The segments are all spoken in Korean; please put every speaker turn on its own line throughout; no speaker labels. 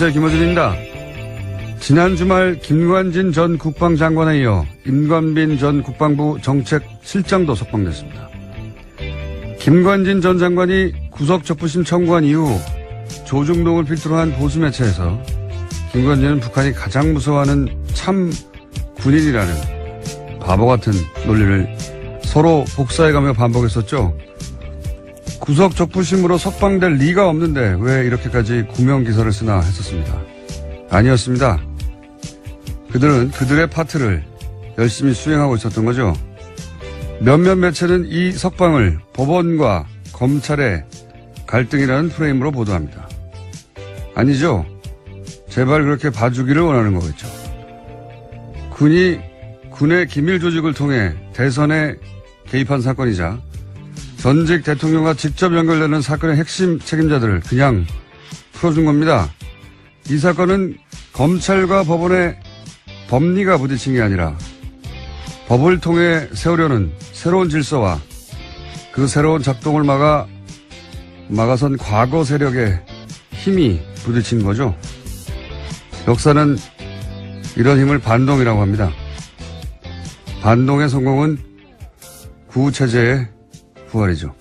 안녕하세요. 김어준입니다. 지난 주말 김관진 전 국방장관에 이어 임관빈 전 국방부 정책실장도 석방됐습니다. 김관진 전 장관이 구속적부심 청구한 이후 조중동을 필두로 한 보수 매체에서 김관진은 북한이 가장 무서워하는 참 군인이라는 바보 같은 논리를 서로 복사해가며 반복했었죠. 구속적부심으로 석방될 리가 없는데 왜 이렇게까지 구명기사를 쓰나 했었습니다. 아니었습니다. 그들은 그들의 파트를 열심히 수행하고 있었던 거죠. 몇몇 매체는 이 석방을 법원과 검찰의 갈등이라는 프레임으로 보도합니다. 아니죠. 제발 그렇게 봐주기를 원하는 거겠죠. 군이 군의 기밀 조직을 통해 대선에 개입한 사건이자 전직 대통령과 직접 연결되는 사건의 핵심 책임자들을 그냥 풀어준 겁니다. 이 사건은 검찰과 법원의 법리가 부딪힌 게 아니라 법을 통해 세우려는 새로운 질서와 그 새로운 작동을 막아선 과거 세력의 힘이 부딪힌 거죠. 역사는 이런 힘을 반동이라고 합니다. 반동의 성공은 구체제의 부활이죠.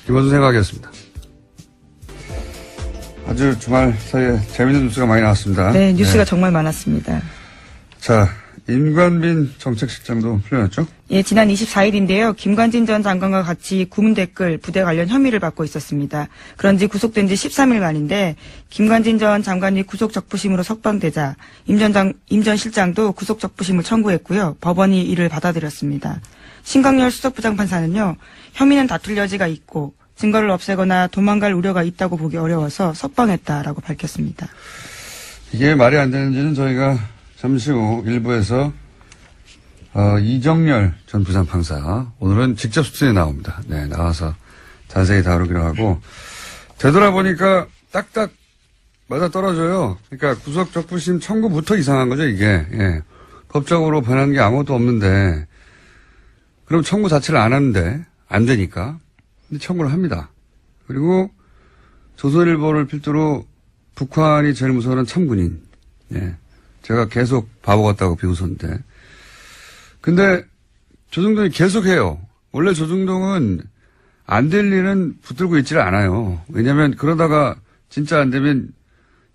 김어준 생각이었습니다. 아주 주말 사이에 재밌는 뉴스가 많이 나왔습니다.
네, 뉴스가 정말 많았습니다.
자, 임관빈 정책실장도 풀려났죠?
예, 지난 24일인데요. 김관진 전 장관과 같이 구문 댓글 부대 관련 혐의를 받고 있었습니다. 그런지 구속된 지 13일 만인데 김관진 전 장관이 구속적부심으로 석방되자 임 전 실장도 구속적부심을 청구했고요. 법원이 이를 받아들였습니다. 신광열 수석부장판사는요. 혐의는 다툴 여지가 있고 증거를 없애거나 도망갈 우려가 있다고 보기 어려워서 석방했다라고 밝혔습니다.
이게 말이 안 되는지는 저희가 잠시 후 일부에서 이정열 전 부장판사 오늘은 직접 수준에 나옵니다. 네, 나와서 자세히 다루기로 하고 되돌아보니까 딱딱 맞아 떨어져요. 그러니까 구속적부심 청구부터 이상한 거죠, 이게. 예. 법적으로 변한 게 아무것도 없는데 그럼 청구 자체를 안 하는데 안 되니까 근데 청구를 합니다. 그리고 조선일보를 필두로 북한이 제일 무서워하는 참군인. 예. 제가 계속 바보 같다고 비웃었는데. 근데 조중동이 계속 해요. 원래 조중동은 안 될 일은 붙들고 있지를 않아요. 왜냐하면 그러다가 진짜 안 되면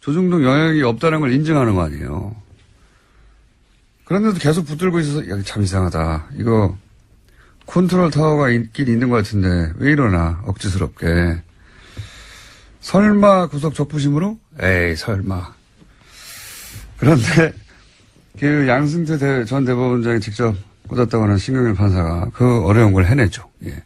조중동 영향이 없다는 걸 인정하는 거 아니에요. 그런데도 계속 붙들고 있어서 야, 참 이상하다. 이거 컨트롤 타워가 있긴 있는 것 같은데 왜 이러나 억지스럽게. 설마 구속적부심으로? 에이 설마. 그런데 그 양승태 전 대법원장이 직접 꽂았다고 하는 신광열 판사가 그 어려운 걸 해냈죠. 예.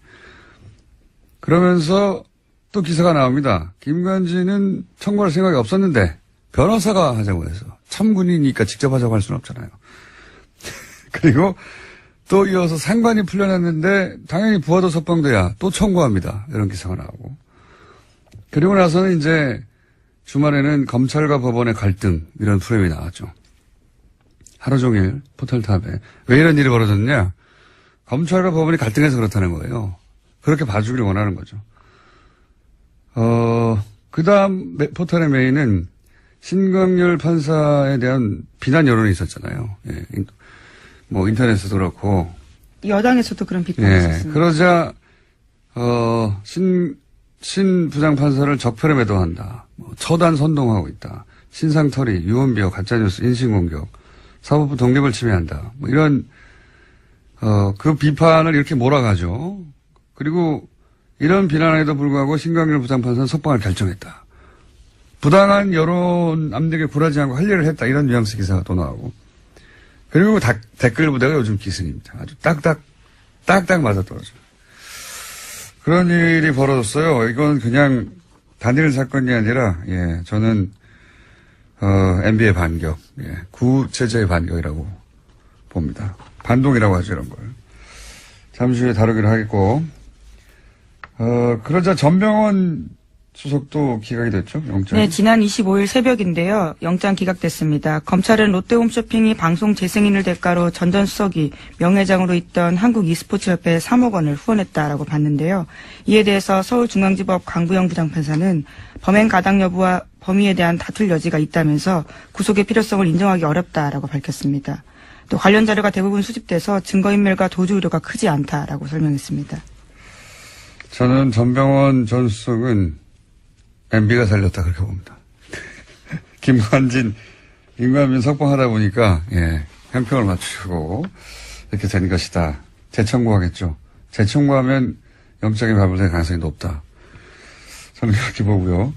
그러면서 또 기사가 나옵니다. 김관진은 청구할 생각이 없었는데 변호사가 하자고 해서 참군이니까 직접 하자고 할 수는 없잖아요. 그리고 또 이어서 상관이 풀려났는데 당연히 부하도 석방돼야 또 청구합니다. 이런 기사가 나오고. 그리고 나서는 이제 주말에는 검찰과 법원의 갈등 이런 프레임이 나왔죠. 하루 종일 포털탑에. 왜 이런 일이 벌어졌냐. 검찰과 법원이 갈등해서 그렇다는 거예요. 그렇게 봐주기를 원하는 거죠. 그 다음 포털의 메인은 신광열 판사에 대한 비난 여론이 있었잖아요. 예. 뭐 인터넷에도 그렇고.
여당에서도 그런 비판이 있었습니다.
그러자 신 부장판사를 적폐로 매도한다. 뭐 처단 선동하고 있다. 신상털이, 유언비어, 가짜뉴스, 인신공격, 사법부 독립을 침해한다. 뭐 이런 그 비판을 이렇게 몰아가죠. 그리고 이런 비난에도 불구하고 신광열 부장판사는 석방을 결정했다. 부당한 여론 압력에 굴하지 않고 할 일을 했다. 이런 뉘앙스 기사가 또 나오고. 그리고 댓글 부대가 요즘 기승입니다. 아주 딱딱 맞아떨어져요. 그런 일이 벌어졌어요. 이건 그냥 단일 사건이 아니라, 예, 저는, MB의 반격, 예, 구체제의 반격이라고 봅니다. 반동이라고 하죠, 이런 걸. 잠시 후에 다루기로 하겠고, 그러자 전병헌 수석도 기각이 됐죠, 영장.
네, 지난 25일 새벽인데요. 영장 기각됐습니다. 검찰은 롯데홈쇼핑이 방송 재승인을 대가로 전 전 수석이 명예회장으로 있던 한국 e스포츠협회에 3억 원을 후원했다라고 봤는데요. 이에 대해서 서울중앙지법 강부영 부장판사는 범행 가당 여부와 범위에 대한 다툴 여지가 있다면서 구속의 필요성을 인정하기 어렵다라고 밝혔습니다. 또 관련 자료가 대부분 수집돼서 증거인멸과 도주 우려가 크지 않다라고 설명했습니다.
저는 전병헌 전 수석은 MB가 살렸다 그렇게 봅니다. 김관진, 임관민 석방하다 보니까 형평을 맞추고 이렇게 된 것이다. 재청구하겠죠. 재청구하면 영장이 발부될 가능성이 높다. 저는 그렇게 보고요.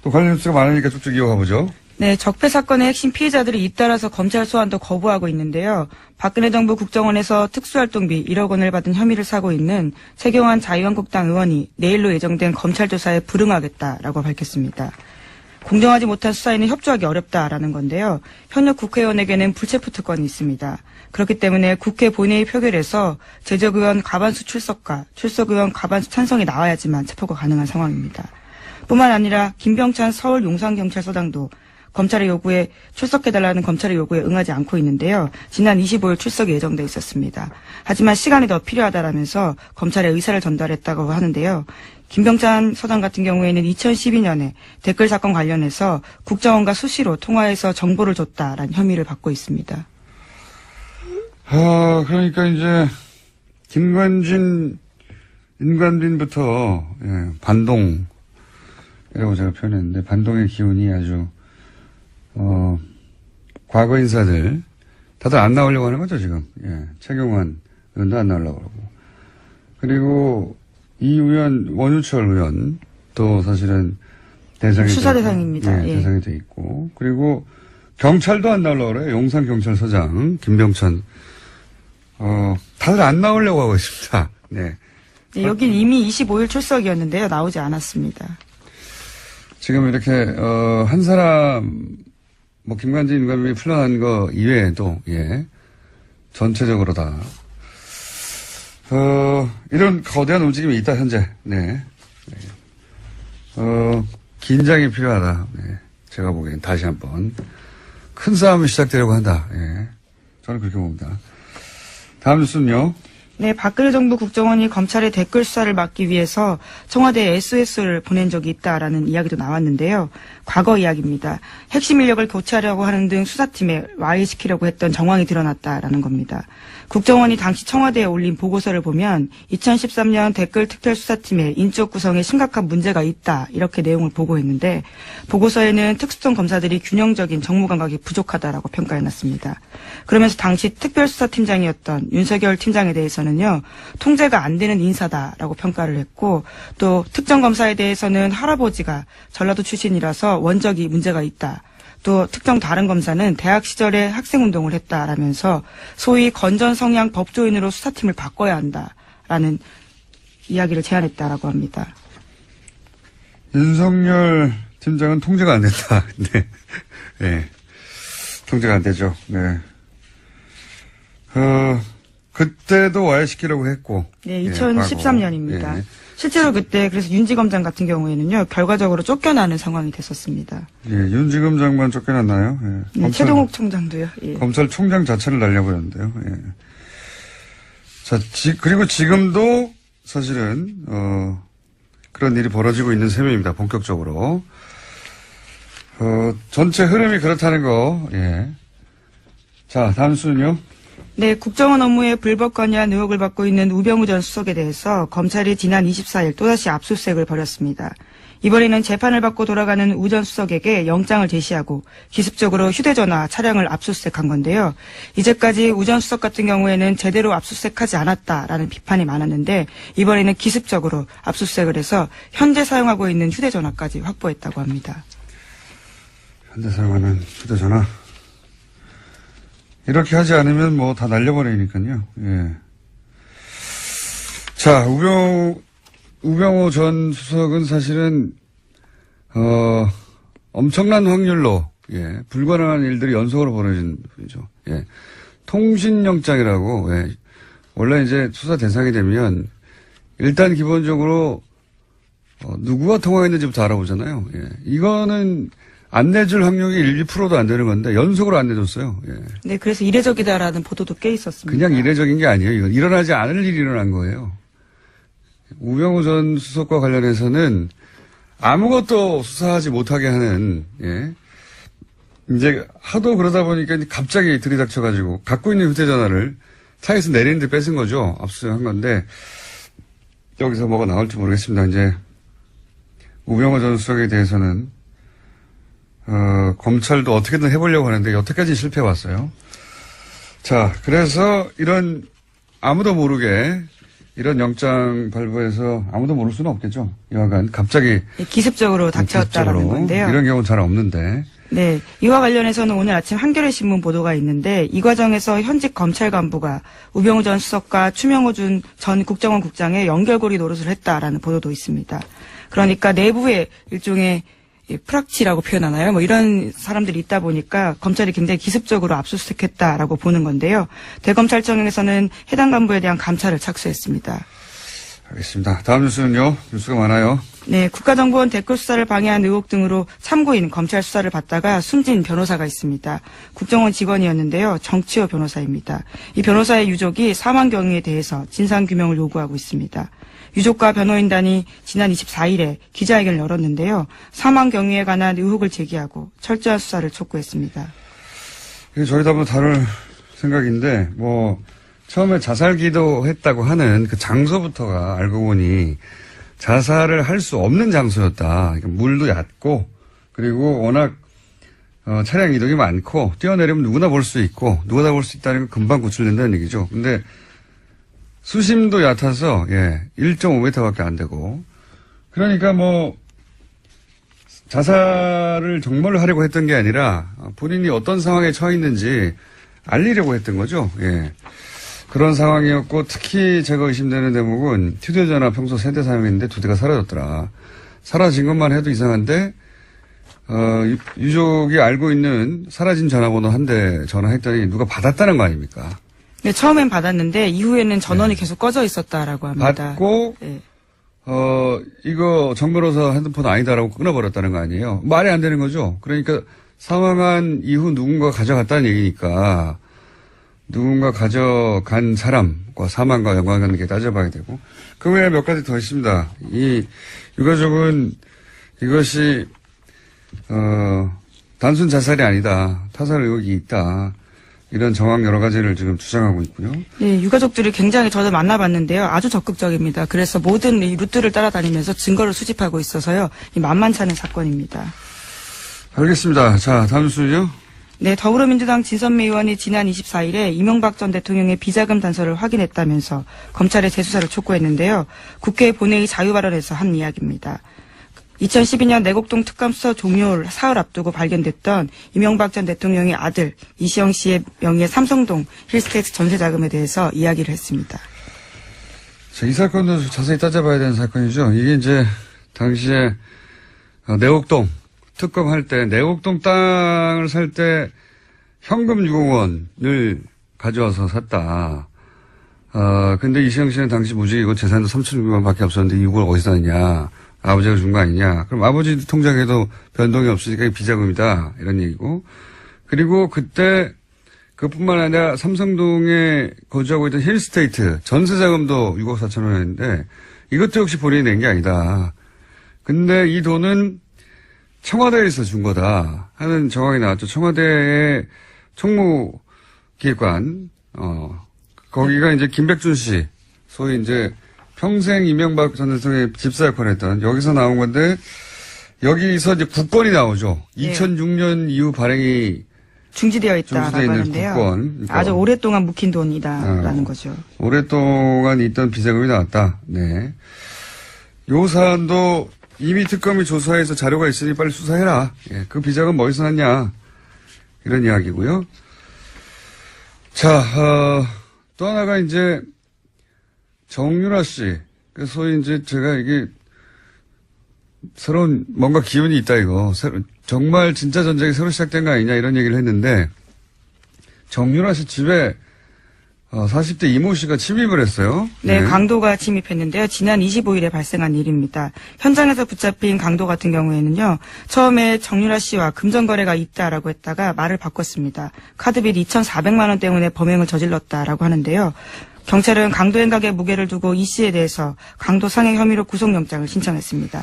또 관련 뉴스가 많으니까 쭉쭉 이어가 보죠.
네, 적폐 사건의 핵심 피해자들이 잇따라서 검찰 소환도 거부하고 있는데요. 박근혜 정부 국정원에서 특수활동비 1억 원을 받은 혐의를 사고 있는 최경환 자유한국당 의원이 내일로 예정된 검찰 조사에 불응하겠다라고 밝혔습니다. 공정하지 못한 수사에는 협조하기 어렵다라는 건데요. 현역 국회의원에게는 불체포 특권이 있습니다. 그렇기 때문에 국회 본회의 표결에서 제적 의원 과반수 출석과 출석 의원 과반수 찬성이 나와야지만 체포가 가능한 상황입니다. 뿐만 아니라 김병찬 서울 용산경찰서장도 검찰의 요구에 출석해달라는 검찰의 요구에 응하지 않고 있는데요. 지난 25일 출석이 예정돼 있었습니다. 하지만 시간이 더 필요하다라면서 검찰에 의사를 전달했다고 하는데요. 김병찬 서장 같은 경우에는 2012년에 댓글 사건 관련해서 국정원과 수시로 통화해서 정보를 줬다라는 혐의를 받고 있습니다.
그러니까 이제 김관진, 인관빈부터 반동이라고 제가 표현했는데 반동의 기운이 아주 과거 인사들, 다들 안 나오려고 하는 거죠, 지금. 최경환 의원도 안 나오려고 그러고. 그리고 이 의원, 원유철 의원, 또 사실은 대상이.
수사 대상입니다.
대상이 돼 있고. 그리고 경찰도 안 나오려고 그래요. 용산경찰서장, 김병찬. 다들 안 나오려고 하고 있습니다. 네.
네, 여긴 이미 25일 출석이었는데요. 나오지 않았습니다.
지금 이렇게, 한 사람, 김관진 인감이 풀려난 거 이외에도, 전체적으로 다, 이런 거대한 움직임이 있다, 현재. 네. 긴장이 필요하다. 네. 제가 보기엔 다시 한 번. 큰 싸움이 시작되려고 한다. 저는 그렇게 봅니다. 다음 뉴스는요.
네, 박근혜 정부 국정원이 검찰의 댓글 수사를 막기 위해서 청와대에 SOS를 보낸 적이 있다라는 이야기도 나왔는데요. 과거 이야기입니다. 핵심 인력을 교체하려고 하는 등 수사팀에 와해시키려고 했던 정황이 드러났다라는 겁니다. 국정원이 당시 청와대에 올린 보고서를 보면 2013년 댓글 특별수사팀의 인적 구성에 심각한 문제가 있다 이렇게 내용을 보고했는데 보고서에는 특수성 검사들이 균형적인 정무 감각이 부족하다라고 평가해놨습니다. 그러면서 당시 특별수사팀장이었던 윤석열 팀장에 대해서는요. 통제가 안 되는 인사다라고 평가를 했고 또 특정 검사에 대해서는 할아버지가 전라도 출신이라서 원적이 문제가 있다. 또 특정 다른 검사는 대학 시절에 학생운동을 했다라면서 소위 건전 성향 법조인으로 수사팀을 바꿔야 한다라는 이야기를 제안했다라고 합니다.
윤석열 팀장은 통제가 안 된다. 네. 네. 통제가 안 되죠. 네. 그때도 와해시키려고 했고.
네, 2013년입니다. 예. 실제로 그때 그래서 윤지검장 같은 경우에는요 결과적으로 쫓겨나는 상황이 됐었습니다.
예, 윤지검장만 쫓겨났나요? 예.
네, 최동욱 총장도요. 예.
검찰총장 자체를 날려버렸는데요. 예. 자, 그리고 지금도 사실은 그런 일이 벌어지고 있는 셈입니다. 본격적으로. 전체 흐름이 그렇다는 거. 예. 자, 다음 수는요.
네, 국정원 업무에 불법 관여한 의혹을 받고 있는 우병우 전 수석에 대해서 검찰이 지난 24일 또다시 압수수색을 벌였습니다. 이번에는 재판을 받고 돌아가는 우 전 수석에게 영장을 제시하고 기습적으로 휴대전화 차량을 압수수색한 건데요. 이제까지 우 전 수석 같은 경우에는 제대로 압수수색하지 않았다라는 비판이 많았는데 이번에는 기습적으로 압수수색을 해서 현재 사용하고 있는 휴대전화까지 확보했다고 합니다.
현재 사용하는 휴대전화. 이렇게 하지 않으면 다 날려버리니까요. 예. 자, 우병우 전 수석은 사실은, 엄청난 확률로, 불가능한 일들이 연속으로 벌어진 분이죠. 예. 통신영장이라고, 원래 이제 수사 대상이 되면, 일단 기본적으로 누구와 통화했는지부터 알아보잖아요. 예. 이거는 안 내줄 확률이 1~2%도 안 되는 건데 연속으로 안 내줬어요. 예.
네, 그래서 이례적이다라는 보도도 꽤 있었습니다.
그냥 이례적인 게 아니에요. 이건 일어나지 않을 일이 일어난 거예요. 우병우 전 수석과 관련해서는 아무것도 수사하지 못하게 하는, 예. 이제 하도 그러다 보니까 갑자기 들이닥쳐가지고 갖고 있는 휴대전화를 차에서 내리는데 뺏은 거죠. 압수수색한 건데 여기서 뭐가 나올지 모르겠습니다. 이제 우병우 전 수석에 대해서는 검찰도 어떻게든 해보려고 하는데 여태까지 실패해 왔어요. 자, 그래서 이런 아무도 모르게 이런 영장 발부해서 아무도 모를 수는 없겠죠. 여하간 갑자기
네, 기습적으로 닥쳤다라는
기습적으로.
건데요.
이런 경우는 잘 없는데.
네, 이와 관련해서는 오늘 아침 한겨레 신문 보도가 있는데 이 과정에서 현직 검찰 간부가 우병우 전 수석과 추명호 전 국정원 국장의 연결고리 노릇을 했다라는 보도도 있습니다. 그러니까 내부에 일종의 프락치라고 표현하나요? 뭐 이런 사람들이 있다 보니까 검찰이 굉장히 기습적으로 압수수색했다라고 보는 건데요. 대검찰청에서는 해당 간부에 대한 감찰을 착수했습니다.
알겠습니다. 다음 뉴스는요. 뉴스가 많아요.
네, 국가정보원 댓글 수사를 방해한 의혹 등으로 참고인 검찰 수사를 받다가 숨진 변호사가 있습니다. 국정원 직원이었는데요. 정치호 변호사입니다. 이 변호사의 유족이 사망 경위에 대해서 진상규명을 요구하고 있습니다. 유족과 변호인단이 지난 24일에 기자회견을 열었는데요. 사망 경위에 관한 의혹을 제기하고 철저한 수사를 촉구했습니다.
저희도 한번 다룰 생각인데, 처음에 자살 기도했다고 하는 그 장소부터가 알고 보니 자살을 할 수 없는 장소였다. 물도 얕고, 그리고 워낙, 차량 이동이 많고, 뛰어내리면 누구나 볼 수 있고, 누구나 볼 수 있다는 건 금방 구출된다는 얘기죠. 근데 수심도 얕아서, 1.5m밖에 안 되고, 그러니까 자살을 정말로 하려고 했던 게 아니라 본인이 어떤 상황에 처해 있는지 알리려고 했던 거죠. 예. 그런 상황이었고, 특히 제가 의심되는 대목은 휴대전화 평소 3대 사용했는데 2대가 사라졌더라. 사라진 것만 해도 이상한데, 유족이 알고 있는 사라진 전화번호 1대 전화했더니 누가 받았다는 거 아닙니까?
네, 처음엔 받았는데 이후에는 전원이 계속 꺼져 있었다라고 합니다.
받고,
네.
이거 정 변호사 핸드폰 아니다라고 끊어버렸다는 거 아니에요? 말이 안 되는 거죠? 그러니까 사망한 이후 누군가 가져갔다는 얘기니까 누군가 가져간 사람과 사망과 연관관계 따져봐야 되고 그 외에 몇 가지 더 있습니다. 이 유가족은 이것이 단순 자살이 아니다. 타살 의혹이 있다. 이런 정황 여러 가지를 지금 주장하고 있고요.
네, 유가족들이 굉장히 저도 만나봤는데요. 아주 적극적입니다. 그래서 모든 이 루트를 따라다니면서 증거를 수집하고 있어서요. 만만치 않은 사건입니다.
알겠습니다. 자, 다음 순요.
네, 더불어민주당 진선미 의원이 지난 24일에 이명박 전 대통령의 비자금 단서를 확인했다면서 검찰에 재수사를 촉구했는데요. 국회 본회의 자유 발언에서 한 이야기입니다. 2012년 내곡동 특감 수사 종료 사흘 앞두고 발견됐던 이명박 전 대통령의 아들 이시영 씨의 명의의 삼성동 힐스테이트 전세 자금에 대해서 이야기를 했습니다.
자, 이 사건도 자세히 따져봐야 되는 사건이죠. 이게 이제 당시에 내곡동 특검할 때 내곡동 땅을 살 때 현금 6억 원을 가져와서 샀다. 근데 이시영 씨는 당시 무직이고 재산도 3,600만 밖에 없었는데 6억 어디서 났냐. 아버지가 준 거 아니냐. 그럼 아버지 통장에도 변동이 없으니까 비자금이다. 이런 얘기고. 그리고 그때 그뿐만 아니라 삼성동에 거주하고 있던 힐스테이트 전세자금도 6억 4천 원이었는데 이것도 역시 본인이 낸 게 아니다. 근데 이 돈은 청와대에서 준 거다 하는 정황이 나왔죠. 청와대의 총무기획관, 거기가 이제 김백준 씨, 소위 이제 평생 이명박 전 대통령의 집사 역할을 했던 여기서 나온 건데 여기서 이제 국권이 나오죠.
네.
2006년 이후 발행이
중지되어 있다라고 하는데요.
국권. 그러니까
아주 오랫동안 묵힌 돈이다라는 거죠.
오랫동안 있던 비자금이 나왔다. 네. 요 사안도 이미 특검이 조사해서 자료가 있으니 빨리 수사해라. 예, 그 비자금 어디서 났냐. 이런 이야기고요. 자, 또 하나가 이제 정유라 씨. 소위 이제 제가 이게 새로운 뭔가 기운이 있다 이거. 정말 진짜 전쟁이 새로 시작된 거 아니냐 이런 얘기를 했는데 정유라 씨 집에 40대 이모 씨가 침입을 했어요.
네, 강도가 침입했는데요. 지난 25일에 발생한 일입니다. 현장에서 붙잡힌 강도 같은 경우에는요. 처음에 정유라 씨와 금전거래가 있다라고 했다가 말을 바꿨습니다. 카드빚 2,400만 원 때문에 범행을 저질렀다라고 하는데요. 경찰은 강도 행각의 무게를 두고 이 씨에 대해서 강도 상해 혐의로 구속영장을 신청했습니다.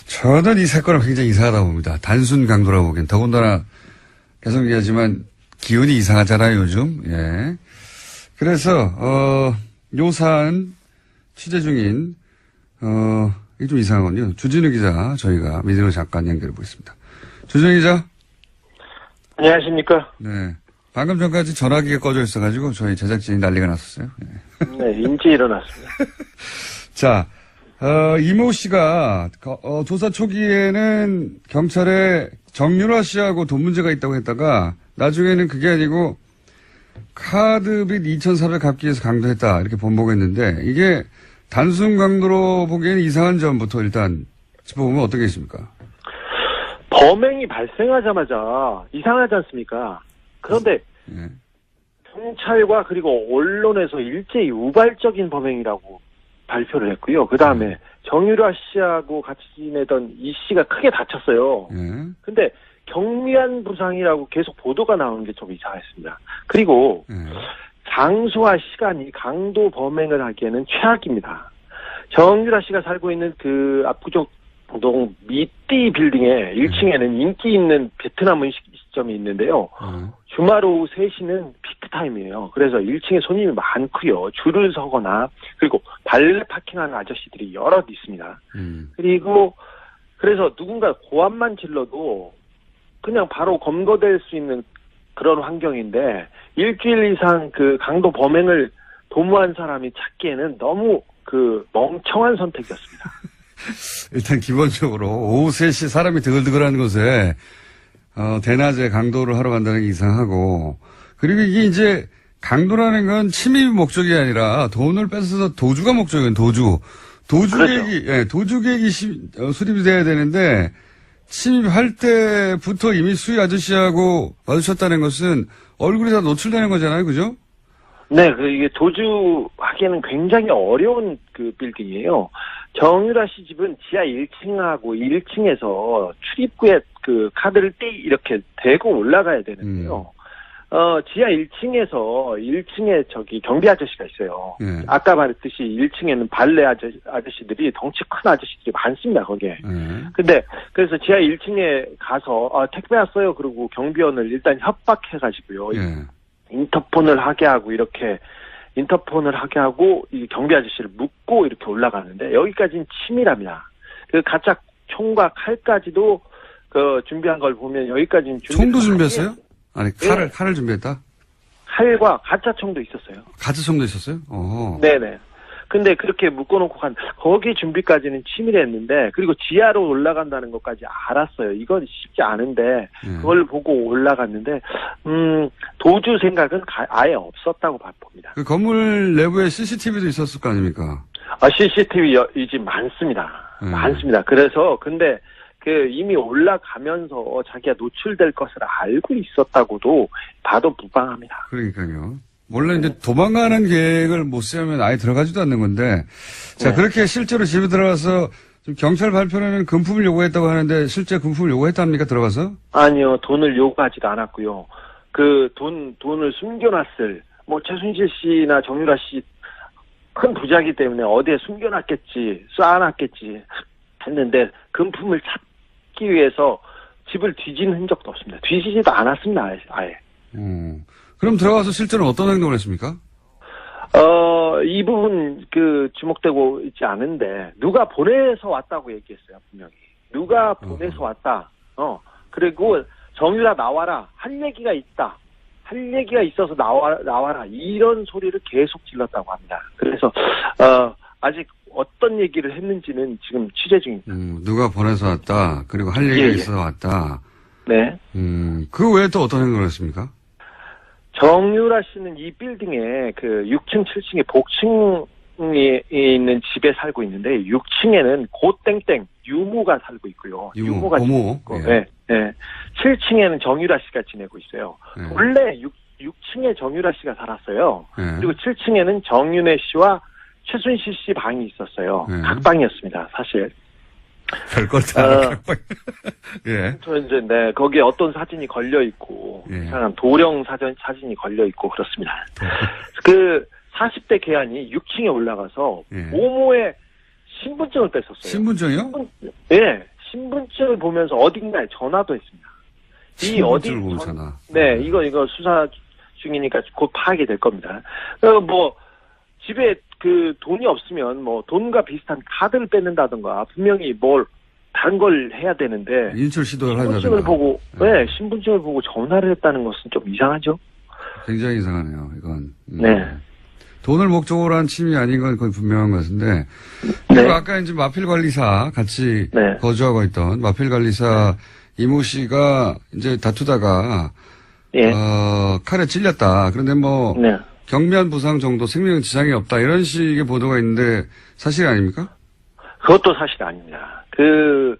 저는 이 사건은 굉장히 이상하다고 봅니다. 단순 강도라고 보기엔. 더군다나 계속 얘기하지만 기운이 이상하잖아요, 요즘. 예. 그래서, 요 사안 취재 중인, 이게 좀 이상하군요. 주진우 기자, 저희가 미디어 잠깐 연결해 보겠습니다. 주진우 기자.
안녕하십니까.
네. 방금 전까지 전화기가 꺼져 있어가지고 저희 제작진이 난리가 났었어요. 네.
네, 인지 일어났습니다.
자, 이모 씨가, 조사 초기에는 경찰에 정유라 씨하고 돈 문제가 있다고 했다가 나중에는 그게 아니고 카드빚 2,400 갚기 위해서 강도했다. 이렇게 번복했는데 이게 단순 강도로 보기에는 이상한 점부터 일단 짚어보면 어떻게 있습니까?
범행이 발생하자마자 이상하지 않습니까? 그런데
네.
경찰과 그리고 언론에서 일제히 우발적인 범행이라고 발표를 했고요. 그 다음에 정유라 씨하고 같이 지내던 이 씨가 크게 다쳤어요.
네.
근데 경미한 부상이라고 계속 보도가 나오는 게 좀 이상했습니다. 그리고
네.
장소와 시간이 강도 범행을 하기에는 최악입니다. 정유라 씨가 살고 있는 그 압구정 동 미띠 빌딩의 1층에는 인기 있는 베트남 음식점이 있는데요. 주말 오후 3시는 피크타임이에요. 그래서 1층에 손님이 많고요. 줄을 서거나 그리고 발레 파킹하는 아저씨들이 여럿 있습니다. 그리고 그래서 누군가 고함만 질러도 그냥 바로 검거될 수 있는 그런 환경인데 일주일 이상 그 강도 범행을 도모한 사람이 찾기에는 너무 그 멍청한 선택이었습니다.
일단 기본적으로 오후 3시 사람이 드글드글하는 곳에 대낮에 강도를 하러 간다는 게 이상하고 그리고 이게 이제 강도라는 건 침입 목적이 아니라 돈을 뺏어서 도주가 목적이에요. 도주객이
그렇죠.
예, 도주객이 수립이 돼야 되는데 침입할 때부터 이미 수희 아저씨하고 마주쳤다는 것은 얼굴이 다 노출되는 거잖아요, 그죠?
네, 이게 도주하기에는 굉장히 어려운 그 빌딩이에요. 정유라 씨 집은 지하 1층하고 1층에서 출입구에 그 카드를 이렇게 대고 올라가야 되는데요. 지하 1층에서 1층에 저기 경비 아저씨가 있어요.
네.
아까 말했듯이 1층에는 발레 아저씨들이 덩치 큰 아저씨들이 많습니다, 거기에. 근데 그래서 지하 1층에 가서 택배 왔어요. 그리고 경비원을 일단 협박해가지고요.
네.
인터폰을 하게 하고 이 경비 아저씨를 묶고 이렇게 올라가는데 여기까지는 치밀합니다. 그 가짜 총과 칼까지도 그 준비한 걸 보면 여기까지는
총도 준비했어요? 아니
네.
칼을 준비했다?
칼과 가짜 총도 있었어요.
가짜 총도 있었어요? 어허.
네네. 근데 그렇게 묶어놓고 거기 준비까지는 치밀했는데 그리고 지하로 올라간다는 것까지 알았어요. 이건 쉽지 않은데 그걸 보고 올라갔는데 도주 생각은 아예 없었다고 봅니다.
그 건물 내부에 CCTV도 있었을 거 아닙니까?
CCTV 이제 많습니다. 많습니다. 그래서 근데 그 이미 올라가면서 자기가 노출될 것을 알고 있었다고도 봐도 무방합니다.
그러니까요. 원래 이제 도망가는 계획을 못 세우면 아예 들어가지도 않는 건데, 자,
네.
그렇게 실제로 집에 들어가서 지금 경찰 발표는 금품을 요구했다고 하는데 실제 금품을 요구했답니까? 들어가서?
아니요, 돈을 요구하지도 않았고요. 그 돈을 숨겨놨을 최순실 씨나 정유라 씨 큰 부자이기 때문에 어디에 숨겨놨겠지, 쌓아놨겠지 했는데 금품을 찾기 위해서 집을 뒤진 흔적도 없습니다. 뒤지지도 않았습니다, 아예.
그럼 들어가서 실제로 어떤 행동을 했습니까?
이 부분 주목되고 있지 않은데 누가 보내서 왔다고 얘기했어요, 분명히. 누가 보내서 왔다. 그리고 정유라 나와라. 할 얘기가 있다. 할 얘기가 있어서 나와라. 이런 소리를 계속 질렀다고 합니다. 그래서 아직 어떤 얘기를 했는지는 지금 취재 중입니다.
누가 보내서 왔다. 그리고 할 얘기가 있어서 왔다.
네.
그 외에 또 어떤 행동을 했습니까?
정유라 씨는 이 빌딩에 그 6층, 7층에 복층이 있는 집에 살고 있는데 6층에는 고땡땡 유모가 살고 있고요. 유모가
고모.
있고, 네. 7층에는 정유라 씨가 지내고 있어요. 원래 6층에 정유라 씨가 살았어요.
예.
그리고 7층에는 정윤혜 씨와 최순실 씨 방이 있었어요.
예.
각방이었습니다, 사실.
별걸 다. 예.
저 이제, 네, 거기에 어떤 사진이 걸려있고,
예.
이상한 도령 사진이 걸려있고, 그렇습니다. 그, 40대 계안이 6층에 올라가서,
예.
모모의 신분증을 뺐었어요.
신분증이요?
예, 신분증을 보면서 어딘가에 전화도 했습니다. 이 어디,
신분증을 보잖아.
네, 이거 수사 중이니까 곧 파악이 될 겁니다. 뭐, 집에 그 돈이 없으면 뭐 돈과 비슷한 카드를 뺏는다든가 분명히 뭘 다른 걸 해야 되는데
인출 시도를
신분증을
하자든가.
보고 신분증을 보고 전화를 했다는 것은 좀 이상하죠.
굉장히 이상하네요. 이건.
네.
돈을 목적으로 한 침이 아닌 건 거의 분명한 것 같은데. 그리고 아까 이제 마필 관리사 같이
네.
거주하고 있던 마필 관리사 이모 씨가 이제 다투다가
예.
칼에 찔렸다. 그런데 뭐
네.
경미한 부상 정도 생명 지장이 없다. 이런 식의 보도가 있는데 사실 아닙니까?
그것도 사실 아닙니다. 그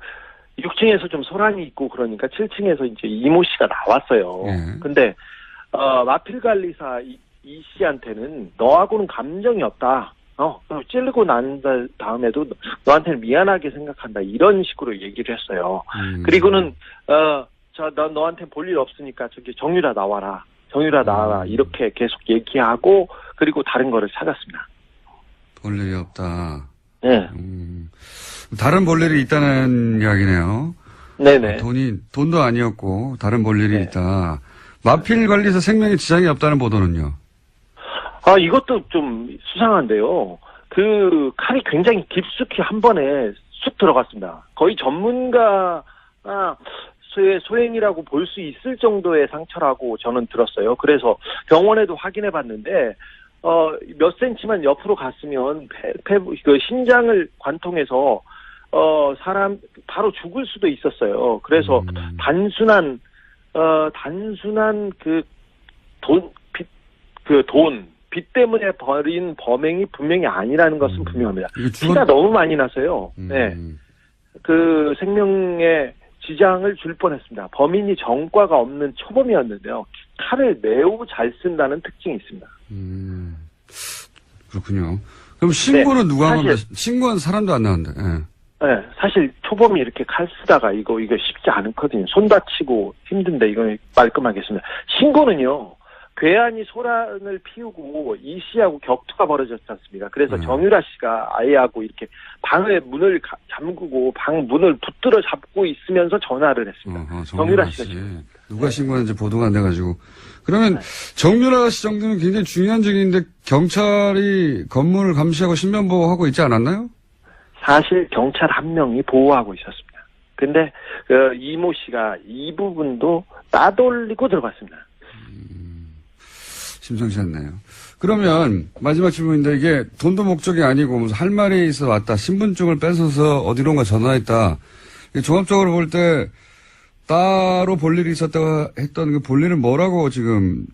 6층에서 좀 소란이 있고 그러니까 7층에서 이제 이모 씨가 나왔어요.
예.
근데 마필 관리사 이 씨한테는 너하고는 감정이 없다. 찌르고 난 다음에도 너한테는 미안하게 생각한다. 이런 식으로 얘기를 했어요. 그리고는 나 너한테 볼 일 없으니까 저기 정유라 나와라. 정유라 나와라. 이렇게 계속 얘기하고 그리고 다른 거를 찾았습니다.
볼 일이 없다.
네.
다른 볼 일이 있다는 이야기네요.
네네.
돈도 아니었고 다른 볼 일이
네.
있다. 마필 관리사 생명에 지장이 없다는 보도는요?
이것도 좀 수상한데요. 그 칼이 굉장히 깊숙이 한 번에 쑥 들어갔습니다. 거의 전문가가 소행이라고 볼 수 있을 정도의 상처라고 저는 들었어요. 그래서 병원에도 확인해 봤는데, 몇 센치만 옆으로 갔으면 그 신장을 관통해서, 사람 바로 죽을 수도 있었어요. 그래서 단순한 빚 때문에 벌인 범행이 분명히 아니라는 것은 분명합니다. 피가 너무 많이 나서요. 네. 그 생명에 지장을 줄 뻔했습니다. 범인이 전과가 없는 초범이었는데요. 칼을 매우 잘 쓴다는 특징이 있습니다.
그렇군요. 그럼 신고는 누가 한 겁니까?
사실,
신고한 사람도 안 나왔는데. 예.
네, 사실 초범이 이렇게 칼 쓰다가 이거 쉽지 않거든요. 손 다치고 힘든데 이거 말끔하겠습니다. 신고는요. 괴한이 소란을 피우고 이 씨하고 격투가 벌어졌지 않습니까? 그래서 정유라 씨가 아이하고 이렇게 방의 문을 잠그고 방 문을 붙들어 잡고 있으면서 전화를 했습니다. 정유라 씨가
누가 신고하는지 보도가 안 돼가지고. 그러면 정유라 씨 정도는 굉장히 중요한 증인인데 경찰이 건물을 감시하고 신변보호하고 있지 않았나요?
사실 경찰 한 명이 보호하고 있었습니다. 근데 이모 씨가 이 부분도 따돌리고 들어갔습니다.
심상치 않네요. 그러면 마지막 질문인데 이게 돈도 목적이 아니고 무슨 할 말이 있어 왔다. 신분증을 뺏어서 어디론가 전화했다. 종합적으로 볼 때 따로 볼 일이 있었다고 했던 그 볼 일은 뭐라고 지금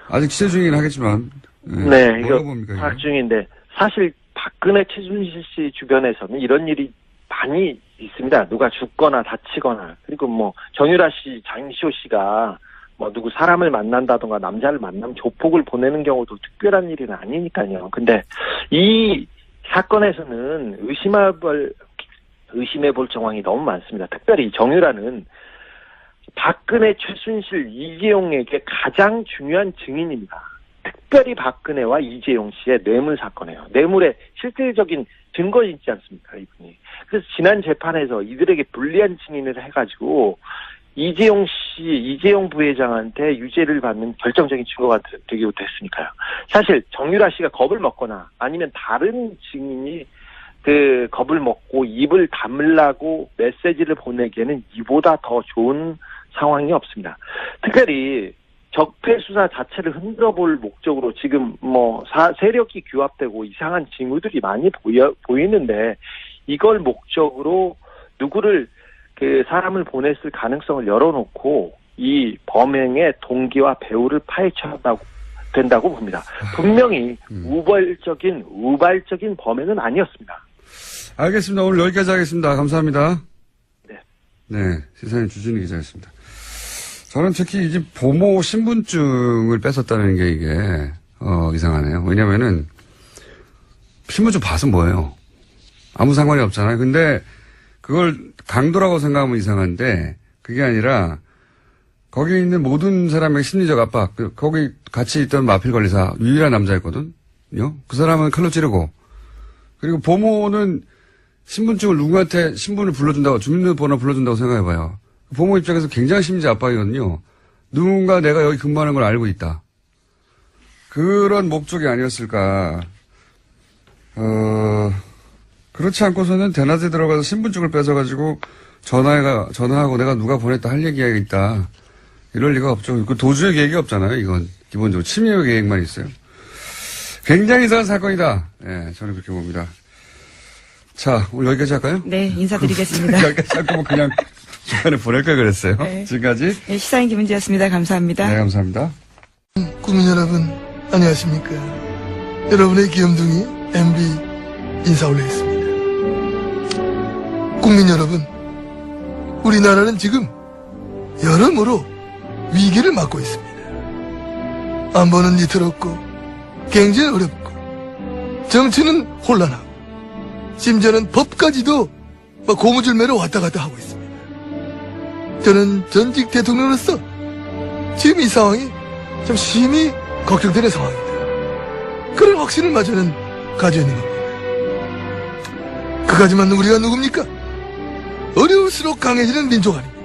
아직 취재 중이긴 하겠지만.
네, 이거
봅니까,
파악 중인데 사실 박근혜 최순실 씨 주변에서는 이런 일이 많이 있습니다. 누가 죽거나 다치거나 그리고 뭐 정유라 씨, 장시호 씨가 뭐 누구 사람을 만난다던가 남자를 만나면 조폭을 보내는 경우도 특별한 일은 아니니까요. 근데 이 사건에서는 의심해볼 정황이 너무 많습니다. 특별히 정유라는 박근혜, 최순실, 이재용에게 가장 중요한 증인입니다. 특별히 박근혜와 이재용 씨의 뇌물 사건이에요. 뇌물의 실질적인 증거 있지 않습니까, 이분이. 그래서 지난 재판에서 이들에게 불리한 증인을 해가지고 이재용 부회장한테 유죄를 받는 결정적인 증거가 되기도 했으니까요. 사실 정유라 씨가 겁을 먹거나 아니면 다른 증인이 그 겁을 먹고 입을 다물라고 메시지를 보내기에는 이보다 더 좋은 상황이 없습니다. 특별히 적폐 수사 자체를 흔들어볼 목적으로 지금 뭐 세력이 규합되고 이상한 징후들이 많이 보이는데 이걸 목적으로 누구를 그 사람을 보냈을 가능성을 열어놓고 이 범행의 동기와 배후를 파헤쳐야 된다고 봅니다. 분명히 우발적인 범행은 아니었습니다.
알겠습니다. 오늘 여기까지 하겠습니다. 감사합니다.
네.
네, 시사인 주준희 기자였습니다. 저는 특히 이 집 보모 신분증을 뺏었다는 게 이게, 이상하네요. 왜냐면은, 신분증 봐서 뭐예요? 아무 상관이 없잖아요. 근데, 그걸 강도라고 생각하면 이상한데, 그게 아니라, 거기 있는 모든 사람의 심리적 압박, 거기 같이 있던 마필 관리사, 유일한 남자였거든요. 그 사람은 칼로 찌르고, 그리고 보모는 신분증을 누구한테 신분을 불러준다고, 주민등록번호 불러준다고 생각해봐요. 보모 입장에서 굉장히 심리적 압박이거든요. 누군가 내가 여기 근무하는 걸 알고 있다. 그런 목적이 아니었을까. 그렇지 않고서는 대낮에 들어가서 신분증을 뺏어가지고 전화하고 내가 누가 보냈다 할 얘기가 있다. 이럴 리가 없죠. 그 도주의 계획이 없잖아요. 이건 기본적으로 침해 계획만 있어요. 굉장히 이상한 사건이다. 예, 저는 그렇게 봅니다. 자, 오늘 여기까지 할까요?
네, 인사드리겠습니다.
여기까지 할 거면 그냥 중간에 보낼 걸 그랬어요.
네.
지금까지.
네, 시사인 김은지였습니다. 감사합니다.
네, 감사합니다.
국민 여러분, 안녕하십니까. 여러분의 귀염둥이 MB 인사 올리겠습니다. 국민 여러분, 우리나라는 지금 여러모로 위기를 맞고 있습니다. 안보는 위태롭고, 경제는 어렵고, 정치는 혼란하고, 심지어는 법까지도 고무줄매로 왔다 갔다 하고 있습니다. 저는 전직 대통령으로서 지금 이 상황이 좀 심히 걱정되는 상황입니다. 그런 확신을 마저는 가지고 있는 겁니다. 그까지만 우리가 누굽니까? 어려울수록 강해지는 민족 아닙니까?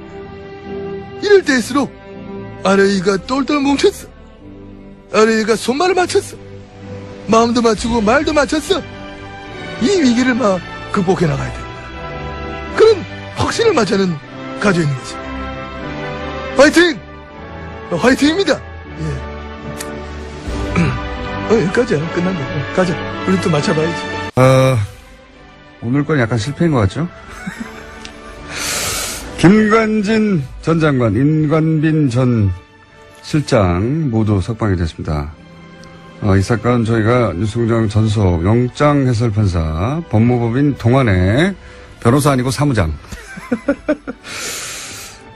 이럴 때일수록 아래위가 똘똘 뭉쳤어. 아래위가 손발을 맞췄어. 마음도 맞추고 말도 맞췄어. 이 위기를 극복해 나가야 됩니다. 그런 확신을 마저는 가지고 있는 것입니다. 화이팅! 화이팅입니다. 예. 여기까지야. 끝난 거. 가자. 우리 또 맞춰봐야지.
오늘 건 약간 실패인 것 같죠? 김관진 전 장관, 임관빈 전 실장 모두 석방이 됐습니다. 이 사건 저희가 뉴스공장 전속 영장 해설판사, 법무법인 동안의 변호사 아니고 사무장.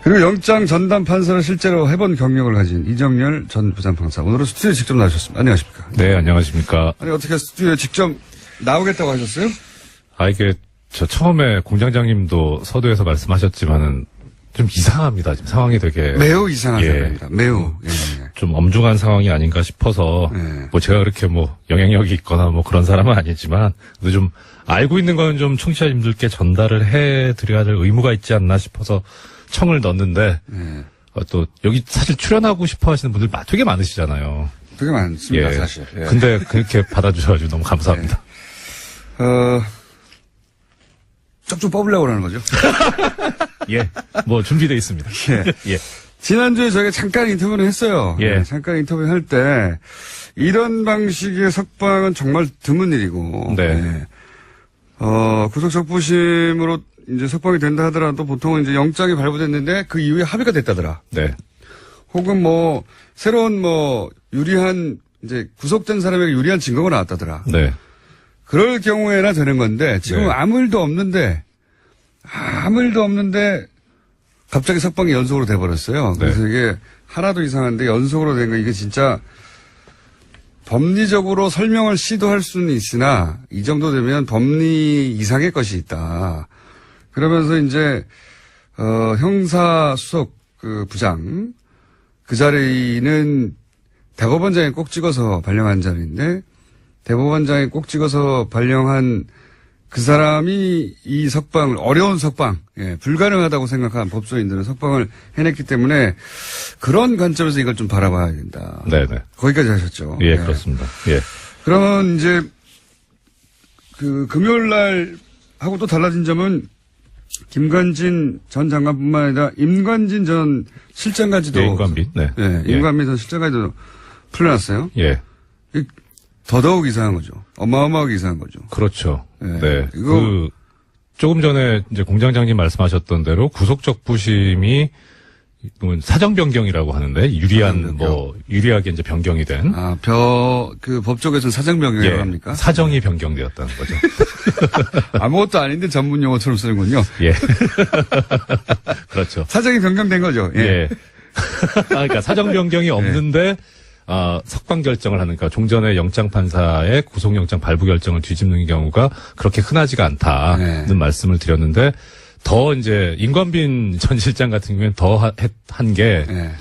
그리고 영장 전담 판사를 실제로 해본 경력을 가진 이정열 전 부장판사. 오늘은 스튜디오에 직접 나오셨습니다. 안녕하십니까?
네, 안녕하십니까.
아니, 어떻게 스튜디오에 직접 나오겠다고 하셨어요?
이게, 저 처음에 공장장님도 서두에서 말씀하셨지만은 좀 이상합니다. 지금 상황이 되게.
매우 이상한
예.
상황입니다. 매우. 예.
좀 엄중한 상황이 아닌가 싶어서,
예.
뭐 제가 그렇게 영향력이 있거나 그런 사람은 아니지만, 그래도 좀 알고 있는 건 좀 청취자님들께 전달을 해드려야 될 의무가 있지 않나 싶어서 청을 넣었는데,
예.
또 여기 사실 출연하고 싶어 하시는 분들 되게 많으시잖아요.
되게 많습니다,
예.
사실. 예.
근데 그렇게 받아주셔가지고 너무 감사합니다.
좀 뽑으려고 그러는 거죠?
예. 준비되어 있습니다.
예.
예.
지난주에 저희가 잠깐 인터뷰를 했어요.
예.
잠깐 인터뷰 할 때, 이런 방식의 석방은 정말 드문 일이고,
네.
예. 구속적부심으로 이제 석방이 된다 하더라도 보통은 이제 영장이 발부됐는데 그 이후에 합의가 됐다더라.
네.
혹은 새로운 유리한, 이제 구속된 사람에게 유리한 증거가 나왔다더라.
네.
그럴 경우에나 되는 건데, 지금
네.
아무 일도 없는데, 갑자기 석방이 연속으로 돼버렸어요. 그래서
네.
이게 하나도 이상한데 연속으로 된 거, 이게 진짜 법리적으로 설명을 시도할 수는 있으나, 이 정도 되면 법리 이상의 것이 있다. 그러면서 이제, 형사수석 부장, 그 자리는 대법원장이 꼭 찍어서 발령한 자리인데, 대법원장이 꼭 찍어서 발령한 그 사람이 이 석방을, 어려운 석방, 불가능하다고 생각한 법조인들은 석방을 해냈기 때문에 그런 관점에서 이걸 좀 바라봐야 된다.
네네.
거기까지 하셨죠.
예, 그렇습니다. 예.
그러면 이제 금요일 날 하고 또 달라진 점은 김관진 전 장관뿐만 아니라 임관진 전 실장까지도.
예, 임관빈. 네.
예, 임관빈 전 실장까지도 풀려났어요.
예.
더더욱 이상한 거죠. 어마어마하게 이상한 거죠.
그렇죠.
예.
네.
이거
조금 전에 이제 공장장님 말씀하셨던 대로 구속적부심이 사정 변경이라고 하는데 유리하게 이제 변경이 된.
법 쪽에서는 사정 변경이라고
예,
합니까?
사정이 변경되었다는 거죠.
아무것도 아닌데 전문 용어처럼 쓰는군요.
예. 그렇죠.
사정이 변경된 거죠. 예.
예. 그러니까 사정 변경이 없는데 석방 결정을 하는, 그러니까 종전의 영장판사의 구속영장 발부 결정을 뒤집는 경우가 그렇게 흔하지가 않다는
네.
말씀을 드렸는데, 더 이제 임관빈 전 실장 같은 경우에는 더 한 게,
네.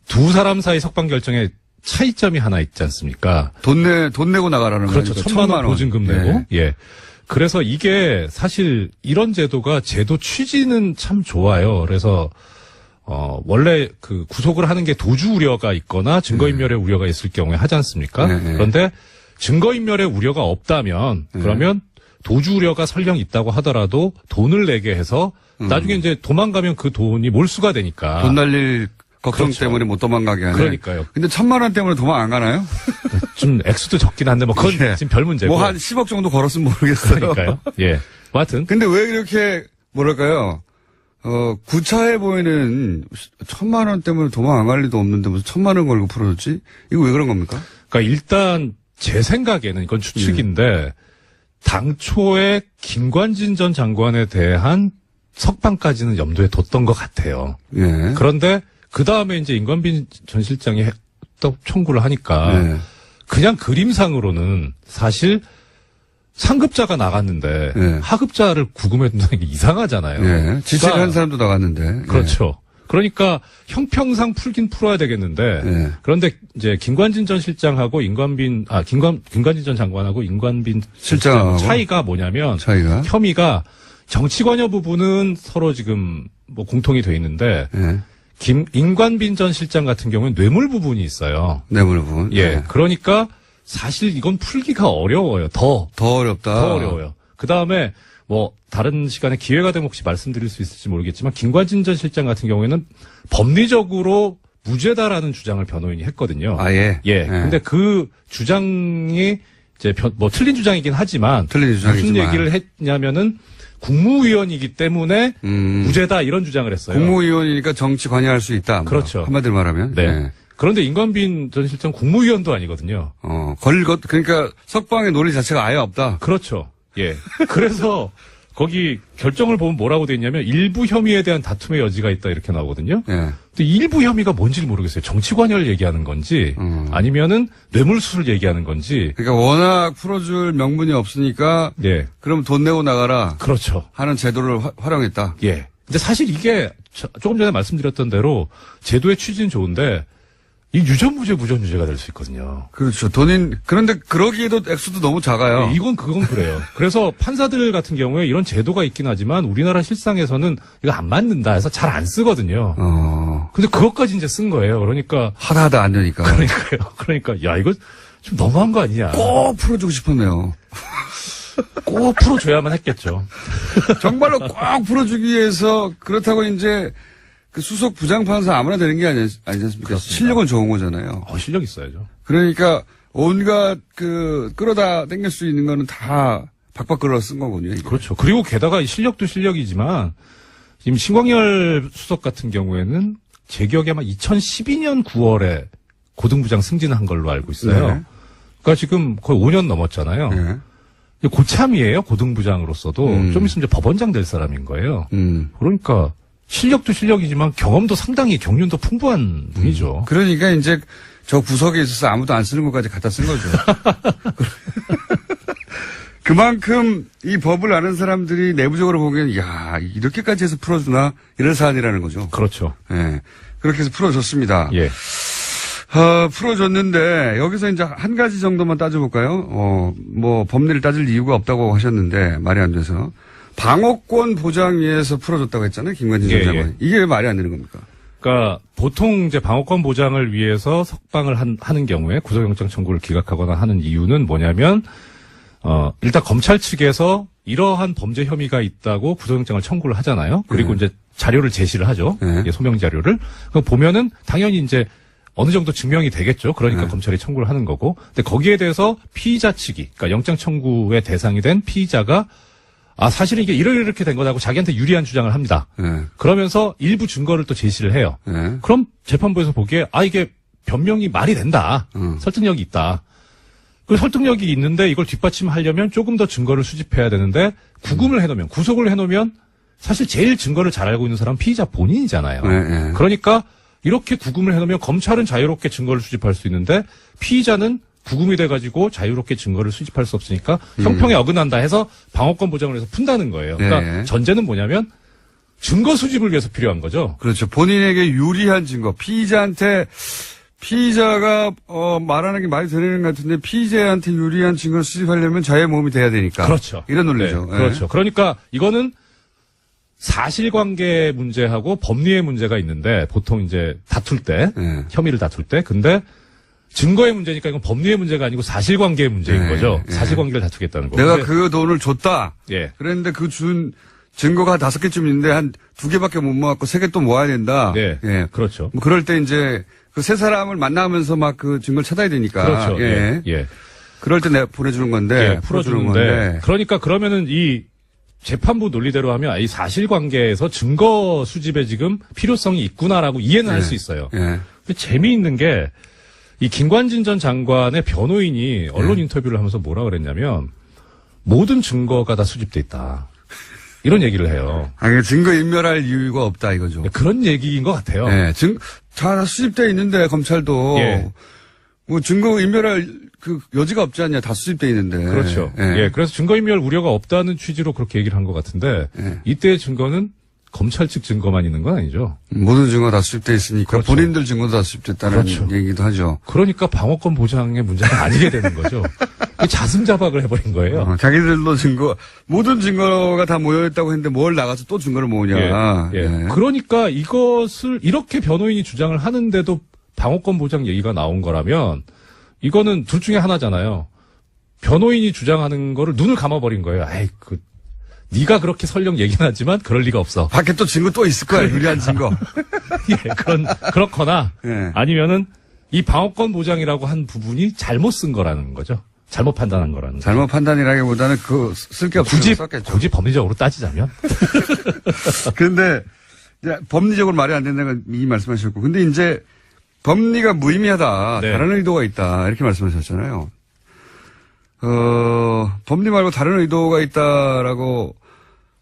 두 사람 사이 석방 결정에 차이점이 하나 있지 않습니까?
돈 내고 나가라는
그렇죠.
거니까
1,000만 원 보증금 내고.
네.
예. 그래서 이게 사실 이런 제도가 제도 취지는 참 좋아요. 그래서 원래 그 구속을 하는 게 도주 우려가 있거나 증거인멸의 우려가 있을 경우에 하지 않습니까?
네.
그런데 증거인멸의 우려가 없다면 그러면 도주 우려가 설령 있다고 하더라도 돈을 내게 해서 나중에 이제 도망가면 그 돈이 몰수가 되니까.
돈 날릴 걱정
그렇죠.
때문에 못 도망가게 하네.
그러니까요.
근데 1,000만 원 때문에 도망 안 가나요?
좀 액수도 적긴 한데 뭐 그건
예.
지금 별 문제고.
뭐 한 10억 정도 걸었으면 모르겠어요.
그러니까요. 예. 뭐 하여튼
근데 왜 이렇게 뭐랄까요? 구차해 보이는 1,000만 원 때문에 도망 안 갈 리도 없는데 무슨 1,000만 원 걸고 풀어줬지? 이거 왜 그런 겁니까?
그러니까 일단 제 생각에는 이건 추측인데 당초에 김관진 전 장관에 대한 석방까지는 염두에 뒀던 것 같아요.
예.
그런데 그 다음에 이제 임관빈 전 실장이 또 청구를 하니까
예.
그냥 그림상으로는 사실 상급자가 나갔는데
예.
하급자를 구금해 둔다는 게 이상하잖아요.
예. 지체를
그러니까
한 사람도 나갔는데.
그렇죠. 그러니까 형평상 풀긴 풀어야 되겠는데
예.
그런데 이제 김관진 전 실장하고 김관진 전 장관하고 임관빈
실장하고
실장 차이가 뭐냐면
차이가.
혐의가 정치 관여 부분은 서로 지금 뭐 공통이 돼 있는데
예.
임관빈 전 실장 같은 경우는 뇌물 부분이 있어요.
뇌물 부분.
예. 그러니까 사실 이건 풀기가 어려워요. 더
어렵다.
어려워요. 그 다음에 뭐 다른 시간에 기회가 되면 혹시 말씀드릴 수 있을지 모르겠지만 김관진 전 실장 같은 경우에는 법리적으로 무죄다라는 주장을 변호인이 했거든요.
아예.
예. 근데 그 주장이 이제 뭐 틀린 주장이긴 하지만
틀린 주장이지만.
무슨 얘기를 했냐면은 국무위원이기 때문에 무죄다 이런 주장을 했어요.
국무위원이니까 정치 관여할 수 있다. 뭐.
그렇죠.
한마디로 말하면.
네.
예.
그런데 임관빈 전 실장 국무위원도 아니거든요.
그러니까 석방의 논리 자체가 아예 없다.
그렇죠. 예. 그래서 거기 결정을 보면 뭐라고 돼 있냐면 일부 혐의에 대한 다툼의 여지가 있다 이렇게 나오거든요.
예.
근데 일부 혐의가 뭔지를 모르겠어요. 정치 관여를 얘기하는 건지 아니면은 뇌물수수를 얘기하는 건지.
그러니까 워낙 풀어줄 명분이 없으니까
예.
그럼 돈 내고 나가라
그렇죠.
하는 제도를 활용했다.
예. 근데 사실 이게 조금 전에 말씀드렸던 대로 제도의 취지는 좋은데 이 유전무죄 무전유죄가 될 수 있거든요.
그렇죠. 그런데 그러기에도 액수도 너무 작아요.
네, 그건 그래요. 그래서 판사들 같은 경우에 이런 제도가 있긴 하지만 우리나라 실상에서는 이거 안 맞는다 해서 잘 안 쓰거든요. 근데 그것까지 이제 쓴 거예요. 그러니까.
하다 안 되니까.
그러니까요. 그러니까, 야, 이거 좀 너무한 거 아니냐.
꼭 풀어주고 싶었네요.
꼭 풀어줘야만 했겠죠.
정말로 꼭 풀어주기 위해서 그렇다고 이제 그 수석 부장판사 아무나 되는 게 아니지 않습니까?
그렇습니다.
실력은 좋은 거잖아요.
실력 있어야죠.
그러니까 온갖 끌어다 땡길 수 있는 거는 다 박박 끌어 쓴 거군요. 이게.
그렇죠. 그리고 게다가 이 실력도 실력이지만 지금 신광열 수석 같은 경우에는 제 기억에 아마 2012년 9월에 고등부장 승진한 걸로 알고 있어요.
네.
그러니까 지금 거의 5년 넘었잖아요.
네.
고참이에요. 고등부장으로서도 좀 있으면 이제 법원장 될 사람인 거예요. 그러니까 실력도 실력이지만 경험도 상당히 경륜도 풍부한 분이죠.
그러니까 이제 저 구석에 있어서 아무도 안 쓰는 것까지 갖다 쓴 거죠. 그만큼 이 법을 아는 사람들이 내부적으로 보기엔 야 이렇게까지 해서 풀어주나 이런 사안이라는 거죠.
그렇죠.
예. 그렇게 해서 풀어줬습니다.
예.
풀어줬는데 여기서 이제 한 가지 정도만 따져볼까요? 뭐 법리를 따질 이유가 없다고 하셨는데 말이 안 돼서 방어권 보장 위해서 풀어줬다고 했잖아요. 김관진 전 장관이. 이게 왜 말이 안 되는 겁니까?
그러니까 보통 이제 방어권 보장을 위해서 석방을 하는 경우에 구속영장 청구를 기각하거나 하는 이유는 뭐냐면 일단 검찰 측에서 이러한 범죄 혐의가 있다고 구속영장을 청구를 하잖아요. 그리고 이제 자료를 제시를 하죠.
네.
소명 자료를. 그럼 보면은 당연히 이제 어느 정도 증명이 되겠죠. 그러니까 검찰이 청구를 하는 거고. 근데 거기에 대해서 피의자 측이, 그러니까 영장 청구의 대상이 된 피의자가 사실은 이게 이렇게 된 거다고 자기한테 유리한 주장을 합니다.
네.
그러면서 일부 증거를 또 제시를 해요.
네.
그럼 재판부에서 보기에 이게 변명이 말이 된다. 설득력이 있다. 그 설득력이 있는데 이걸 뒷받침하려면 조금 더 증거를 수집해야 되는데 구속을 해놓으면 사실 제일 증거를 잘 알고 있는 사람은 피의자 본인이잖아요.
네.
그러니까 이렇게 구금을 해놓으면 검찰은 자유롭게 증거를 수집할 수 있는데 피의자는 구금이 돼가지고 자유롭게 증거를 수집할 수 없으니까 형평에 어긋난다 해서 방어권 보장을 해서 푼다는 거예요. 그러니까
네.
전제는 뭐냐면 증거 수집을 위해서 필요한 거죠.
그렇죠. 본인에게 유리한 증거. 피의자가 말하는 게 말이 되는 것 같은데 피의자한테 유리한 증거를 수집하려면 자의 몸이 돼야 되니까.
그렇죠.
이런 논리죠.
네, 그렇죠. 그러니까 이거는 사실관계 문제하고 법리의 문제가 있는데 보통 이제 다툴 때
네.
혐의를 다툴 때 근데 증거의 문제니까 이건 법리의 문제가 아니고 사실관계의 문제인
네,
거죠.
네.
사실관계를 다투겠다는 거.
내가
근데
그 돈을 줬다.
예.
그랬는데 그 준 증거가 5개쯤 있는데 한 2개밖에 못 모았고 3개 또 모아야 된다.
네.
예.
그렇죠.
뭐 그럴 때 이제 그 세 사람을 만나면서 막 그 증거를 찾아야 되니까.
그렇죠.
예.
예.
그럴 때 내가 보내주는 건데.
예, 풀어주는데. 그러니까 그러면은 이 재판부 논리대로 하면 이 사실관계에서 증거 수집에 지금 필요성이 있구나라고 이해는 할 수 있어요.
예.
근데 재미있는 게 이 김관진 전 장관의 변호인이 언론 인터뷰를 하면서 뭐라 그랬냐면 모든 증거가 다 수집돼 있다. 이런 얘기를 해요.
아니, 증거 인멸할 이유가 없다 이거죠.
그런 얘기인 것 같아요.
예. 다 수집돼 있는데 검찰도.
예.
뭐 증거 인멸할 그 여지가 없지 않냐. 다 수집돼 있는데.
그렇죠. 예. 그래서 증거인멸 우려가 없다는 취지로 그렇게 얘기를 한 것 같은데
예.
이때의 증거는 검찰 측 증거만 있는 건 아니죠.
모든 증거 다 수집돼 있으니까
그렇죠.
본인들 증거도 다 수집됐다는
그렇죠.
얘기도 하죠.
그러니까 방어권 보장의 문제가 아니게 되는 거죠. 자승자박을 해버린 거예요.
자기들도 모든 증거가 다 모여있다고 했는데 뭘 나가서 또 증거를 모으냐.
예. 그러니까 이것을 이렇게 변호인이 주장을 하는데도 방어권 보장 얘기가 나온 거라면 이거는 둘 중에 하나잖아요. 변호인이 주장하는 거를 눈을 감아버린 거예요. 아이, 네가 그렇게 설령 얘기는 하지만 그럴 리가 없어.
밖에 또 증거 또 있을 거야, 유리한 증거.
예, 그렇거나
예.
아니면은 이 방어권 보장이라고 한 부분이 잘못 쓴 거라는 거죠. 잘못 판단한 거라는 거죠.
잘못 판단이라기보다는 쓸 게 없어서 썼겠죠.
굳이 법리적으로 따지자면.
근데, 이제 법리적으로 말이 안 된다는 건 이미 말씀하셨고. 근데 이제 법리가 무의미하다.
네.
다른 의도가 있다. 이렇게 말씀하셨잖아요. 법리 말고 다른 의도가 있다라고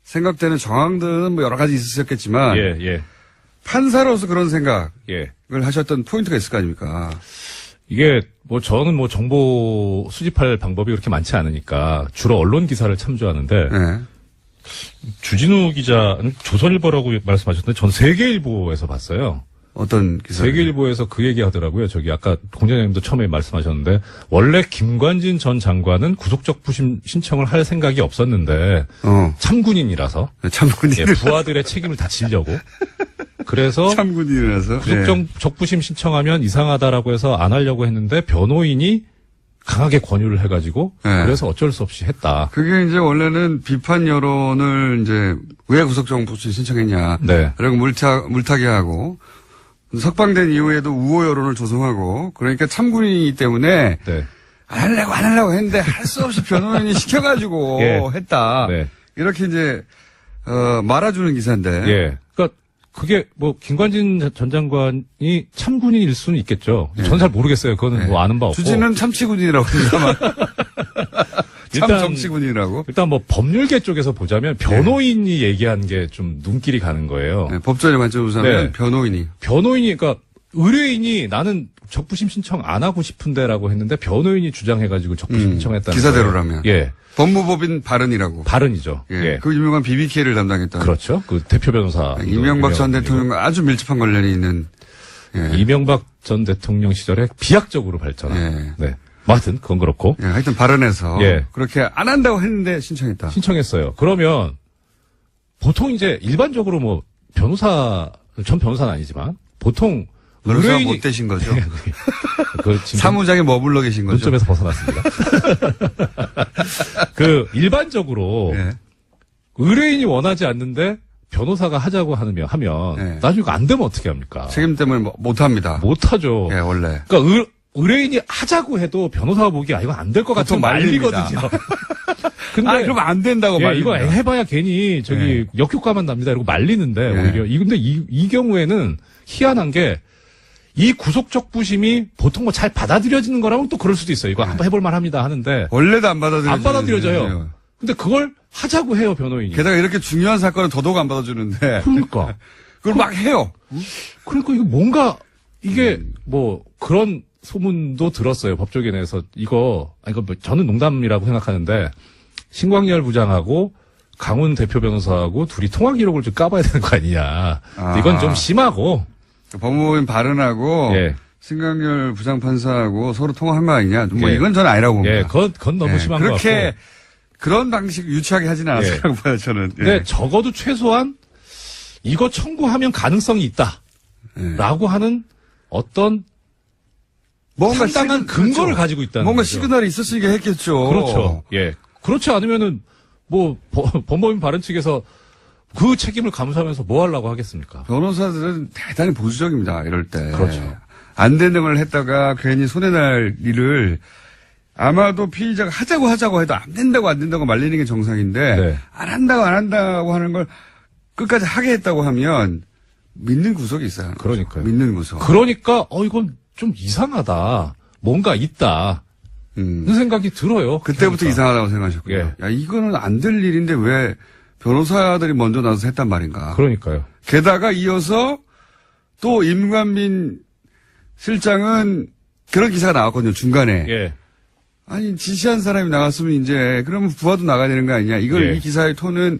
생각되는 정황들은 뭐 여러 가지 있으셨겠지만.
예.
판사로서 그런 생각을
예.
하셨던 포인트가 있을 거 아닙니까?
이게 저는 정보 수집할 방법이 그렇게 많지 않으니까 주로 언론 기사를 참조하는데
네.
주진우 기자는 조선일보라고 말씀하셨는데 전 세계일보에서 봤어요.
어떤 기사?
세계일보에서 그 얘기 하더라고요. 저기 아까 공장장님도 처음에 말씀하셨는데 원래 김관진 전 장관은 구속적 부심 신청을 할 생각이 없었는데 참군인이라서
참군인.
부하들의 책임을 다 지려고 그래서
참군인이라서
구속적 부심 신청하면 이상하다라고 해서 안 하려고 했는데 변호인이 강하게 권유를 해가지고 그래서 어쩔 수 없이 했다.
그게 이제 원래는 비판 여론을 이제 왜 구속적 부심 신청했냐.
네.
그리고 물타기 하고 석방된 이후에도 우호 여론을 조성하고 그러니까 참군인이기 때문에
네.
안 하려고 했는데 할 수 없이 변호인이 시켜가지고 했다.
네.
이렇게 이제 말아주는 기사인데.
예. 그러니까 그게 김관진 전 장관이 참군인일 수는 있겠죠. 전 잘 모르겠어요. 그거는 아는 바 없고.
주진은 참치군이라고 그러지만 참정치군이라고.
일단 법률계 쪽에서 보자면 변호인이 얘기한 게 좀 눈길이 가는 거예요.
네, 법조인의 관점으로 보자면 변호인이.
그러니까 의뢰인이 나는 적부심 신청 안 하고 싶은데라고 했는데 변호인이 주장해가지고 적부심 신청했다는
기사대로라면.
거예요. 예.
법무법인 발언이라고.
발언이죠.
예. 그 유명한 BBK를 담당했던.
그렇죠. 그 대표 변호사.
이명박 전 대통령과 아주 밀접한 관련이 있는. 예.
이명박 전 대통령 시절에 비약적으로 발전한. 네. 하여튼 그건 그렇고.
예, 하여튼 발언해서 그렇게 안 한다고 했는데 신청했다.
신청했어요. 그러면 보통 이제 일반적으로 전 변호사는 아니지만 보통
변호사가 못 되신 거죠. 사무장에 머물러 계신 거죠.
논점에서 벗어났습니다. 일반적으로 의뢰인이 원하지 않는데 변호사가 하자고 하면 나중에 안 되면 어떻게 합니까?
책임 때문에 못 합니다.
못 하죠.
예, 원래.
그러니까 의뢰인이 하자고 해도 변호사가 보기에 이거 안 될 것 같으면 말리거든요. 근데
그럼 안 된다고 말립니다.
이거 해봐야 괜히 역효과만 납니다. 이러고 말리는데 오히려 근데 이 경우에는 희한한 게 이 구속적 부심이 보통 잘 받아들여지는 거라면 또 그럴 수도 있어요. 이거 한번 해볼 만합니다 하는데
원래도 안 받아들여져요.
근데 그걸 하자고 해요, 변호인이.
게다가 이렇게 중요한 사건은 더더욱 안 받아주는데.
그러니까.
그걸 막 해요.
그러니까 이거 뭔가 이게 뭐 그런 소문도 들었어요. 법조계내에서 이거 뭐 저는 농담이라고 생각하는데 신광열 부장하고 강훈 대표 변호사하고 둘이 통화 기록을 좀 까봐야 되는 거 아니냐.
아.
이건 좀 심하고.
법무법인 발언하고
예.
신강렬 부장판사하고 서로 통화한 거 아니냐. 뭐
예.
이건 저는 아니라고 봅니다.
예, 그건 너무
예,
심한 것 같고.
그렇게 그런 방식 유치하게 하지는 않았을
예.
거라고 봐요, 저는. 예.
근데 적어도 최소한 이거 청구하면 가능성이 있다.
예.
라고 하는 어떤
뭔가
상당한 근거를 가지고 있다는
뭔가
거죠.
시그널이 있었으니까 했겠죠.
그렇죠. 예. 그렇지 않으면은 뭐 법무법인 발언 측에서 그 책임을 감수하면서 뭐 하려고 하겠습니까?
변호사들은 대단히 보수적입니다. 이럴 때.
그렇죠.
안 되는 걸 했다가 괜히 손해날 일을 아마도 피의자가 하자고 해도 안 된다고 말리는 게 정상인데
네.
안 한다고 하는 걸 끝까지 하게 했다고 하면 믿는 구석이 있어요.
그러니까요.
믿는 구석.
그러니까 이건 좀 이상하다. 뭔가 있다. 그 생각이 들어요.
그때부터
그러니까.
이상하다고 생각하셨고요.
예.
야, 이거는 안 될 일인데 왜 변호사들이 먼저 나서서 했단 말인가.
그러니까요.
게다가 이어서 또 임관민 실장은 그런 기사가 나왔거든요. 중간에.
예.
아니 지시한 사람이 나갔으면 이제 그러면 부하도 나가야 되는 거 아니냐. 이걸
예.
이 기사의 톤은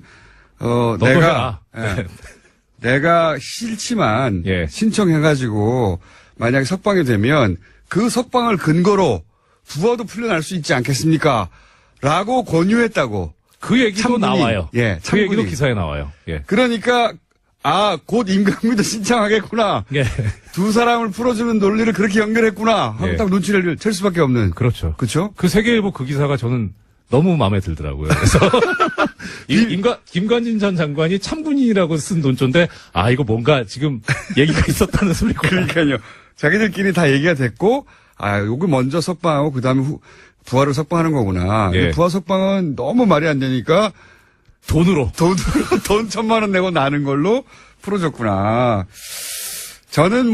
너도
내가
해라.
예. 내가 싫지만
예.
신청해가지고 만약에 석방이 되면 그 석방을 근거로 부하도 풀려날 수 있지 않겠습니까? 라고 권유했다고.
그 얘기도
참군이.
나와요.
예,
그
참군이.
얘기도 기사에 나와요. 예.
그러니까 곧 임금위도 신청하겠구나.
예.
두 사람을 풀어주는 논리를 그렇게 연결했구나 하고
예.
딱 눈치를 챌 수밖에 없는.
그렇죠.
그렇죠?
그 세계일보 그 기사가 저는 너무 마음에 들더라고요. 그래서 김관진 전 장관이 참군인이라고 쓴 논조인데 이거 뭔가 지금 얘기가 있었다는 소리구나.
그러니까요. 자기들끼리 다 얘기가 됐고 요거 먼저 석방하고 그다음에 부하를 석방하는 거구나.
예.
부하 석방은 너무 말이 안 되니까
돈으로.
돈 1,000만 원 내고 나는 걸로 풀어줬구나. 저는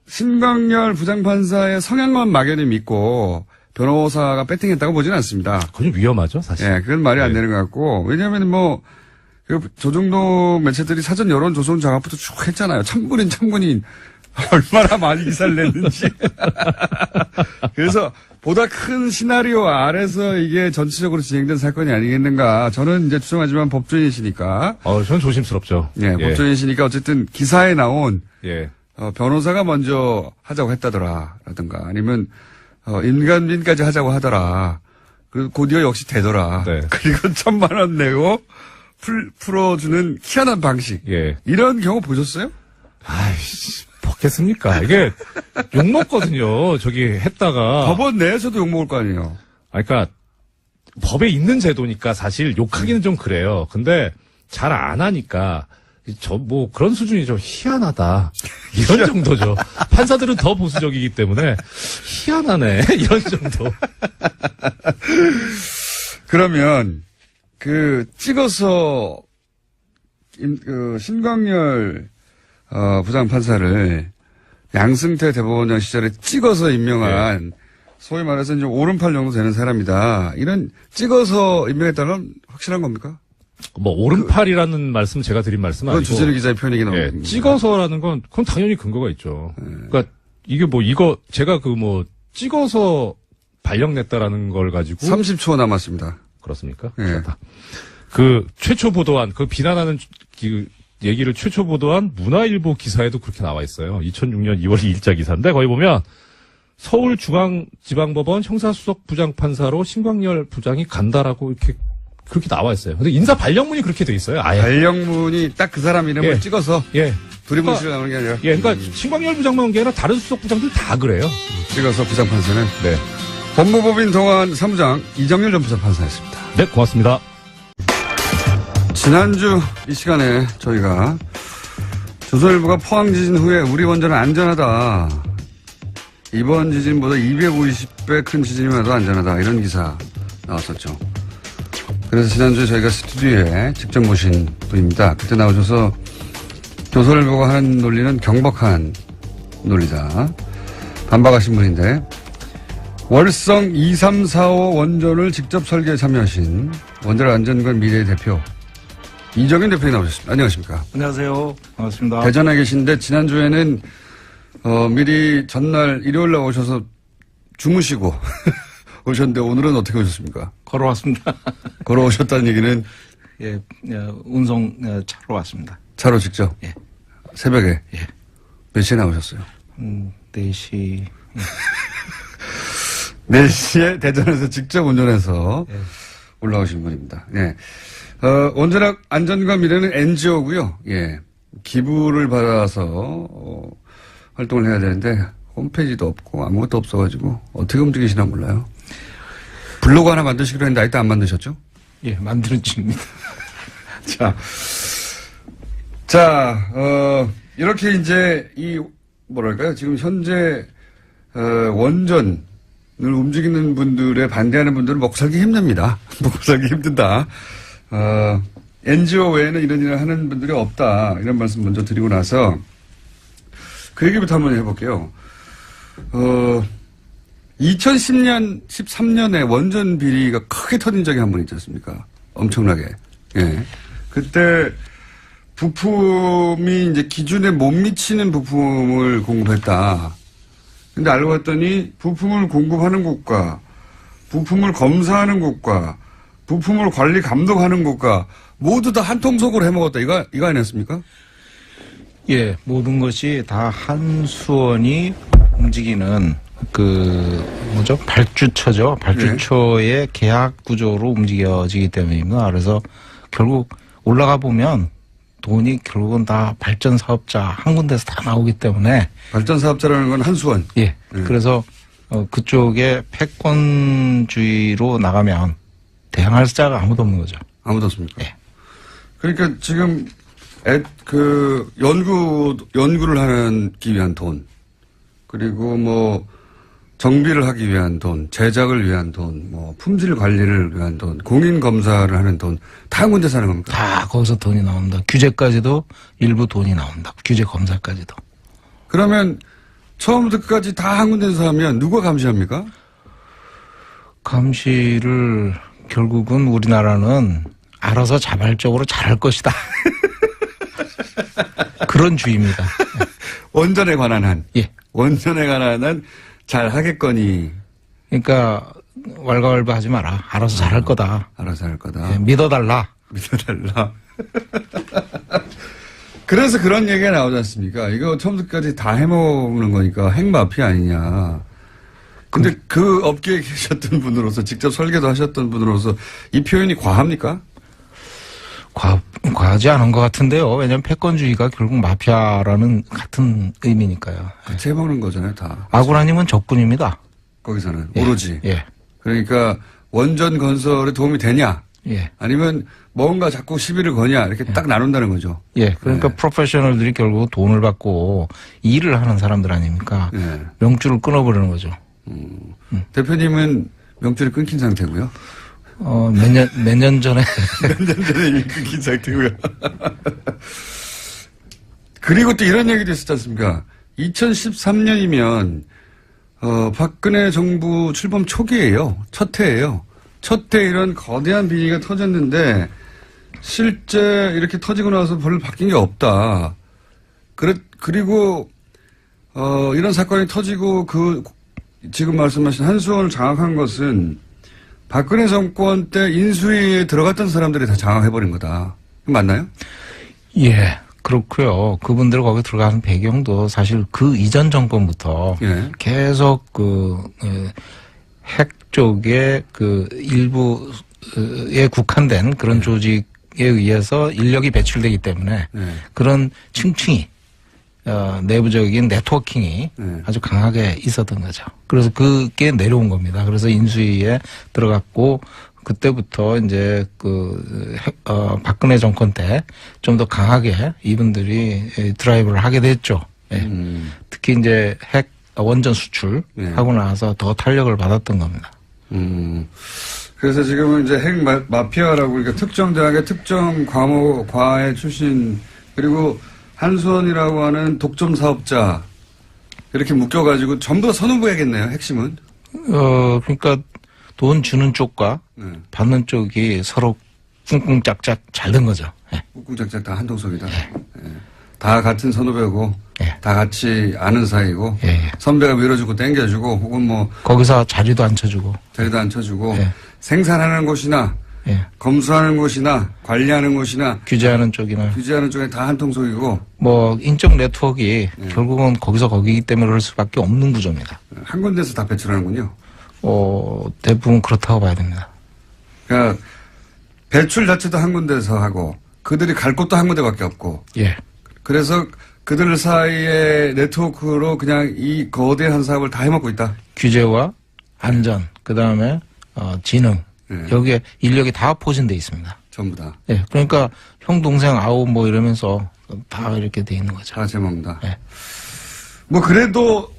신광열 부장판사의 성향만 막연히 믿고 변호사가 배팅했다고 보지는 않습니다.
그건 좀 위험하죠, 사실.
예, 그건 말이 안
예.
되는 것 같고. 왜냐하면 조중동 매체들이 사전 여론 조성 작업부터 쭉 했잖아요. 참군인. 얼마나 많이 기사를 냈는지. 그래서 보다 큰 시나리오 아래서 이게 전체적으로 진행된 사건이 아니겠는가. 저는 이제 추정하지만 법조인이시니까.
저는 조심스럽죠.
예, 법조인이시니까 어쨌든 기사에 나온
예.
변호사가 먼저 하자고 했다더라라든가 아니면 임관민까지 하자고 하더라. 그 곧이어 역시 되더라.
네.
그리고 1,000만 원 내고 풀어주는 희한한 방식.
예.
이런 경우 보셨어요?
아이씨, 먹겠습니까? 이게 욕먹거든요. 저기 했다가.
법원 내에서도 욕먹을 거 아니에요.
그러니까 법에 있는 제도니까 사실 욕하기는 좀 그래요. 근데 잘 안 하니까 그런 수준이 좀 희한하다. 이런 정도죠. 판사들은 더 보수적이기 때문에 희한하네. 이런 정도.
그러면 찍어서 신광열 부장판사를 양승태 대법원장 시절에 찍어서 임명한 소위 말해서 이제 오른팔 정도 되는 사람이다. 이런 찍어서 임명했다는 건 확실한 겁니까?
오른팔이라는 말씀 제가 드린 말씀은
그건
아니고.
주진우 기자의 표현이긴 합니다.
찍어서라는 그건 당연히 근거가 있죠. 그러니까 이게 제가 찍어서 발령냈다라는 걸 가지고.
30초 남았습니다.
그렇습니까?
예.
그렇다. 최초 보도한, 비난하는 얘기를 최초 보도한 문화일보 기사에도 그렇게 나와 있어요. 2006년 2월 2일자 기사인데, 거기 보면, 서울중앙지방법원 형사수석 부장판사로 신광열 부장이 간다라고 그렇게 나와 있어요. 근데 인사 발령문이 그렇게 돼 있어요. 아예.
발령문이 딱 그 사람 이름을
예.
찍어서
예.
두리뭉실로 나오는 게 아니라
그러니까 신광열 부장만 게 아니라 다른 수석 부장들 다 그래요.
찍어서 부장판사는
네.
법무법인 동안 사무장 이정열 전 부장판사였습니다.
네, 고맙습니다.
지난주 이 시간에 저희가 조선일보가 포항 지진 후에 우리 원전은 안전하다. 이번 지진보다 250배 큰 지진이면 더 안전하다. 이런 기사 나왔었죠. 그래서 지난주에 저희가 스튜디오에 직접 모신 분입니다. 그때 나오셔서 조선일보가 하는 논리는 경박한 논리다. 반박하신 분인데 월성 2345 원전을 직접 설계에 참여하신 원자력 안전관 미래의 대표 이정현 대표님 나오셨습니다. 안녕하십니까?
안녕하세요. 반갑습니다.
대전에 계신데 지난주에는 미리 전날 일요일 날 오셔서 주무시고 오셨는데 오늘은 어떻게 오셨습니까?
걸어왔습니다.
걸어오셨다는 얘기는
예, 운송 차로 왔습니다.
차로 직접?
예.
새벽에?
예.
몇 시에 나오셨어요?
4시.
4시에 대전에서 직접 운전해서
예.
올라오신 분입니다. 예. 원자력 안전과 미래는 NGO고요. 예. 기부를 받아서 활동을 해야 되는데 홈페이지도 없고 아무것도 없어가지고 어떻게 움직이시나 몰라요. 블로그 하나 만드시기로 했는데 아직도 안 만드셨죠?
예, 만드는 중입니다.
이렇게 이제 뭐랄까요. 지금 현재 원전을 움직이는 분들의 반대하는 분들은 먹고 살기 힘듭니다. 먹고 살기 힘든다. NGO 외에는 이런 일을 하는 분들이 없다. 이런 말씀 먼저 드리고 나서 그 얘기부터 한번 해볼게요. 2010년, 13년에 원전 비리가 크게 터진 적이 한 번 있지 않습니까? 엄청나게. 예. 그때 부품이 이제 기준에 못 미치는 부품을 공급했다. 근데 알고 봤더니 부품을 공급하는 곳과 부품을 검사하는 곳과 부품을 관리 감독하는 곳과 모두 다 한 통속으로 해먹었다. 이거 아니었습니까?
예, 모든 것이 다 한수원이 움직이는 발주처죠. 발주처의 계약 구조로 움직여지기 때문입니다. 그래서 결국 올라가 보면 돈이 결국은 다 발전 사업자 한 군데서 다 나오기 때문에.
발전 사업자라는 건 한수원.
예. 그래서 그쪽에 패권주의로 나가면 대항할 자가 아무도 없는 거죠.
아무도 없습니까?
예.
그러니까 지금 연구를 하기 위한 돈, 그리고 뭐 정비를 하기 위한 돈, 제작을 위한 돈, 뭐 품질 관리를 위한 돈, 공인 검사를 하는 돈, 다 한 군데 사는 겁니까?
다 거기서 돈이 나옵니다. 규제까지도 일부 돈이 나온다. 규제 검사까지도.
그러면 처음부터 끝까지 다 한 군데서 하면 누가 감시합니까?
감시를 결국은 우리나라는 알아서 자발적으로 잘할 것이다. 그런 주의입니다.
원전에 관한 한.
예.
원전에 관한 한 잘 하겠거니.
그러니까 왈가왈부 하지 마라. 알아서 잘할 거다.
알아서 할 거다.
예, 믿어달라.
믿어달라. 그래서 그런 얘기가 나오지 않습니까? 이거 처음부터까지 다 해먹는 거니까 핵마피아 아니냐. 근데 그 업계에 계셨던 분으로서 직접 설계도 하셨던 분으로서 이 표현이 과합니까?
과하지 않은 것 같은데요. 왜냐하면 패권주의가 결국 마피아라는 같은 의미니까요.
같이 해먹는 거잖아요, 다.
아고라님은 적군입니다.
거기서는.
예.
오로지.
예.
그러니까 원전 건설에 도움이 되냐?
예.
아니면 뭔가 자꾸 시비를 거냐? 이렇게 딱 나눈다는 거죠.
예. 그러니까 프로페셔널들이 결국 돈을 받고 일을 하는 사람들 아닙니까?
예.
명줄을 끊어버리는 거죠.
대표님은 명줄이 끊긴 상태고요.
몇 년 전에.
몇 년 전에 이미 끊긴 상태고요. 그리고 또 이런 얘기도 있었지 않습니까? 2013년이면, 박근혜 정부 출범 초기예요. 첫 해예요. 첫 해 이런 거대한 비리가 터졌는데, 실제 이렇게 터지고 나서 별로 바뀐 게 없다. 그리고, 이런 사건이 터지고 지금 말씀하신 한수원을 장악한 것은 박근혜 정권 때 인수위에 들어갔던 사람들이 다 장악해버린 거다. 맞나요?
예, 그렇고요. 그분들 거기 들어가는 배경도 사실 그 이전 정권부터
예.
계속 핵 쪽에 일부에 국한된 그런 조직에 의해서 인력이 배출되기 때문에 그런 층층이 내부적인 네트워킹이 아주 강하게 있었던 거죠. 그래서 그게 내려온 겁니다. 그래서 인수위에 들어갔고 그때부터 이제 박근혜 정권 때 좀 더 강하게 이분들이 드라이브를 하게 됐죠. 예. 특히 이제 핵 원전 수출하고 나서 더 탄력을 받았던 겁니다.
그래서 지금은 이제 핵 마피아라고 그러니까 특정 대학의 특정 과에 출신 그리고 한수원이라고 하는 독점 사업자 이렇게 묶여가지고 전부 다 선후부야겠네요. 핵심은.
그러니까 돈 주는 쪽과
네.
받는 쪽이 서로 꿍꿍짝짝 잘 된 거죠. 예.
꾹꾹짝짝 다 한통속이다. 예. 다 같은 선후배고,
예.
다 같이 아는 사이고,
예, 예.
선배가 밀어주고 땡겨주고, 혹은 뭐
거기서 자리도 안 쳐주고.
자리도 안 쳐주고,
예.
생산하는 곳이나
예.
검수하는 곳이나 관리하는 곳이나
규제하는 쪽이나
규제하는 쪽에 다 한통속이고,
뭐 인적 네트워크가 결국은 거기서 거기기 때문에 그럴 수밖에 없는 구조입니다.
한 군데서 다 배출하는군요.
대부분 그렇다고 봐야 됩니다.
그러니까 배출 자체도 한 군데서 하고, 그들이 갈 곳도 한 군데밖에 없고,
예.
그래서 그들 사이의 네트워크로 그냥 이 거대한 사업을 다 해먹고 있다.
규제와 안전, 그 다음에 지능
예.
여기에 인력이 다 포진돼 있습니다.
전부 다.
예. 그러니까 형 동생 아우 뭐 이러면서 다 이렇게 돼 있는 거죠.
다 제먹는다.
예.
뭐 그래도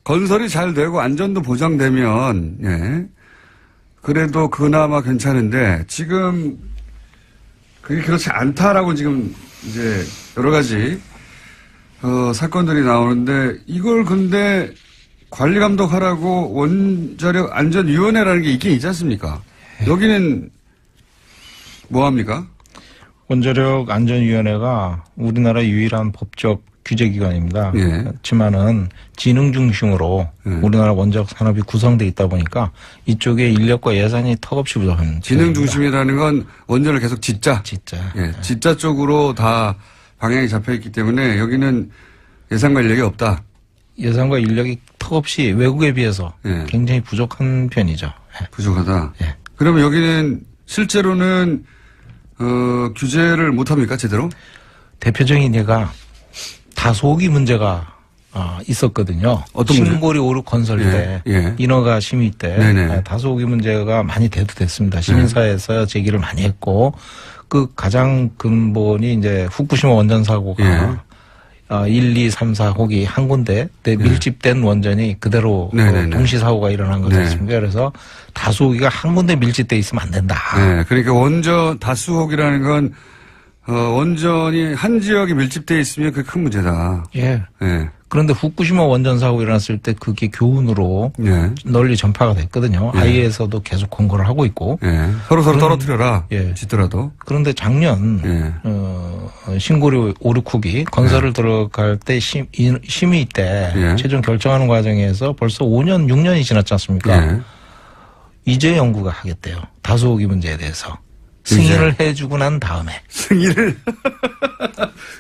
건설이 잘 되고 안전도 보장되면 예. 그래도 그나마 괜찮은데 지금 그게 그렇지 않다라고 지금 이제 여러 가지 사건들이 나오는데 이걸 근데 관리 감독하라고 원자력 안전위원회라는 게 있긴 있지 않습니까? 여기는 뭐 합니까?
원자력 안전위원회가 우리나라 유일한 법적 규제기관입니다.
예.
그렇지만은 지능 중심으로
예.
우리나라 원자력 산업이 구성돼 있다 보니까 이쪽에 인력과 예산이 턱없이 부족합니다.
지능 중심이라는 건 원전을 계속 짓자.
진짜.
예, 짓자 쪽으로 다 방향이 잡혀 있기 때문에 여기는 예산과 인력이 없다.
예산과 인력이 턱없이 외국에 비해서
예.
굉장히 부족한 편이죠. 예.
부족하다.
예.
그러면 여기는 실제로는 규제를 못 합니까 제대로?
대표적인 예가 다소기 문제가 있었거든요.
어떤 문제?
신고리 오륙 건설 때
예.
인허가 심의 때
네네.
다소기 문제가 많이 대두됐습니다. 시민사회에서 제기를 많이 했고 그 가장 근본이 이제 후쿠시마 원전 사고가 1, 2, 3, 4호기 한 군데 밀집된 원전이 그대로
네네네.
동시 사고가 일어난 거지
네.
않습니까? 그래서 다소기가 한 군데 밀집돼 있으면 안 된다.
네, 그러니까 원전 다수혹이라는 건 원전이 한 지역에 밀집되어 있으면 그게 큰 문제다.
예.
예.
그런데 후쿠시마 원전 사고 일어났을 때 그게 교훈으로
예.
널리 전파가 됐거든요.
예.
IAEA에서도 계속 권고를 하고 있고.
예. 서로 떨어뜨려라.
예.
짓더라도.
그런데 작년
예.
신고리 오륙후기 건설을 들어갈 때 심의 때
예.
최종 결정하는 과정에서 벌써 5년, 6년이 지났지 않습니까?
예.
이제 연구가 하겠대요. 다소호기 문제에 대해서. 승인을 해주고 난 다음에.
승인을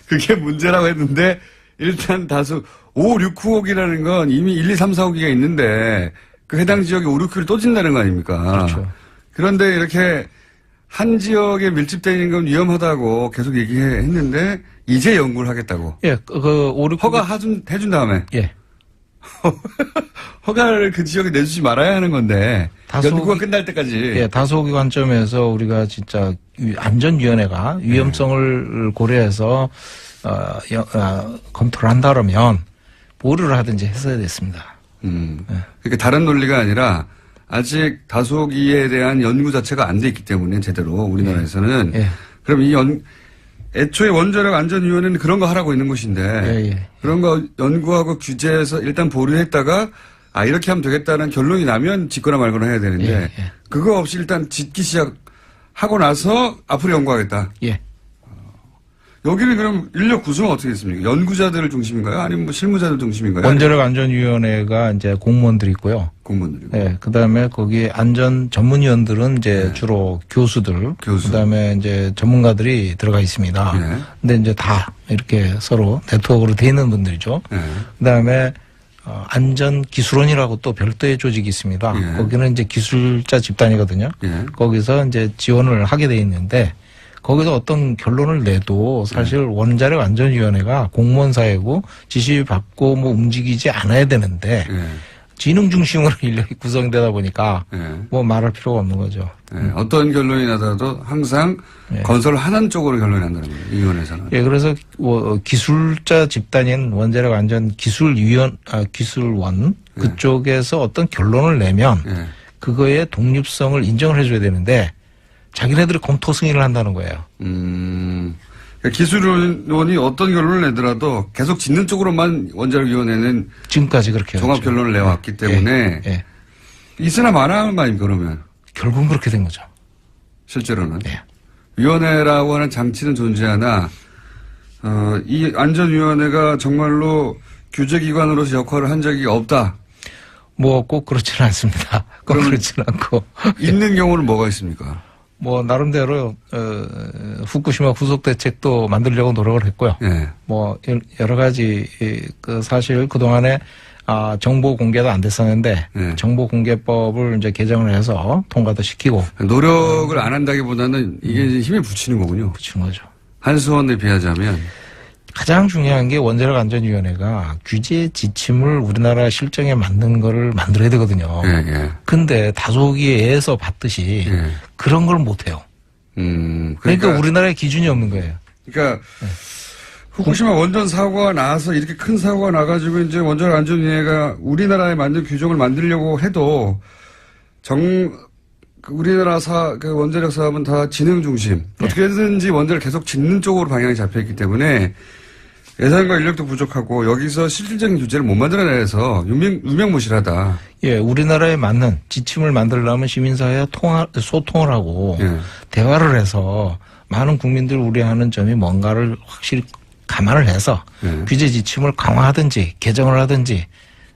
그게 문제라고 했는데 일단 다수 5, 6, 9호기라는 건 이미 1, 2, 3, 4호기가 있는데 그 해당 지역에 5, 6호를 또 진다는 거 아닙니까?
그렇죠.
그런데 이렇게 한 지역에 밀집되어 있는 건 위험하다고 계속 얘기했는데 이제 연구를 하겠다고.
예, 그 5, 6
허가 해준 다음에.
예.
허가를 그 지역에 내주지 말아야 하는 건데 연구가 끝날 때까지.
예, 다소호기 관점에서 우리가 진짜 안전위원회가 위험성을 고려해서 검토를 한다면 보류를 하든지 했어야 됐습니다.
그러니까 다른 논리가 아니라 아직 다소기에 대한 연구 자체가 안 돼 있기 때문에 제대로 우리나라에서는
예.
그럼 애초에 원자력 안전위원회는 그런 거 하라고 있는 곳인데
예.
그런 거 연구하고 규제해서 일단 보류했다가 이렇게 하면 되겠다는 결론이 나면 짓거나 말거나 해야 되는데
예.
그거 없이 일단 짓기 시작하고 나서 앞으로 연구하겠다.
예.
여기는 그럼 인력 구성은 어떻게 됐습니까? 연구자들 중심인가요? 아니면 뭐 실무자들 중심인가요?
원자력 안전위원회가 이제 공무원들이 있고요.
공무원들이고.
예, 그 다음에 거기 안전 전문위원들은 이제 주로 교수들,
교수.
그 다음에 이제 전문가들이 들어가 있습니다.
예.
근데 이제 다 이렇게 서로 네트워크로 돼 있는 분들이죠.
예.
그 다음에 안전기술원이라고 또 별도의 조직이 있습니다.
예.
거기는 이제 기술자 집단이거든요.
예.
거기서 이제 지원을 하게 돼 있는데 거기서 어떤 결론을 내도 사실 원자력 안전위원회가 공무원 사회고 지시받고 뭐 움직이지 않아야 되는데
예.
지능 중심으로 인력이 구성되다 보니까
예.
뭐 말할 필요가 없는 거죠.
예. 어떤 결론이 나더라도 항상
예.
건설을 하는 쪽으로 결론이 난다는 거예요. 이 위원회에서는.
예, 그래서 기술자 집단인 원자력 안전 기술원 그쪽에서 어떤 결론을 내면
예.
그거의 독립성을 인정을 해줘야 되는데 자기네들이 검토 승인을 한다는 거예요.
그러니까 기술원이 어떤 결론을 내더라도 계속 짓는 쪽으로만 원자력위원회는
지금까지 그렇게
종합
해왔죠.
결론을 내왔기 때문에
예.
있으나 마나하는 거 아닙니까, 그러면?
결국은 그렇게 된 거죠.
실제로는.
네.
위원회라고 하는 장치는 존재하나, 이 안전위원회가 정말로 규제기관으로서 역할을 한 적이 없다.
뭐 꼭 그렇지는 않습니다. 꼭 그렇지는 않고.
있는 경우는 뭐가 있습니까?
뭐 나름대로 후쿠시마 후속 대책도 만들려고 노력을 했고요.
예.
뭐 여러 가지 그 사실 그 동안에 정보 공개도 안 됐었는데
네.
정보 공개법을 이제 개정을 해서 통과도 시키고
노력을 안 한다기보다는 이게 이제 힘에 붙이는 거군요.
붙인 거죠.
한수원에 비하자면.
가장 중요한 게 원자력 안전위원회가 규제 지침을 우리나라 실정에 맞는 거를 만들어야 되거든요.
예, 예.
근데 다소기에서 봤듯이
예.
그런 걸 못 해요. 그러니까 우리나라에 기준이 없는 거예요.
그러니까 후쿠시마 원전 사고가 나서 이렇게 큰 사고가 나가지고 이제 원자력 안전위원회가 우리나라에 맞는 규정을 만들려고 해도 우리나라 그 원자력 사업은 다 지능 중심.
네.
어떻게든지 원자를 계속 짓는 쪽으로 방향이 잡혀 있기 때문에 예산과 인력도 부족하고 여기서 실질적인 규제를 못 만들어내서 유명무실하다.
예, 우리나라에 맞는 지침을 만들려면 시민사회와 소통을 하고
예.
대화를 해서 많은 국민들 우려하는 점이 뭔가를 확실히 감안을 해서
예.
규제 지침을 강화하든지 개정을 하든지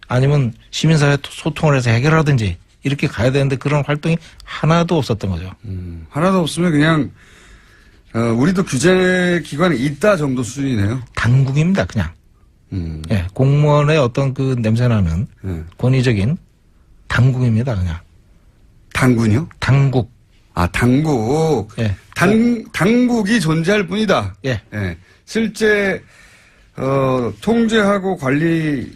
아니면 시민사회 소통을 해서 해결하든지 이렇게 가야 되는데 그런 활동이 하나도 없었던 거죠.
하나도 없으면 그냥 우리도 규제 기관이 있다 정도 수준이네요.
당국입니다, 그냥. 예, 공무원의 어떤 그 냄새나는
예.
권위적인 당국입니다, 그냥.
당군요?
당국.
당국.
예.
당국이 존재할 뿐이다.
예.
예. 실제 통제하고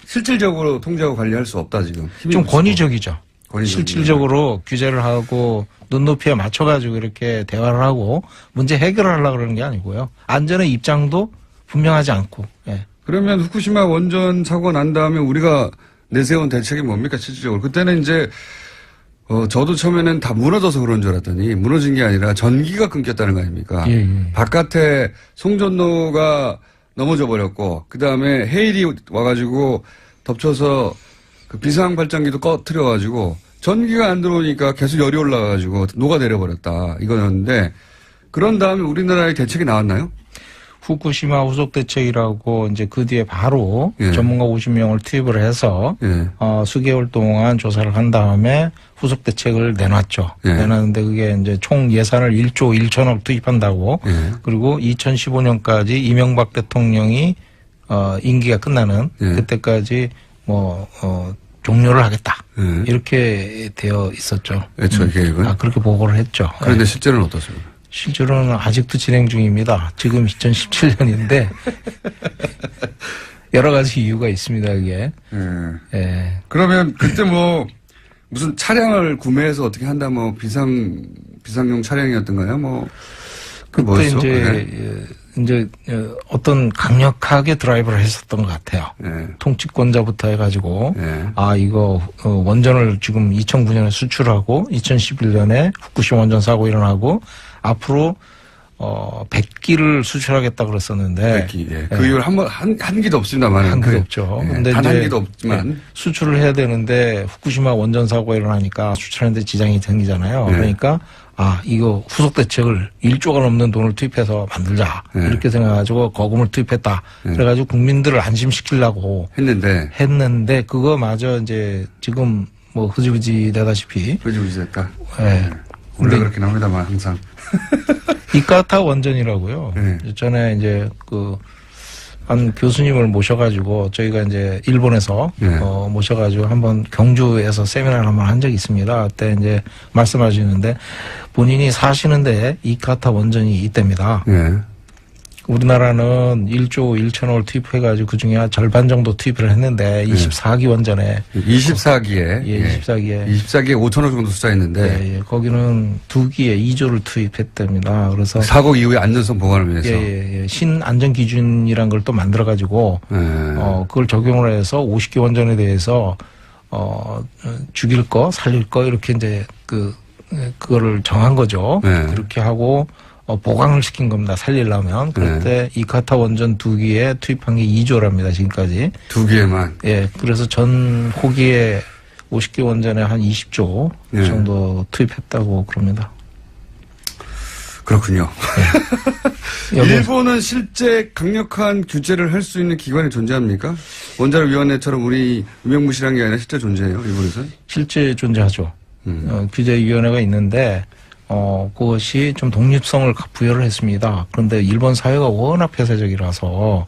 실질적으로 통제하고 관리할 수 없다 지금.
좀 권위적이죠.
권위적이죠.
실질적으로 규제를 하고 눈높이에 맞춰가지고 이렇게 대화를 하고 문제 해결을 하려고 그러는 게 아니고요. 안전의 입장도 분명하지 않고. 예.
그러면 후쿠시마 원전 사고가 난 다음에 우리가 내세운 대책이 뭡니까 실질적으로. 그때는 이제 저도 처음에는 다 무너져서 그런 줄 알았더니 무너진 게 아니라 전기가 끊겼다는 거 아닙니까?
예, 예.
바깥에 송전로가 넘어져 버렸고 그다음에 해일이 와가지고 덮쳐서 그 비상 발전기도 꺼트려가지고 전기가 안 들어오니까 계속 열이 올라가가지고 녹아내려 버렸다 이거였는데 그런 다음에 우리나라의 대책이 나왔나요?
후쿠시마 후속 대책이라고 이제 그 뒤에 바로
예.
전문가 50명을 투입을 해서
예.
수개월 동안 조사를 한 다음에 후속 대책을 내놨죠.
예.
내놨는데 그게 이제 총 예산을 1조 1천억 투입한다고
예.
그리고 2015년까지 이명박 대통령이 임기가 끝나는
예.
그때까지 종료를 하겠다.
예.
이렇게 되어 있었죠.
애초에 계획은.
그렇게 보고를 했죠.
그런데
예.
실제로는 어떻습니까?
실제로는 아직도 진행 중입니다. 지금 2017년인데 여러 가지 이유가 있습니다. 이게.
예.
예.
그러면 그때 무슨 차량을 구매해서 어떻게 한다 비상용 차량이었던가요?
그때
뭐였어?
이제 어떤 강력하게 드라이브를 했었던 것 같아요.
예.
통치권자부터 해가지고
예.
이거 원전을 지금 2009년에 수출하고 2011년에 후쿠시마 원전 사고 일어나고 앞으로 100기를 수출하겠다 그랬었는데
100기. 예. 그 이후로 한 기도 없습니다만.
한 기도 없죠.
예.
근데
단
이제
한 기도 없지만.
수출을 해야 되는데 후쿠시마 원전 사고가 일어나니까 수출하는데 지장이 생기잖아요.
네.
그러니까 이거 후속 대책을 1조가 넘는 돈을 투입해서 만들자.
네.
이렇게 생각해가지고 거금을 투입했다.
네.
그래가지고 국민들을 안심시키려고
했는데
그거마저 이제 지금 흐지부지 되다시피.
흐지부지 됐다.
예.
원래 그렇긴 합니다만 항상.
이카타 원전이라고요.
네.
전에 이제 한 교수님을 모셔가지고 저희가 이제 일본에서
네.
모셔가지고 한번 경주에서 세미나를 한번 한 적이 있습니다. 그때 이제 말씀하시는데 본인이 사시는데 이카타 원전이 있답니다.
네.
우리나라는 1조 1천억을 투입해가지고 그중에 절반 정도 투입을 했는데 24기 원전에
24기에
예, 24기에
5천억 정도 투자했는데
예, 거기는 2기에 2조를 투입했답니다. 그래서
사고 이후에 안전성 보관을 위해서
예. 신안전 기준이란 걸 또 만들어 가지고 그걸 적용을 해서 50기 원전에 대해서 죽일 거 살릴 거 이렇게 이제 그거를 정한 거죠.
네.
그렇게 하고 보강을 시킨 겁니다. 살리려면. 그때 이카타 원전 2기에 투입한 게 2조랍니다. 지금까지.
2기에만.
예. 그래서 전 호기에 50개 원전에 한 20조
예.
정도 투입했다고 그럽니다.
그렇군요.
여기
일본은 실제 강력한 규제를 할 수 있는 기관이 존재합니까? 원자력위원회처럼 우리 유명무실한 게 아니라 실제 존재해요, 일본에서는?
실제 존재하죠. 규제위원회가 있는데 그것이 좀 독립성을 부여를 했습니다. 그런데 일본 사회가 워낙 폐쇄적이라서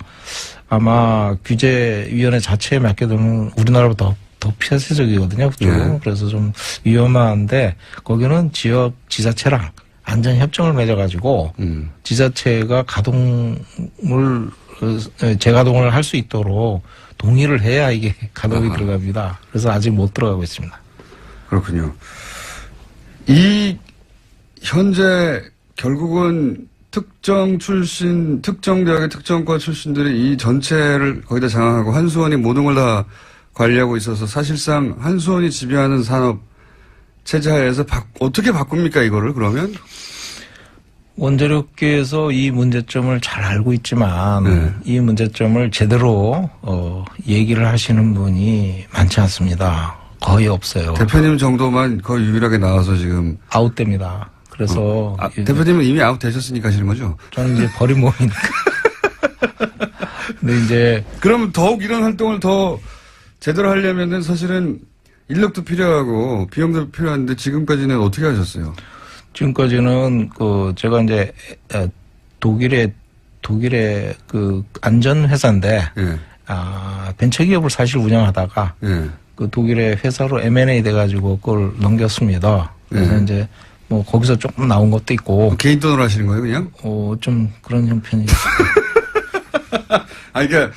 아마 규제위원회 자체에 맡게 되면 우리나라보다 더 폐쇄적이거든요. 그쪽.
네.
그래서 좀 위험한데 거기는 지역 지자체랑 안전협정을 맺어가지고 지자체가 재가동을 할 수 있도록 동의를 해야 이게 가동이 들어갑니다. 그래서 아직 못 들어가고 있습니다.
그렇군요. 이 현재 결국은 특정 대학의 특정과 출신들이 이 전체를 거기다 장악하고 한수원이 모든 걸 다 관리하고 있어서 사실상 한수원이 지배하는 산업 체제 하에서 어떻게 바꿉니까 이거를 그러면?
원자력계에서 이 문제점을 잘 알고 있지만
네.
이 문제점을 제대로 얘기를 하시는 분이 많지 않습니다. 거의 없어요.
대표님 정도만 거의 유일하게 나와서 지금
아웃됩니다. 그래서
대표님은 이미 아웃 되셨으니까 하시는 거죠?
저는 이제 버린 몸이니까. 근데 이제
그러면 더욱 이런 활동을 더 제대로 하려면은 사실은 인력도 필요하고 비용도 필요한데 지금까지는 어떻게 하셨어요?
지금까지는 제가 이제 독일의 그 안전 회사인데
예.
벤처기업을 사실 운영하다가
예.
그 독일의 회사로 M&A 돼가지고 그걸 넘겼습니다. 그래서 이제 뭐 거기서 조금 나온 것도 있고.
개인 돈으로 하시는 거예요, 그냥?
좀 그런 형편이.
그러니까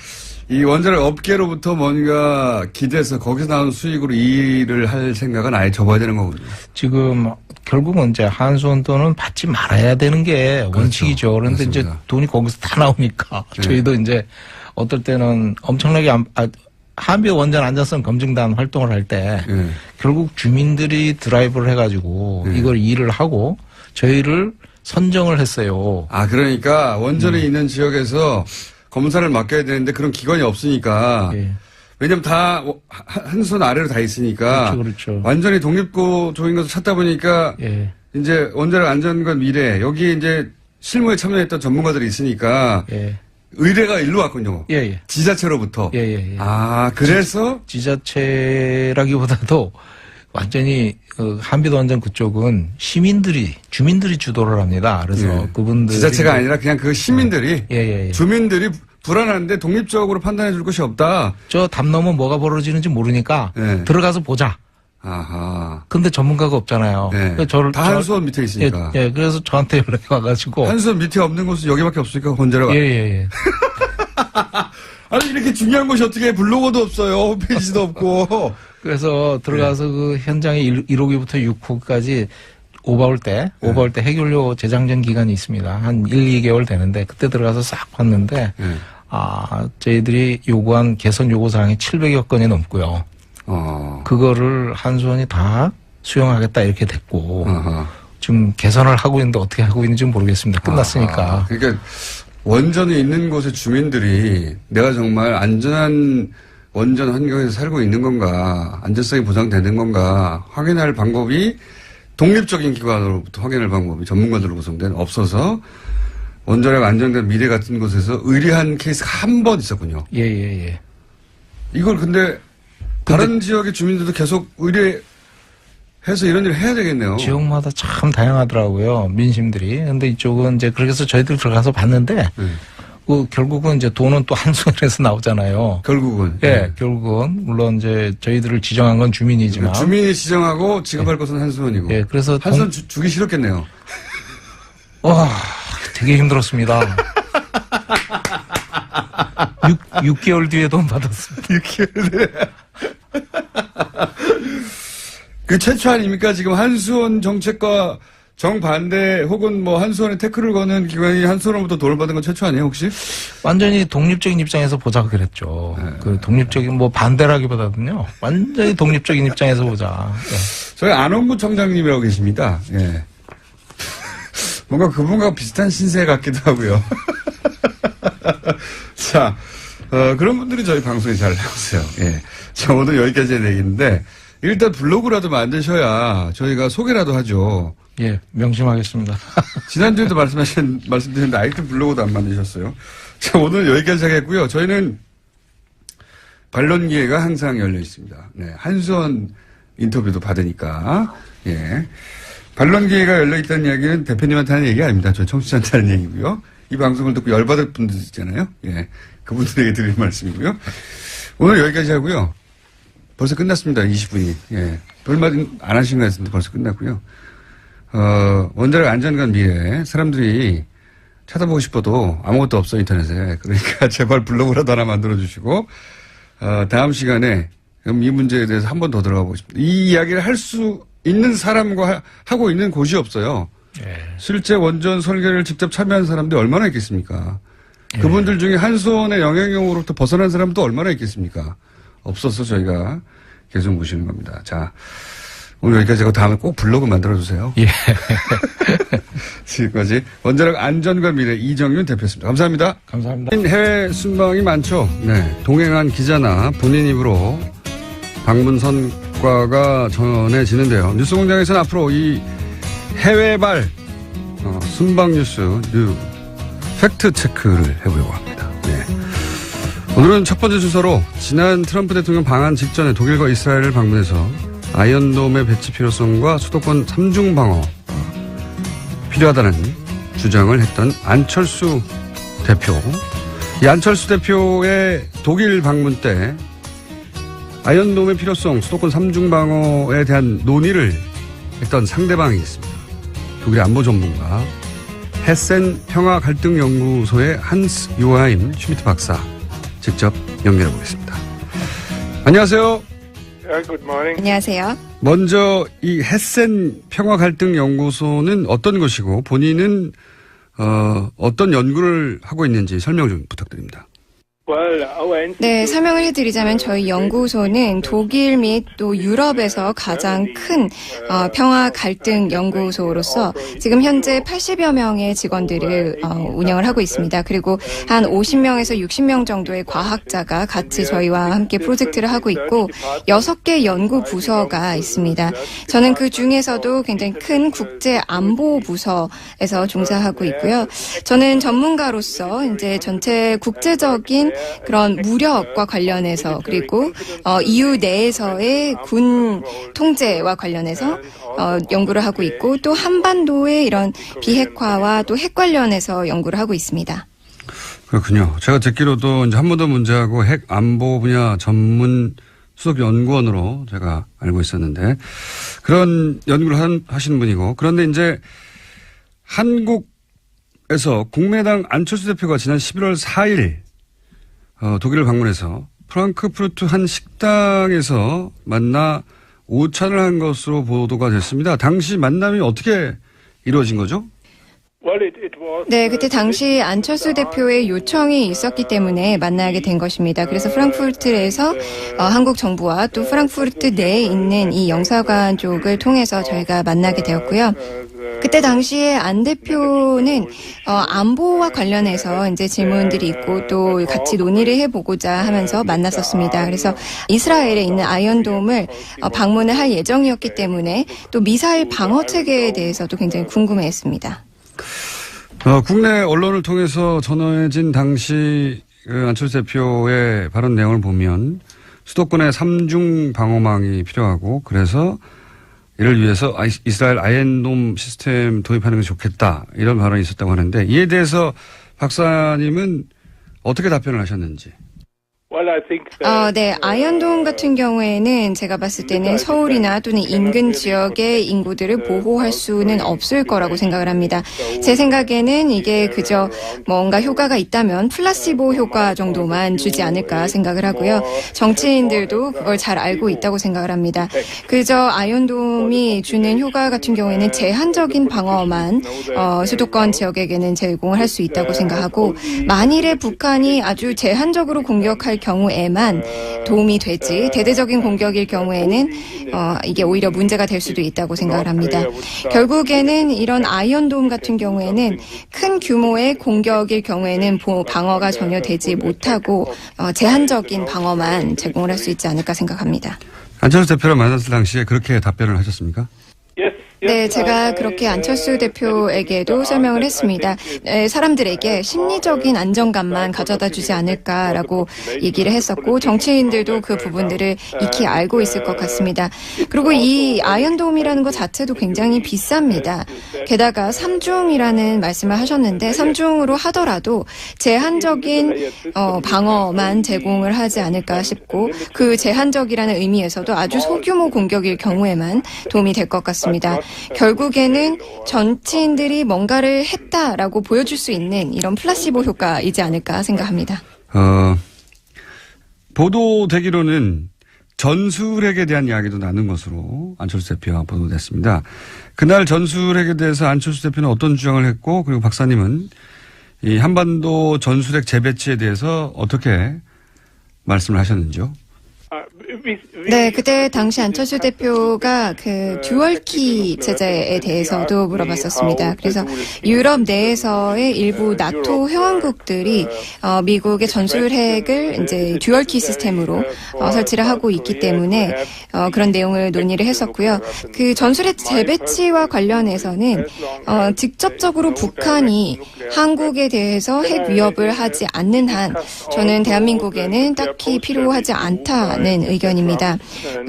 이 원자력 업계로부터 뭔가 기대서 거기서 나온 수익으로 이 일을 할 생각은 아예 접어야 되는 거군요.
지금 결국은 이제 한수원 돈은 받지 말아야 되는 게
그렇죠.
원칙이죠. 그런데
맞습니다.
이제 돈이 거기서 다 나오니까
네.
저희도 이제 어떨 때는 엄청나게 한빛 원전 안전성 검증단 활동을 할 때
예.
결국 주민들이 드라이브를 해가지고
네.
이걸 일을 하고 저희를 선정을 했어요.
그러니까 원전이 있는 지역에서 검사를 맡겨야 되는데 그런 기관이 없으니까.
예.
왜냐면 다 한손 아래로 다 있으니까.
그렇죠.
완전히 독립구조인 것을 찾다 보니까
예.
이제 원자력 안전과 미래 여기에 이제 실무에 참여했던 전문가들이 있으니까
예.
의뢰가 일로 왔군요.
예.
지자체로부터.
예.
그래서
지자체라기보다도 완전히 한빛 원전 그쪽은 주민들이 주도를 합니다. 그래서 그분들
지자체가 아니라 그냥 그 시민들이
예.
주민들이 불안한데 독립적으로 판단해 줄 것이 없다.
저 담 넘어 뭐가 벌어지는지 모르니까
네.
들어가서 보자.
아하.
근데 전문가가 없잖아요.
네.
그래서 저를
다 한수원 밑에 있으니까.
예. 그래서 저한테 연락이 와가지고
한수원 밑에 없는 곳은 여기밖에 없으니까 원자력.
예.
아니 이렇게 중요한 곳이 어떻게 블로거도 없어요. 홈페이지도 없고.
그래서 들어가서 그 현장에 1호기부터 6호까지 오버올 때 해결료 재장전 기간이 있습니다. 한 1-2개월 되는데 그때 들어가서 싹 봤는데 저희들이 요구한 개선 요구사항이 700여 건이 넘고요. 그거를 한수원이 다 수용하겠다 이렇게 됐고 지금 개선을 하고 있는데 어떻게 하고 있는지 모르겠습니다. 끝났으니까.
그러니까 원전이 있는 곳의 주민들이 내가 정말 안전한 원전 환경에서 살고 있는 건가, 안전성이 보장되는 건가 확인할 방법이 독립적인 기관으로부터 확인할 방법이 전문가들로 구성된 없어서 원자력 안전과 미래 같은 곳에서 의뢰한 케이스가 한 번 있었군요.
예.
이걸 근데 다른 지역의 주민들도 계속 의뢰해서 이런 일을 해야 되겠네요.
지역마다 참 다양하더라고요. 민심들이. 근데 이쪽은 이제 그렇게 해서 저희들 들어가서 봤는데 결국은 이제 돈은 또 한수원에서 나오잖아요.
결국은.
예, 결국은 물론 이제 저희들을 지정한 건 주민이지만
주민이 지정하고 지급할 것은 한수원이고.
예, 그래서
한수원 주기 싫었겠네요.
와, 되게 힘들었습니다. 6개월 뒤에 돈 받았습니다.
6개월 뒤에. 그 최초 아닙니까? 지금 한수원 정책과 정반대 혹은 뭐 한수원에 태클을 거는 기관이 한수원으로부터 돈을 받은 건 최초 아니에요, 혹시?
완전히 독립적인 입장에서 보자 그랬죠. 그 독립적인 뭐 반대라기보다는요. 완전히 독립적인 입장에서 보자. 예.
저희 안원구 청장님이라고 계십니다. 예. 뭔가 그분과 비슷한 신세 같기도 하고요. 자, 그런 분들이 저희 방송에 잘 나오세요. 예. 자, 오늘 여기까지 해야 되겠는데, 일단 블로그라도 만드셔야 저희가 소개라도 하죠.
예, 명심하겠습니다.
지난주에도 말씀드렸는데 아이템 블로그도 안 만드셨어요. 자, 오늘 여기까지 하겠고요. 저희는 반론 기회가 항상 열려 있습니다. 네, 한수원 인터뷰도 받으니까. 예. 반론 기회가 열려 있다는 이야기는 대표님한테 하는 얘기 아닙니다. 저 청취자한테 하는 얘기고요. 이 방송을 듣고 열받을 분들 있잖아요. 예. 그분들에게 드릴 말씀이고요. 오늘 여기까지 하고요. 벌써 끝났습니다. 20분이. 예. 별말 안 하신 것 같은데 벌써 끝났고요. 원자력 안전관 미래 사람들이 찾아보고 싶어도 아무것도 없어 인터넷에. 그러니까 제발 블로그라도 하나 만들어 주시고 다음 시간에 이 문제에 대해서 한 번 더 들어가 보고 싶습니다. 이 이야기를 할 수 있는 사람과 하고 있는 곳이 없어요.
예.
실제 원전 설계를 직접 참여한 사람들이 얼마나 있겠습니까? 그분들 중에 한수원의 영향력으로부터 벗어난 사람도 얼마나 있겠습니까? 없어서 저희가 계속 모시는 겁니다. 자, 오늘 여기까지 하고 다음에 꼭 블로그 만들어주세요.
예.
지금까지 원자력 안전과 미래 이정윤 대표였습니다. 감사합니다.
감사합니다.
해외 순방이 많죠. 네. 동행한 기자나 본인 입으로 방문 성과가 전해지는데요. 뉴스공장에서는 앞으로 이 해외발 순방 뉴스 팩트 체크를 해보려고 합니다. 네. 오늘은 첫 번째 순서로 지난 트럼프 대통령 방한 직전에 독일과 이스라엘을 방문해서 아이언돔의 배치 필요성과 수도권 3중 방어 필요하다는 주장을 했던 안철수 대표. 이 안철수 대표의 독일 방문 때 아이언돔의 필요성, 수도권 3중 방어에 대한 논의를 했던 상대방이 있습니다. 독일 안보 전문가 헤센 평화 갈등 연구소의 한스 요하임 슈미트 박사 직접 연결해 보겠습니다. 안녕하세요.
Good morning.
안녕하세요.
먼저 이 헤센 평화 갈등 연구소는 어떤 것이고 본인은 어떤 연구를 하고 있는지 설명 좀 부탁드립니다.
네, 설명을 해드리자면 저희 연구소는 독일 및 또 유럽에서 가장 큰 평화 갈등 연구소로서 지금 현재 80여 명의 직원들을 운영을 하고 있습니다. 그리고 한 50명에서 60명 정도의 과학자가 같이 저희와 함께 프로젝트를 하고 있고 6개 연구 부서가 있습니다. 저는 그 중에서도 굉장히 큰 국제 안보 부서에서 종사하고 있고요. 저는 전문가로서 이제 전체 국제적인 그런 무력과 관련해서 그리고 EU 내에서의 군 통제와 관련해서 연구를 하고 있고 또 한반도의 이런 비핵화와 또 핵 관련해서 연구를 하고 있습니다.
그렇군요. 제가 듣기로도 이제 한반도 문제하고 핵 안보 분야 전문 수석 연구원으로 제가 알고 있었는데 그런 연구를 하시는 분이고 그런데 이제 한국에서 국민의당 안철수 대표가 지난 11월 4일 독일을 방문해서 프랑크푸르트 한 식당에서 만나 오찬을 한 것으로 보도가 됐습니다. 당시 만남이 어떻게 이루어진 거죠?
네, 그때 당시 안철수 대표의 요청이 있었기 때문에 만나게 된 것입니다. 그래서 프랑크푸르트에서 한국 정부와 또 프랑크푸르트 내에 있는 이 영사관 쪽을 통해서 저희가 만나게 되었고요. 그때 당시에 안 대표는 안보와 관련해서 이제 질문들이 있고 또 같이 논의를 해보고자 하면서 만났었습니다. 그래서 이스라엘에 있는 아이언돔을 방문을 할 예정이었기 때문에 또 미사일 방어 체계에 대해서도 굉장히 궁금해했습니다.
국내 언론을 통해서 전해진 당시 안철수 대표의 발언 내용을 보면 수도권에 3중 방어망이 필요하고 그래서 이를 위해서 이스라엘 아이언돔 시스템 도입하는 게 좋겠다 이런 발언이 있었다고 하는데 이에 대해서 박사님은 어떻게 답변을 하셨는지.
네, 아이언돔 같은 경우에는 제가 봤을 때는 서울이나 또는 인근 지역의 인구들을 보호할 수는 없을 거라고 생각을 합니다. 제 생각에는 이게 그저 뭔가 효과가 있다면 플라시보 효과 정도만 주지 않을까 생각을 하고요. 정치인들도 그걸 잘 알고 있다고 생각을 합니다. 그저 아이언돔이 주는 효과 같은 경우에는 제한적인 방어만 수도권 지역에게는 제공을 할 수 있다고 생각하고 만일에 북한이 아주 제한적으로 공격할 경우에만 도움이 되지 대대적인 공격일 경우에는 이게 오히려 문제가 될 수도 있다고 생각을 합니다. 결국에는 이런 아이언돔 같은 경우에는 큰 규모의 공격일 경우에는 방어가 전혀 되지 못하고 제한적인 방어만 제공을 할 수 있지 않을까 생각합니다.
안철수 대표를 만났을 당시에 그렇게 답변을 하셨습니까?
네, 제가 그렇게 안철수 대표에게도 설명을 했습니다. 사람들에게 심리적인 안정감만 가져다 주지 않을까라고 얘기를 했었고 정치인들도 그 부분들을 익히 알고 있을 것 같습니다. 그리고 이 아이언돔이라는 것 자체도 굉장히 비쌉니다. 게다가 3중이라는 말씀을 하셨는데 3중으로 하더라도 제한적인 방어만 제공을 하지 않을까 싶고 그 제한적이라는 의미에서도 아주 소규모 공격일 경우에만 도움이 될 것 같습니다. 결국에는 정치인들이 뭔가를 했다라고 보여줄 수 있는 이런 플라시보 효과이지 않을까 생각합니다.
보도되기로는 전술핵에 대한 이야기도 나눈 것으로 안철수 대표가 보도됐습니다. 그날 전술핵에 대해서 안철수 대표는 어떤 주장을 했고 그리고 박사님은 이 한반도 전술핵 재배치에 대해서 어떻게 말씀을 하셨는지요?
네, 그때 당시 안철수 대표가 그 듀얼키 체제에 대해서도 물어봤었습니다. 그래서 유럽 내에서의 일부 나토 회원국들이 미국의 전술핵을 이제 듀얼키 시스템으로 설치를 하고 있기 때문에 그런 내용을 논의를 했었고요. 그 전술핵 재배치와 관련해서는 직접적으로 북한이 한국에 대해서 핵 위협을 하지 않는 한 저는 대한민국에는 딱히 필요하지 않다는 의견입니다.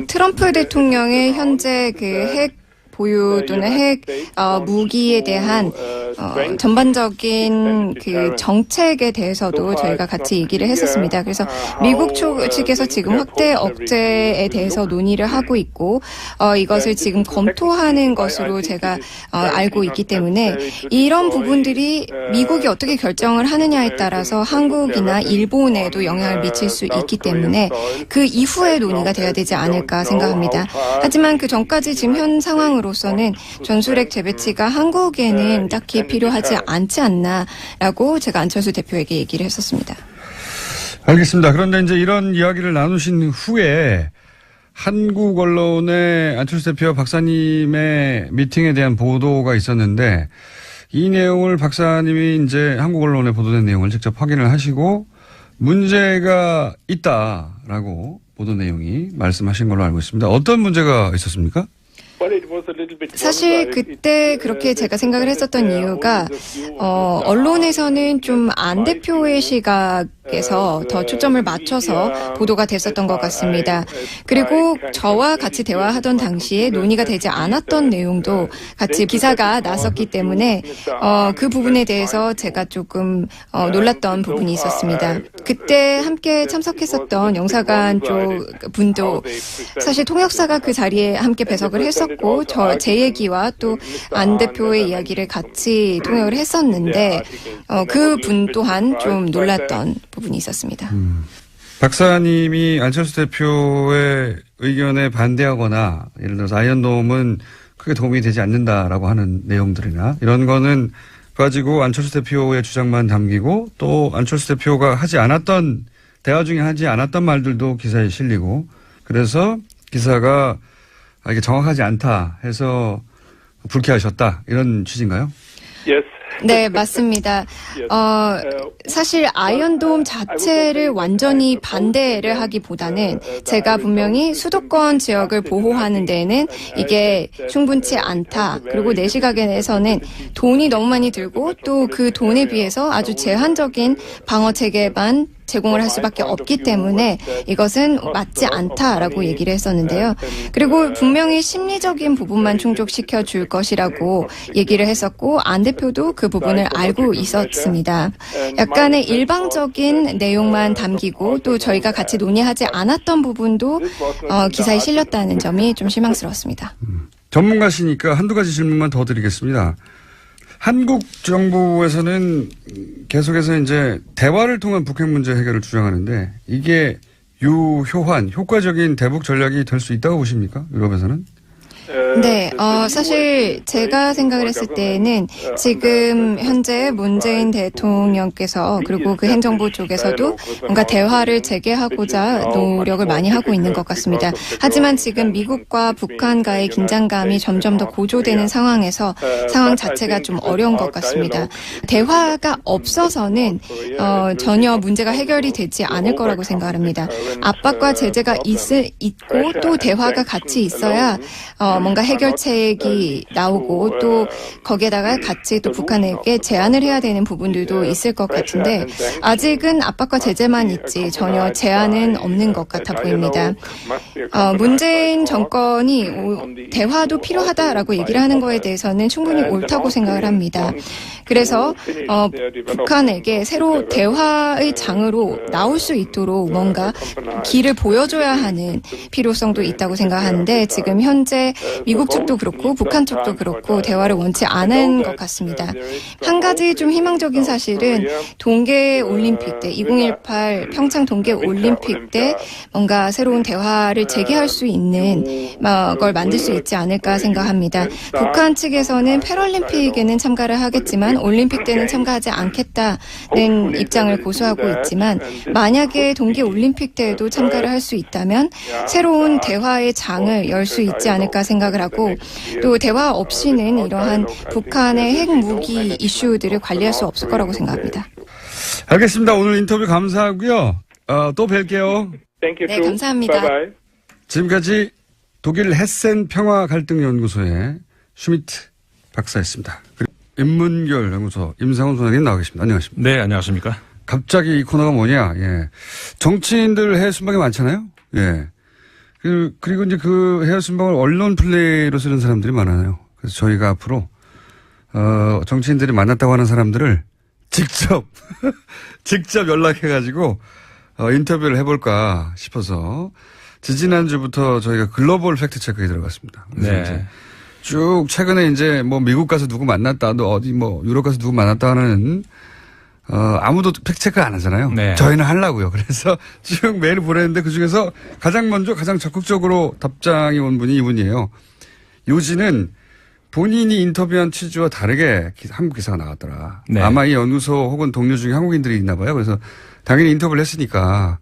트럼프 대통령의 현재 그 핵 보유 또는 핵 무기에 대한 전반적인 그 정책에 대해서도 저희가 같이 얘기를 했었습니다. 그래서 미국 측에서 지금 확대 억제에 대해서 논의를 하고 있고 이것을 지금 검토하는 것으로 제가 알고 있기 때문에 이런 부분들이 미국이 어떻게 결정을 하느냐에 따라서 한국이나 일본에도 영향을 미칠 수 있기 때문에 그 이후에 논의가 돼야 되지 않을까 생각합니다. 하지만 그 전까지 지금 현 상황으로서는 전술핵 재배치가 한국에는 딱히 필요하지 않지 않나라고 제가 안철수 대표에게 얘기를 했었습니다.
알겠습니다. 그런데 이제 이런 이야기를 나누신 후에 한국 언론에 안철수 대표와 박사님의 미팅에 대한 보도가 있었는데 이 내용을 박사님이 이제 한국 언론에 보도된 내용을 직접 확인을 하시고 문제가 있다라고 보도 내용이 말씀하신 걸로 알고 있습니다. 어떤 문제가 있었습니까?
사실 그때 그렇게 제가 생각을 했었던 이유가 언론에서는 좀 안 대표의 시각에서 더 초점을 맞춰서 보도가 됐었던 것 같습니다. 그리고 저와 같이 대화하던 당시에 논의가 되지 않았던 내용도 같이 기사가 났었기 때문에 그 부분에 대해서 제가 조금 놀랐던 부분이 있었습니다. 그때 함께 참석했었던 영사관 쪽 분도 사실 통역사가 그 자리에 함께 배석을 했었고 제 얘기와 또 안 대표의 이야기를 같이 통역을 했었는데 그 분 또한 좀 놀랐던 부분이 있었습니다.
박사님이 안철수 대표의 의견에 반대하거나 예를 들어서 아이언돔은 크게 도움이 되지 않는다라고 하는 내용들이나 이런 거는 가지고 안철수 대표의 주장만 담기고 또 안철수 대표가 대화 중에 하지 않았던 말들도 기사에 실리고 그래서 기사가 이게 정확하지 않다 해서 불쾌하셨다 이런 취지인가요?
네, 맞습니다. 사실 아이언돔 자체를 완전히 반대를 하기보다는 제가 분명히 수도권 지역을 보호하는 데에는 이게 충분치 않다. 그리고 내 시각에서는 돈이 너무 많이 들고 또 그 돈에 비해서 아주 제한적인 방어 체계만 제공을 할 수밖에 없기 때문에 이것은 맞지 않다라고 얘기를 했었는데요. 그리고 분명히 심리적인 부분만 충족시켜 줄 것이라고 얘기를 했었고 안 대표도 그 부분을 알고 있었습니다. 약간의 일방적인 내용만 담기고 또 저희가 같이 논의하지 않았던 부분도 기사에 실렸다는 점이 좀 실망스러웠습니다.
전문가시니까 한두 가지 질문만 더 드리겠습니다. 한국 정부에서는 계속해서 이제 대화를 통한 북핵 문제 해결을 주장하는데 이게 효과적인 대북 전략이 될 수 있다고 보십니까? 유럽에서는?
네, 사실 제가 생각을 했을 때는 지금 현재 문재인 대통령께서 그리고 그 행정부 쪽에서도 뭔가 대화를 재개하고자 노력을 많이 하고 있는 것 같습니다. 하지만 지금 미국과 북한과의 긴장감이 점점 더 고조되는 상황에서 상황 자체가 좀 어려운 것 같습니다. 대화가 없어서는 전혀 문제가 해결이 되지 않을 거라고 생각합니다. 압박과 제재가 있고 또 대화가 같이 있어야 뭔가 해결책이 나오고 또 거기에다가 같이 또 북한에게 제안을 해야 되는 부분들도 있을 것 같은데 아직은 압박과 제재만 있지 전혀 제안은 없는 것 같아 보입니다. 문재인 정권이 대화도 필요하다라고 얘기를 하는 거에 대해서는 충분히 옳다고 생각을 합니다. 그래서 북한에게 새로 대화의 장으로 나올 수 있도록 뭔가 길을 보여줘야 하는 필요성도 있다고 생각하는데 지금 현재 미국 측도 그렇고 북한 쪽도 그렇고 대화를 원치 않은 것 같습니다. 한 가지 좀 희망적인 사실은 동계올림픽 때 2018 평창 동계올림픽 때 뭔가 새로운 대화를 재개할 수 있는 걸 만들 수 있지 않을까 생각합니다. 북한 측에서는 패럴림픽에는 참가를 하겠지만 올림픽 때는 참가하지 않겠다는 입장을 고수하고 있지만 만약에 동계올림픽 때에도 참가를 할 수 있다면 새로운 대화의 장을 열 수 있지 않을까 생각을 하고 또 대화 없이는 이러한 북한의 핵무기 이슈들을 관리할 수 없을 거라고 생각합니다.
알겠습니다. 오늘 인터뷰 감사하고요. 또 뵐게요.
네, 감사합니다.
지금까지 독일 헤센 평화갈등연구소의 슈미트 박사였습니다. 그리고 인문결 연구소 임상훈 소장님 나와 계십니다. 안녕하십니까?
네, 안녕하십니까?
갑자기 이 코너가 뭐냐? 예. 정치인들 해외 순방이 많잖아요? 예. 그리고 이제 그 해외 순방을 언론 플레이로 쓰는 사람들이 많아요. 그래서 저희가 앞으로, 정치인들이 만났다고 하는 사람들을 직접 연락해가지고, 인터뷰를 해볼까 싶어서, 지지난주부터 저희가 글로벌 팩트체크에 들어갔습니다. 그래서
네.
이제 쭉 최근에 이제 뭐 미국 가서 누구 만났다, 또 어디 뭐 유럽 가서 누구 만났다 하는 아무도 팩트체크 안 하잖아요.
네.
저희는 하려고요. 그래서 쭉 메일을 보냈는데 그중에서 가장 먼저 가장 적극적으로 답장이 온 분이 이분이에요. 요지는 본인이 인터뷰한 취지와 다르게 한국 기사가 나왔더라.
네.
아마 이 연구소 혹은 동료 중에 한국인들이 있나 봐요. 그래서 당연히 인터뷰를 했으니까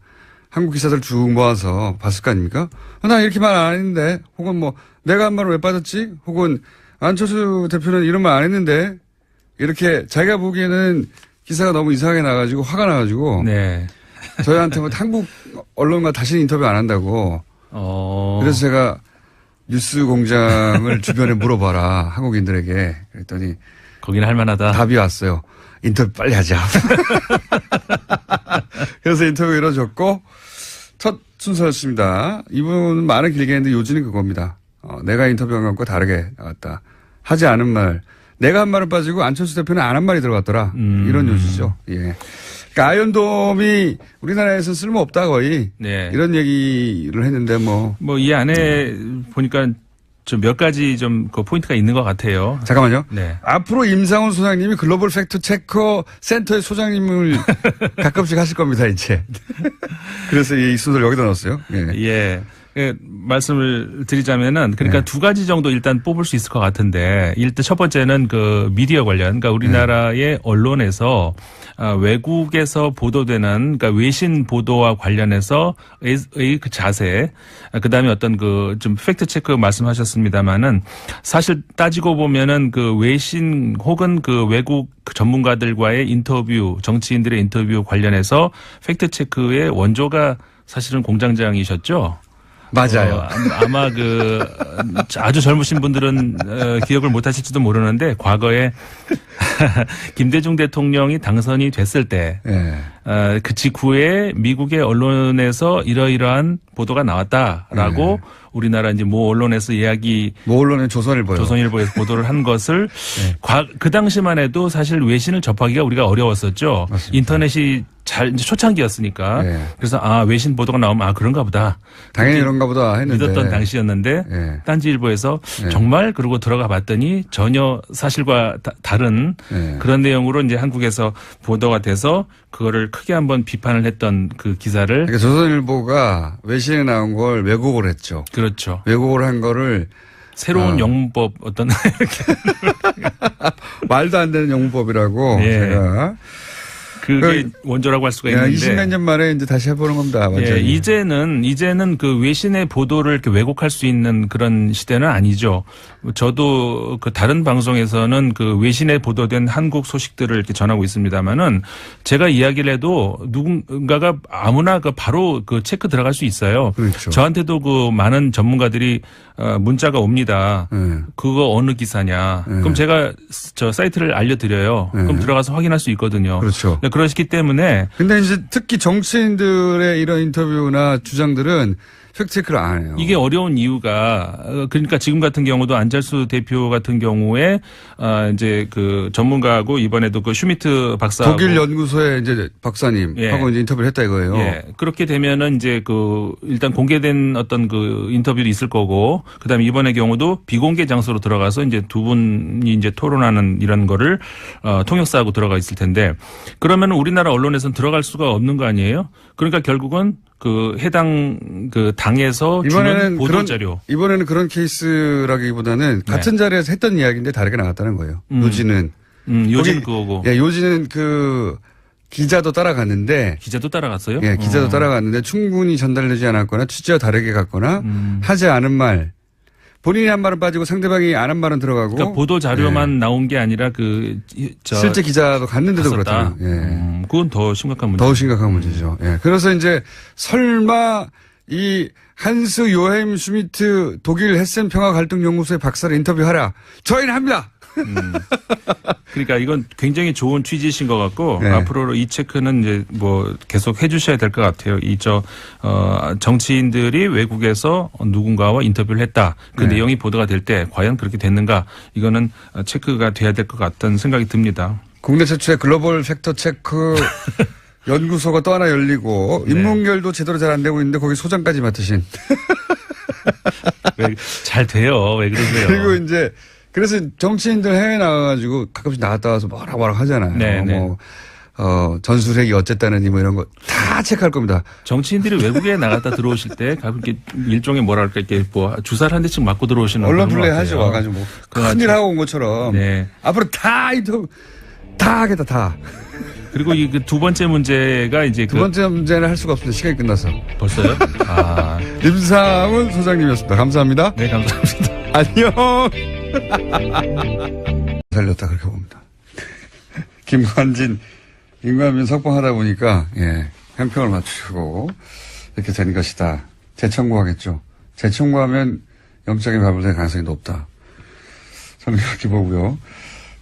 한국 기사들 쭉 모아서 봤을 거 아닙니까? 나 이렇게 말 안 했는데 혹은 뭐 내가 한 말을 왜 빠졌지? 혹은 안철수 대표는 이런 말 안 했는데 이렇게 자기가 보기에는 기사가 너무 이상하게 나가지고 화가 나가지고
네.
저희한테 뭐 한국 언론과 다시는 인터뷰 안 한다고. 그래서 제가 뉴스 공장을 주변에 물어봐라 한국인들에게 그랬더니
거기는 할만하다.
답이 왔어요. 인터뷰 빨리 하자. 그래서 인터뷰 이루어졌고 첫 순서였습니다. 이분은 말은 길게 했는데 요지는 그겁니다. 내가 인터뷰한 것과 다르게 나왔다. 하지 않은 말. 내가 한 말은 빠지고 안철수 대표는 안 한 말이 들어갔더라. 이런 요지죠. 예. 그러니까 아이언돔이 우리나라에서는 쓸모없다 거의.
네.
이런 얘기를 했는데 뭐
이 안에 보니까 좀 몇 가지 좀 그 포인트가 있는 것 같아요.
잠깐만요.
네.
앞으로 임상훈 소장님이 글로벌 팩트 체커 센터의 소장님을 가끔씩 하실 겁니다, 이제. 그래서 이 순서를 여기다 넣었어요. 예.
예. 말씀을 드리자면은 그러니까
네.
두 가지 정도 일단 뽑을 수 있을 것 같은데 일단 첫 번째는 그 미디어 관련 그러니까 우리나라의 언론에서 외국에서 보도되는 그러니까 외신 보도와 관련해서의 그 자세 그다음에 어떤 그 좀 팩트 체크 말씀하셨습니다마는 사실 따지고 보면은 그 외신 혹은 그 외국 전문가들과의 인터뷰 정치인들의 인터뷰 관련해서 팩트 체크의 원조가 사실은 공장장이셨죠.
맞아요.
아마 그 아주 젊으신 분들은 기억을 못 하실지도 모르는데 과거에 김대중 대통령이 당선이 됐을 때 그 직후에 미국의 언론에서 이러이러한 보도가 나왔다라고 우리나라 이제 모 언론에서 모 언론의 조선일보에서 보도를 한 것을 그 당시만 해도 사실 외신을 접하기가 우리가 어려웠었죠.
맞습니다.
인터넷이 이제 초창기였으니까. 그래서 외신 보도가 나오면 그런가 보다.
당연히 그런가 보다 했는데.
믿었던 당시였는데 딴지일보에서 정말 그러고 들어가 봤더니 전혀 사실과 다른 그런 내용으로 이제 한국에서 보도가 돼서 그거를 크게 한번 비판을 했던 그 기사를.
그러니까 조선일보가 외신에 나온 걸 왜곡을 했죠.
그렇죠.
왜곡을 한 거를
새로운 영문법 어떤
말도 안 되는 영문법이라고
예.
제가.
그게 원조라고 할 수가 있는데
20몇 년 만에 이제 다시 해보는 겁니다.
예, 이제는 그 외신의 보도를 이렇게 왜곡할 수 있는 그런 시대는 아니죠. 저도 그 다른 방송에서는 그 외신에 보도된 한국 소식들을 이렇게 전하고 있습니다만은 제가 이야기를 해도 누군가가 아무나 그 바로 그 체크 들어갈 수 있어요.
그렇죠.
저한테도 그 많은 전문가들이 문자가 옵니다. 그거 어느 기사냐. 그럼 제가 저 사이트를 알려드려요. 그럼 들어가서 확인할 수 있거든요.
그렇죠.
그러시기 때문에.
근데 이제 특히 정치인들의 이런 인터뷰나 주장들은 팩트체크를 안 해요.
이게 어려운 이유가 그러니까 지금 같은 경우도 안철수 대표 같은 경우에 이제 그 전문가하고 이번에도 그 슈미트 박사하고
독일 연구소의 이제 박사님 하고 이제 인터뷰를 했다 이거예요.
예. 그렇게 되면은 이제 그 일단 공개된 어떤 그 인터뷰도 있을 거고 그다음에 이번의 경우도 비공개 장소로 들어가서 이제 두 분이 이제 토론하는 이런 거를 통역사하고 들어가 있을 텐데 그러면 우리나라 언론에서는 들어갈 수가 없는 거 아니에요? 그러니까 결국은 그 해당 그 당에서 주는 보도 자료.
이번에는 그런 케이스라기보다는 같은 자리에서 했던 이야기인데 다르게 나갔다는 거예요. 요지는.
요지는 그거고.
예, 요지는 그 기자도 따라갔는데.
기자도 따라갔어요?
예, 기자도 따라갔는데 충분히 전달되지 않았거나 취지와 다르게 갔거나 하지 않은 말. 본인이 한 말은 빠지고 상대방이 안 한 말은 들어가고.
그러니까 보도 자료만 나온 게 아니라
실제 기자도 갔는데도 그렇다. 예.
그건 더 심각한 문제.
더 심각한 문제죠. 예. 그래서 이제 설마 이 한스 요햄 슈미트 독일 헤센 평화 갈등 연구소의 박사를 인터뷰하라. 저희는 합니다.
그러니까 이건 굉장히 좋은 취지이신 것 같고 앞으로 이 체크는 이제 뭐 계속 해주셔야 될 것 같아요. 정치인들이 외국에서 누군가와 인터뷰를 했다. 그 내용이 보도가 될 때 과연 그렇게 됐는가? 이거는 체크가 돼야 될 것 같다는 생각이 듭니다.
국내 최초의 글로벌 팩터 체크 연구소가 또 하나 열리고 인문결도 제대로 잘 안 되고 있는데 거기 소장까지 맡으신.
잘 돼요. 왜 그러세요?
그리고 이제 그래서 정치인들 해외 나가가지고 가끔씩 나갔다 와서 뭐라고 하잖아요. 전술핵이 어쨌다느니 뭐 이런 거 다 체크할 겁니다.
정치인들이 외국에 나갔다 들어오실 때 가끔 이렇게 일종의 뭐랄까 이렇게 뭐 주사를 한 대씩 맞고 들어오시는
언론 플레이 하죠. 와가지고 뭐 큰일 하고 온 것처럼. 앞으로 다 인터뷰 다 하겠다 다.
그리고 이 두 번째 문제가 이제
두 번째 문제는 할 수가 없습니다. 시간이 끝나서.
벌써요?
임상훈 소장님이었습니다. 감사합니다.
네, 감사합니다.
안녕. 살렸다 그렇게 봅니다. 김관진, 임관빈 석방하다 보니까 형평을 맞추고 이렇게 된 것이다. 재청구하겠죠. 재청구하면 영장이 발부될 가능성이 높다. 저는 그렇게 보고요.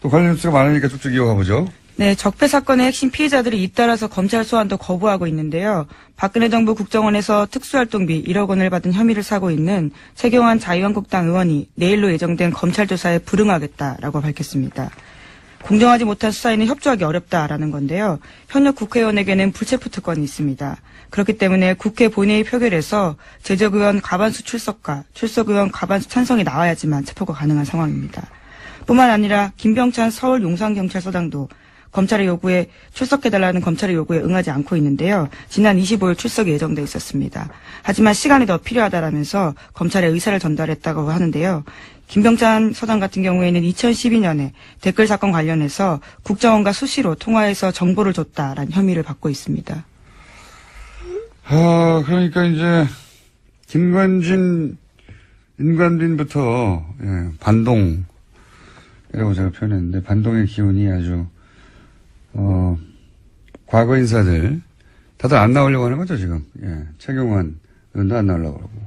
또 관련 뉴스가 많으니까 쭉쭉 이어가 보죠.
네, 적폐 사건의 핵심 피해자들이 잇따라서 검찰 소환도 거부하고 있는데요. 박근혜 정부 국정원에서 특수활동비 1억 원을 받은 혐의를 사고 있는 최경환 자유한국당 의원이 내일로 예정된 검찰 조사에 불응하겠다라고 밝혔습니다. 공정하지 못한 수사에는 협조하기 어렵다라는 건데요. 현역 국회의원에게는 불체포 특권이 있습니다. 그렇기 때문에 국회 본회의 표결에서 제적의원 과반수 출석과 출석의원 과반수 찬성이 나와야지만 체포가 가능한 상황입니다. 뿐만 아니라 김병찬 서울 용산경찰서장도 검찰의 요구에 출석해달라는 검찰의 요구에 응하지 않고 있는데요. 지난 25일 출석이 예정돼 있었습니다. 하지만 시간이 더 필요하다라면서 검찰에 의사를 전달했다고 하는데요. 김병찬 서장 같은 경우에는 2012년에 댓글 사건 관련해서 국정원과 수시로 통화해서 정보를 줬다라는 혐의를 받고 있습니다.
그러니까 이제 인관빈부터 반동이라고 제가 표현했는데 반동의 기운이 아주 과거 인사들 다들 안 나오려고 하는 거죠 지금. 최경환 의원도 안 나오려고 그러고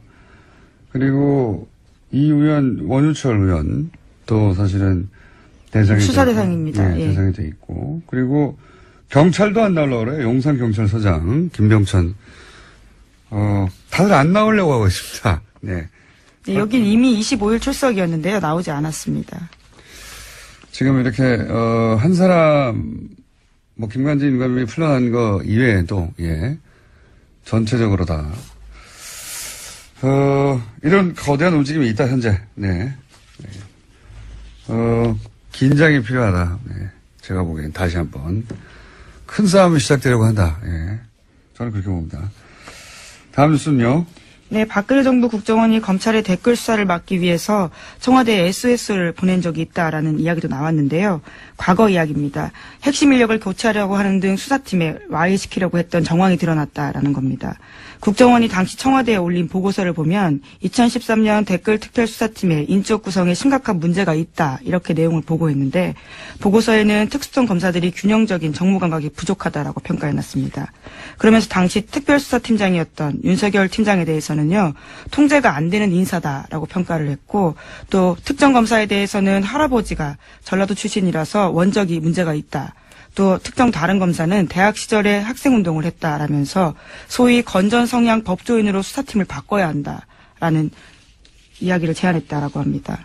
그리고 이 의원 원유철 의원 또 사실은 대상이
수사 대상입니다.
대상이 돼 있고 그리고 경찰도 안 나오려고 그래요. 용산 경찰서장 김병찬 다들 안 나오려고 하고 있습니다.
여긴 이미 25일 출석이었는데요. 나오지 않았습니다.
지금 이렇게 한 사람 김관진 인감이 풀려난 거 이외에도 전체적으로 다 이런 거대한 움직임이 있다 현재. 긴장이 필요하다. 제가 보기엔 다시 한번 큰 싸움이 시작되려고 한다. 저는 그렇게 봅니다. 다음 뉴스는요.
네, 박근혜 정부 국정원이 검찰의 댓글 수사를 막기 위해서 청와대에 SOS를 보낸 적이 있다라는 이야기도 나왔는데요. 과거 이야기입니다. 핵심 인력을 교체하려고 하는 등 수사팀에 와해시키려고 했던 정황이 드러났다라는 겁니다. 국정원이 당시 청와대에 올린 보고서를 보면 2013년 댓글 특별수사팀의 인적 구성에 심각한 문제가 있다 이렇게 내용을 보고했는데 보고서에는 특수성 검사들이 균형적인 정무 감각이 부족하다라고 평가해놨습니다. 그러면서 당시 특별수사팀장이었던 윤석열 팀장에 대해서는요. 통제가 안 되는 인사다라고 평가를 했고 또 특정 검사에 대해서는 할아버지가 전라도 출신이라서 원적이 문제가 있다. 또 특정 다른 검사는 대학 시절에 학생운동을 했다라면서 소위 건전 성향 법조인으로 수사팀을 바꿔야 한다라는 이야기를 제안했다라고 합니다.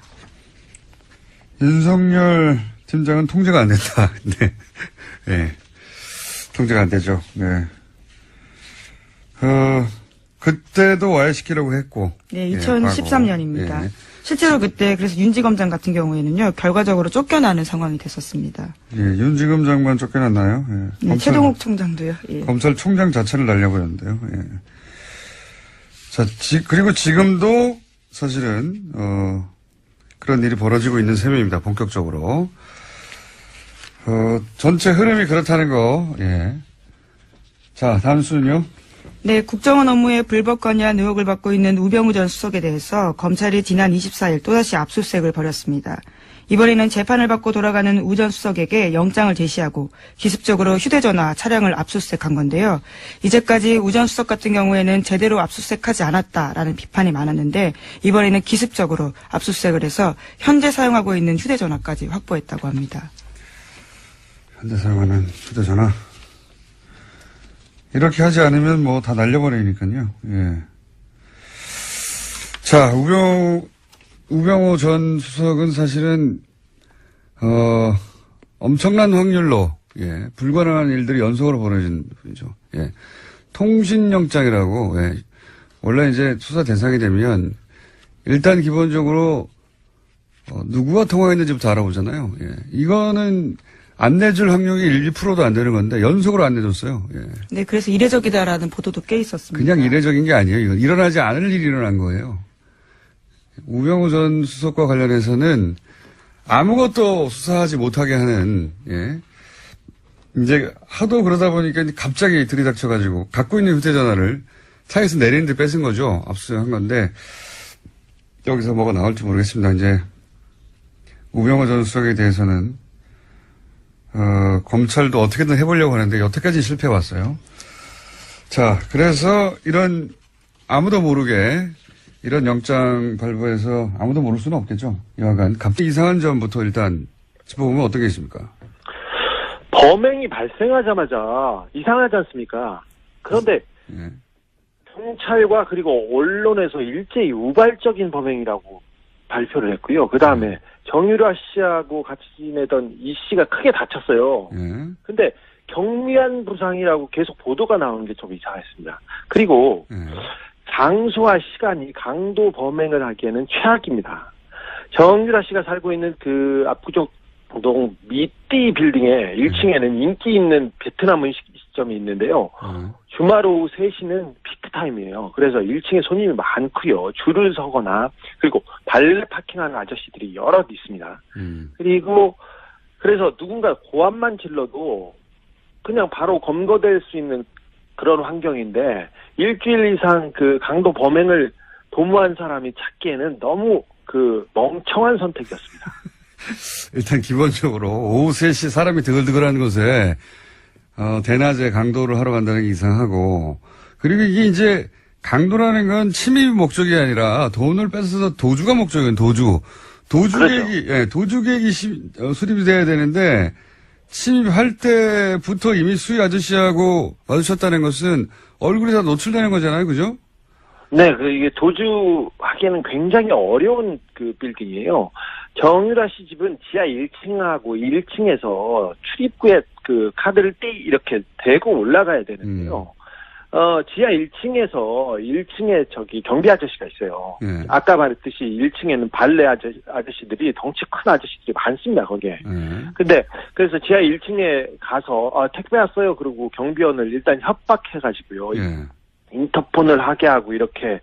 윤석열 팀장은 통제가 안 된다. 네. 네. 통제가 안 되죠. 네. 그때도 와해시키려고 했고.
네, 2013년입니다. 실제로 그때 그래서 윤지검장 같은 경우에는요 결과적으로 쫓겨나는 상황이 됐었습니다.
예, 윤지검장만 쫓겨났나요? 예.
네, 최동욱 총장도요. 예.
검찰총장 자체를 날려버렸는데요. 예. 자, 그리고 지금도 사실은 그런 일이 벌어지고 있는 셈입니다. 본격적으로. 전체 흐름이 그렇다는 거. 예. 자, 다음 순요.
네, 국정원 업무에 불법 관여한 의혹을 받고 있는 우병우 전 수석에 대해서 검찰이 지난 24일 또다시 압수수색을 벌였습니다. 이번에는 재판을 받고 돌아가는 우 전 수석에게 영장을 제시하고 기습적으로 휴대전화 차량을 압수수색한 건데요. 이제까지 우 전 수석 같은 경우에는 제대로 압수수색하지 않았다라는 비판이 많았는데 이번에는 기습적으로 압수수색을 해서 현재 사용하고 있는 휴대전화까지 확보했다고 합니다.
현재 사용하는 휴대전화. 이렇게 하지 않으면 뭐 다 날려버리니까요. 예. 자, 우병우 전 수석은 사실은, 엄청난 확률로, 예, 불가능한 일들이 연속으로 벌어진 분이죠. 예. 통신영장이라고, 예. 원래 이제 수사 대상이 되면, 일단 기본적으로, 누구와 통화했는지부터 알아보잖아요. 예. 이거는, 안 내줄 확률이 1%도 안 되는 건데 연속으로 안 내줬어요. 예.
네, 그래서 이례적이다라는 보도도 꽤 있었습니다.
그냥 이례적인 게 아니에요. 이건 일어나지 않을 일이 일어난 거예요. 우병우 전 수석과 관련해서는 아무것도 수사하지 못하게 하는, 예. 이제 하도 그러다 보니까 갑자기 들이닥쳐가지고 갖고 있는 휴대전화를 차에서 내리는데 뺏은 거죠. 압수수색한 건데 여기서 뭐가 나올지 모르겠습니다. 이제 우병우 전 수석에 대해서는 검찰도 어떻게든 해보려고 하는데 여태까지 실패해왔어요. 자, 그래서 이런 아무도 모르게 이런 영장 발부해서 아무도 모를 수는 없겠죠. 여하간 갑자기 이상한 점부터 일단 짚어보면 어떤 게 있습니까?
범행이 발생하자마자 이상하지 않습니까? 그런데
예.
경찰과 그리고 언론에서 일제히 우발적인 범행이라고 발표를 했고요. 그 다음에 정유라 씨하고 같이 지내던 이 씨가 크게 다쳤어요. 근데 경미한 부상이라고 계속 보도가 나오는 게 좀 이상했습니다. 그리고 장소와 시간이 강도 범행을 하기에는 최악입니다. 정유라 씨가 살고 있는 그 압구정 동 미띠 빌딩의 1층에는 인기 있는 베트남 음식점이 있는데요. 주말 오후 3시는 피크타임이에요. 그래서 1층에 손님이 많고요. 줄을 서거나 그리고 발레 파킹하는 아저씨들이 여럿 있습니다. 그리고 그래서 누군가 고함만 질러도 그냥 바로 검거될 수 있는 그런 환경인데 일주일 이상 그 강도 범행을 도모한 사람이 찾기에는 너무 그 멍청한 선택이었습니다.
일단 기본적으로 오후 3시 사람이 드글드글한 곳에 대낮에 강도를 하러 간다는 게 이상하고 그리고 이게 이제 강도라는 건 침입이 목적이 아니라 돈을 뺏어서 도주가 목적이에요. 도주객이 예, 도주객이 수립이 돼야 되는데 침입할 때부터 이미 수희 아저씨하고 마주쳤다는 것은 얼굴이 다 노출되는 거잖아요, 그죠?
네, 이게 도주하기에는 굉장히 어려운 그 빌딩이에요. 정유라 씨 집은 지하 1층하고 1층에서 출입구에 그 카드를 이렇게 대고 올라가야 되는데요. 지하 1층에서 1층에 저기 경비 아저씨가 있어요. 아까 말했듯이 1층에는 발레 아저씨들이 덩치 큰 아저씨들이 많습니다, 거기에. 근데 그래서 지하 1층에 가서 택배 왔어요. 그리고 경비원을 일단 협박해가지고요. 인터폰을 하게 하고 이렇게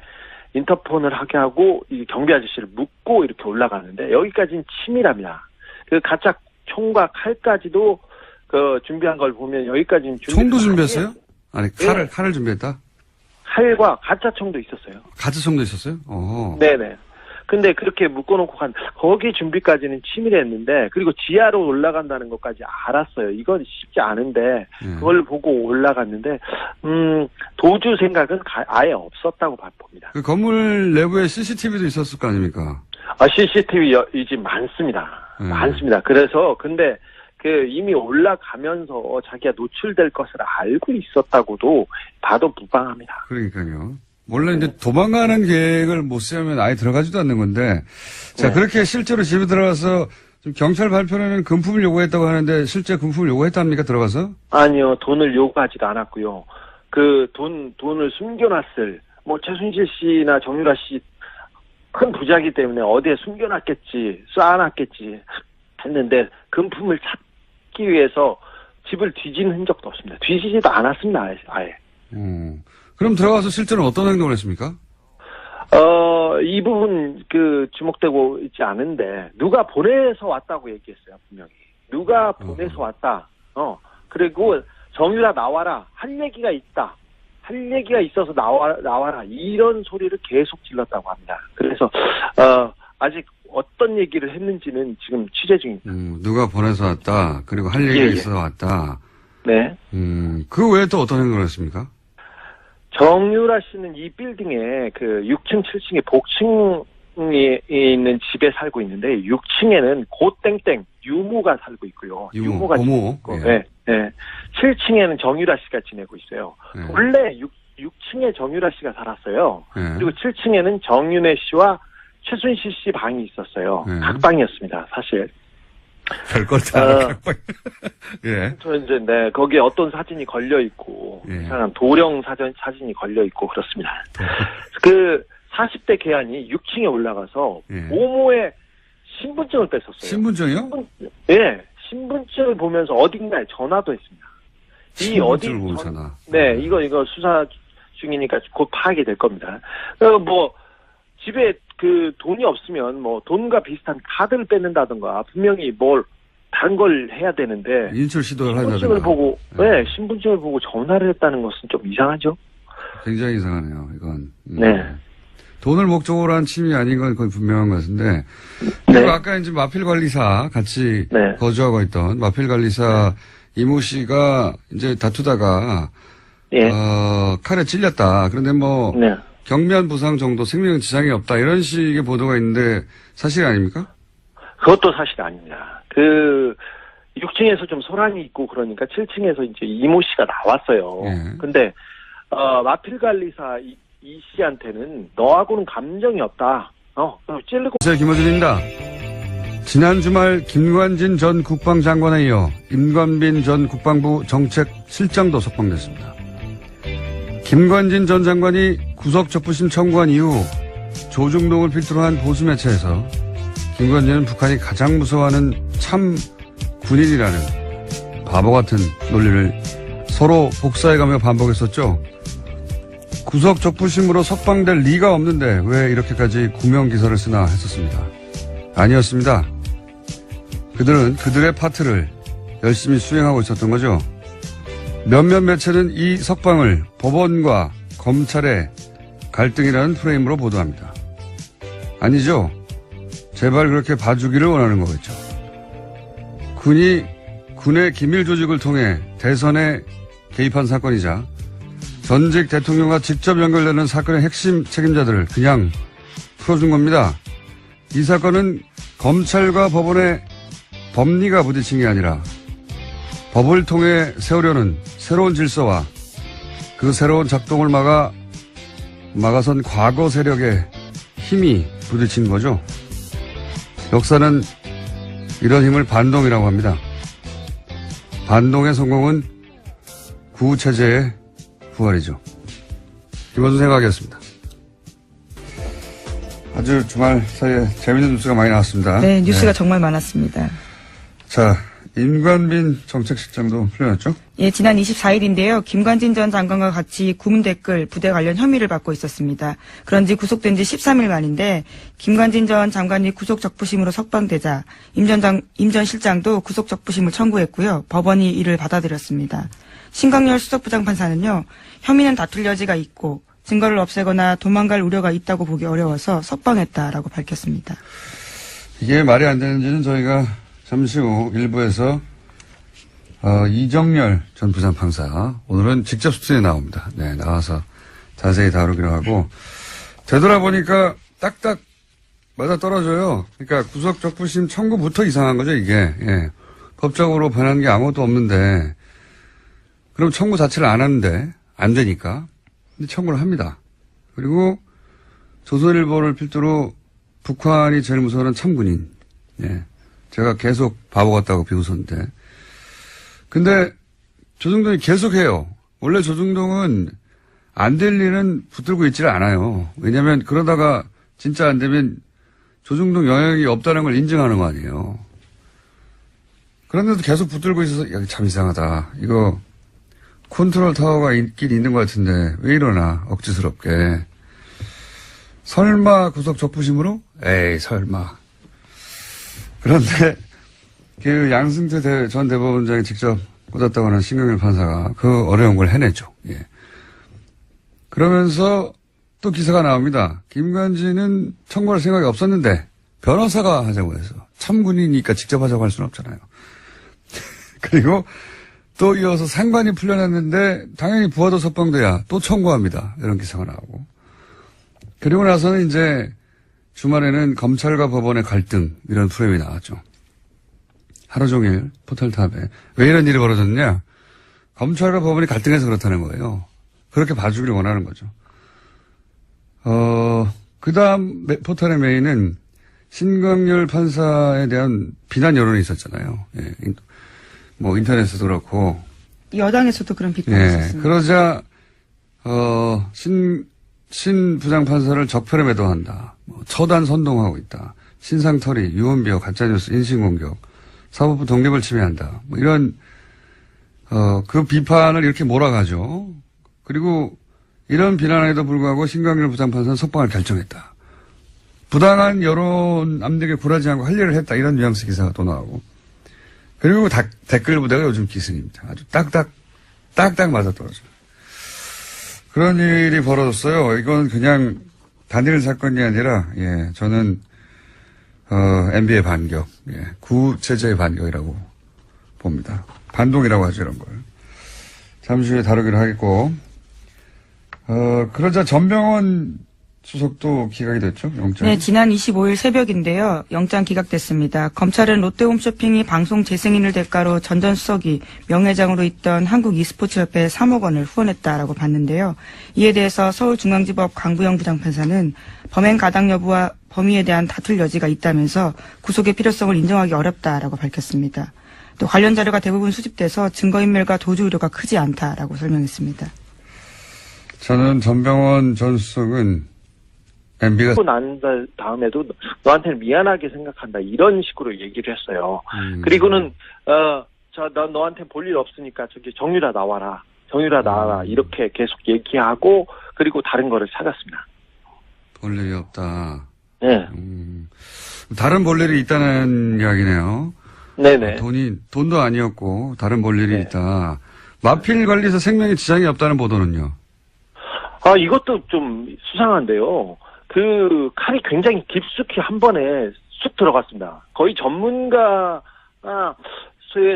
인터폰을 하게 하고 이 경비 아저씨를 묶고 이렇게 올라가는데 여기까지는 치밀합니다. 그 가짜 총과 칼까지도 그 준비한 걸 보면 여기까지는
총도 준비했어요? 아니 칼을 준비했다?
칼과 가짜 총도 있었어요.
가짜 총도 있었어요? 어.
네네. 근데 그렇게 묶어놓고 거기 준비까지는 치밀했는데, 그리고 지하로 올라간다는 것까지 알았어요. 이건 쉽지 않은데, 그걸 보고 올라갔는데, 도주 생각은 아예 없었다고 봅니다.
그 건물 내부에 CCTV도 있었을 거 아닙니까?
CCTV 이제 많습니다. 많습니다. 그래서, 근데, 이미 올라가면서 자기가 노출될 것을 알고 있었다고도 봐도 무방합니다.
그러니까요. 원래 이제 도망가는 계획을 못 세우면 아예 들어가지도 않는 건데, 자,
네.
그렇게 실제로 집에 들어가서 좀 경찰 발표에는 금품을 요구했다고 하는데, 실제 금품을 요구했답니까, 들어가서?
아니요, 돈을 요구하지도 않았고요. 돈을 숨겨놨을, 최순실 씨나 정유라 씨 큰 부자이기 때문에 어디에 숨겨놨겠지, 쌓아놨겠지 했는데, 금품을 찾기 위해서 집을 뒤진 흔적도 없습니다. 뒤지지도 않았습니다, 아예.
그럼 들어가서 실제로 어떤 행동을 했습니까?
이 부분 주목되고 있지 않은데 누가 보내서 왔다고 얘기했어요, 분명히. 누가 보내서 왔다. 그리고 정유라 나와라. 할 얘기가 있다. 할 얘기가 있어서 나와라. 이런 소리를 계속 질렀다고 합니다. 그래서 아직 어떤 얘기를 했는지는 지금 취재 중입니다.
누가 보내서 왔다. 그리고 할 얘기가 있어서 왔다.
네.
그 외에 또 어떤 행동을 했습니까?
정유라 씨는 이 빌딩에 6층, 7층에 복층이 있는 집에 살고 있는데 6층에는 고땡땡 유모가 살고 있고요. 유모가
고모.
있고, 네. 7층에는 정유라 씨가 지내고 있어요.
예.
원래 6층에 정유라 씨가 살았어요.
예.
그리고 7층에는 정윤혜 씨와 최순실 씨 방이 있었어요.
예.
각방이었습니다, 사실.
별걸 다 알아. 예.
저 이제 거기에 어떤 사진이 걸려 있고
예.
이상한 도령 사진이 걸려 있고 그렇습니다. 40대 계안이 6층에 올라가서
예.
모모의 신분증을 뺐었어요.
신분증이요?
네, 신분증을 보면서 어딘가에 전화도 했습니다.
신분증을 보면 전화.
네, 이거 수사 중이니까 곧 파악이 될 겁니다. 집에 돈이 없으면 돈과 비슷한 카드를 뺏는다든가 분명히 다른 걸 해야 되는데
인출 시도를 한다든가.
신분증을 보고 전화를 했다는 것은 좀 이상하죠?
굉장히 이상하네요, 이건.
네.
돈을 목적으로 한 침이 아닌 건 거의 분명한 것 같은데. 그리고 아까 이제 마필 관리사 같이
네.
거주하고 있던 마필 관리사 이모 씨가 이제 다투다가
예.
칼에 찔렸다. 그런데
네.
경미한 부상 정도 생명 지장이 없다. 이런 식의 보도가 있는데 사실 아닙니까?
그것도 사실 아닙니다. 6층에서 좀 소란이 있고 그러니까 7층에서 이제 이모 씨가 나왔어요.
예.
근데 마필 관리사 이 씨한테는 너하고는 감정이 없다. 찔르고.
네, 김어준입니다. 지난 주말 김관진 전 국방장관에 이어 임관빈 전 국방부 정책실장도 석방됐습니다. 김관진 전 장관이 구속적부심 청구한 이후 조중동을 필두로 한 보수 매체에서 김관진은 북한이 가장 무서워하는 참 군인이라는 바보 같은 논리를 서로 복사해가며 반복했었죠. 구속적부심으로 석방될 리가 없는데 왜 이렇게까지 구명기사를 쓰나 했었습니다. 아니었습니다. 그들은 그들의 파트를 열심히 수행하고 있었던 거죠. 몇몇 매체는 이 석방을 법원과 검찰의 갈등이라는 프레임으로 보도합니다. 아니죠. 제발 그렇게 봐주기를 원하는 거겠죠. 군이 군의 기밀 조직을 통해 대선에 개입한 사건이자 전직 대통령과 직접 연결되는 사건의 핵심 책임자들을 그냥 풀어준 겁니다. 이 사건은 검찰과 법원의 법리가 부딪힌 게 아니라 법을 통해 세우려는 새로운 질서와 그 새로운 작동을 막아선 과거 세력의 힘이 부딪힌 거죠. 역사는 이런 힘을 반동이라고 합니다. 반동의 성공은 구체제의 부활이죠. 김원준 생각이었습니다. 아주 주말 사이에 재밌는 뉴스가 많이 나왔습니다.
네, 뉴스가 정말 많았습니다.
자, 임관빈 정책실장도 풀려났죠?
예, 지난 24일인데요. 김관진 전 장관과 같이 구문 댓글 부대 관련 혐의를 받고 있었습니다. 그런지 구속된 지 13일 만인데 김관진 전 장관이 구속 적부심으로 석방되자 임 전 실장도 구속 적부심을 청구했고요. 법원이 이를 받아들였습니다. 신광열 수석부장판사는요. 혐의는 다툴 여지가 있고 증거를 없애거나 도망갈 우려가 있다고 보기 어려워서 석방했다라고 밝혔습니다.
이게 말이 안 되는지는 저희가 잠시 후 일부에서 이정열 전 부장판사 오늘은 직접 수준에 나옵니다. 네, 나와서 자세히 다루기로 하고 되돌아보니까 딱딱 맞아 떨어져요. 그러니까 구속 적부심 청구부터 이상한 거죠, 이게. 예. 법적으로 변한 게 아무것도 없는데 그럼 청구 자체를 안 하는데 안 되니까 근데 청구를 합니다. 그리고 조선일보를 필두로 북한이 제일 무서워하는 참군인. 예. 제가 계속 바보 같다고 비웃었는데. 근데 조중동이 계속해요. 원래 조중동은 안 될 일은 붙들고 있지를 않아요. 왜냐하면 그러다가 진짜 안 되면 조중동 영향이 없다는 걸 인정하는 거 아니에요. 그런데도 계속 붙들고 있어서 야, 참 이상하다. 이거 컨트롤 타워가 있긴 있는 것 같은데 왜 이러나 억지스럽게. 설마 구속 적부심으로? 에이 설마. 그런데 그 양승태 전 대법원장이 직접 꽂았다고 하는 신경일 판사가 그 어려운 걸 해내죠. 예. 그러면서 또 기사가 나옵니다. 김관진은 청구할 생각이 없었는데 변호사가 하자고 해서 참군이니까 직접 하자고 할 수는 없잖아요. 그리고 또 이어서 상관이 풀려났는데 당연히 부하도 석방돼야 또 청구합니다. 이런 기사가 나오고. 그리고 나서는 이제 주말에는 검찰과 법원의 갈등 이런 프레임이 나왔죠. 하루 종일 포털탑에. 왜 이런 일이 벌어졌냐? 검찰과 법원이 갈등해서 그렇다는 거예요. 그렇게 봐주길 원하는 거죠. 그 다음 포털의 메인은 신광열 판사에 대한 비난 여론이 있었잖아요. 예. 뭐 인터넷에도 그렇고.
여당에서도 그런 비판이
예.
있었습니다.
그러자 신 부장판사를 적폐로 매도한다. 뭐 처단 선동하고 있다. 신상털이, 유언비어, 가짜뉴스, 인신공격, 사법부 독립을 침해한다. 뭐 이런 그 비판을 이렇게 몰아가죠. 그리고 이런 비난에도 불구하고 신광열 부장판사는 석방을 결정했다. 부당한 여론 압력에 굴하지 않고 할 일을 했다. 이런 뉘앙스 기사가 또 나오고. 그리고 댓글 부대가 요즘 기승입니다. 아주 딱딱 맞아떨어져요. 그런 일이 벌어졌어요. 이건 그냥 단일 사건이 아니라, 예, 저는, MB의 반격, 예, 구체제의 반격이라고 봅니다. 반동이라고 하죠, 이런 걸. 잠시 후에 다루기로 하겠고, 그러자 전병헌 수석도 기각이 됐죠, 영장?
네, 지난 25일 새벽인데요. 영장 기각됐습니다. 검찰은 롯데홈쇼핑이 방송 재승인을 대가로 전 수석이 명예장으로 있던 한국 e스포츠협회에 3억 원을 후원했다라고 봤는데요. 이에 대해서 서울중앙지법 강부영 부장판사는 범행 가당 여부와 범위에 대한 다툴 여지가 있다면서 구속의 필요성을 인정하기 어렵다라고 밝혔습니다. 또 관련 자료가 대부분 수집돼서 증거인멸과 도주 우려가 크지 않다라고 설명했습니다.
저는 전병헌 전 수석은 MB가 하고 난 다음에도 너한테는 미안하게 생각한다 이런 식으로 얘기를 했어요. 그리고는 너한테 볼 일 없으니까 저기 정유라 나와라. 정유라 나와라. 이렇게 계속 얘기하고 그리고 다른 거를 찾았습니다.
볼 일이 없다.
네.
다른 볼 일이 있다는 이야기네요.
네네.
돈도 아니었고 다른 볼 일이 있다. 마필 관리에서 생명에 지장이 없다는 보도는요.
이것도 좀 수상한데요. 그 칼이 굉장히 깊숙이 한 번에 쑥 들어갔습니다. 거의 전문가가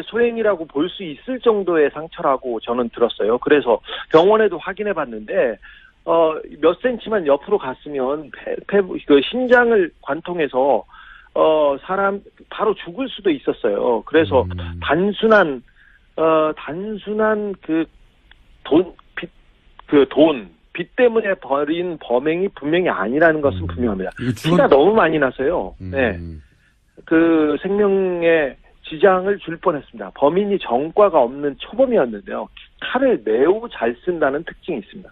소행이라고 볼 수 있을 정도의 상처라고 저는 들었어요. 그래서 병원에도 확인해 봤는데 몇 센치만 옆으로 갔으면 그 심장을 관통해서 사람 바로 죽을 수도 있었어요. 그래서 단순한 빚 때문에 벌인 범행이 분명히 아니라는 것은 분명합니다. 피가 너무 많이 나서요. 네. 그 생명에 지장을 줄 뻔했습니다. 범인이 전과가 없는 초범이었는데요. 칼을 매우 잘 쓴다는 특징이 있습니다.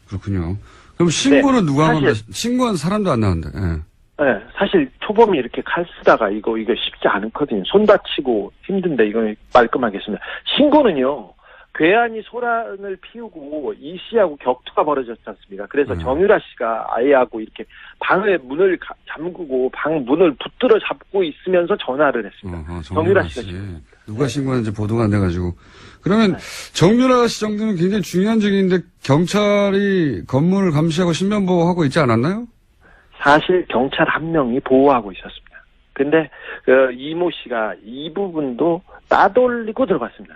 그렇군요. 그럼 신고는 누가 한 겁니까? 신고한 사람도 안 나온다. 네.
네, 사실 초범이 이렇게 칼 쓰다가 이거 쉽지 않거든요. 손 다치고 힘든데 이거 말끔하겠습니다. 신고는요. 괴한이 소란을 피우고 이 씨하고 격투가 벌어졌지 않습니까? 그래서 정유라 씨가 아이하고 이렇게 방의 문을 잠그고 방 문을 붙들어 잡고 있으면서 전화를 했습니다. 정유라 씨가 지금.
누가 신고했는지 보도가 안 돼가지고. 그러면 정유라 씨 정도는 굉장히 중요한 적인데 경찰이 건물을 감시하고 신변보호하고 있지 않았나요?
사실 경찰 한 명이 보호하고 있었습니다. 근데 이모 씨가 이 부분도 따돌리고 들어갔습니다.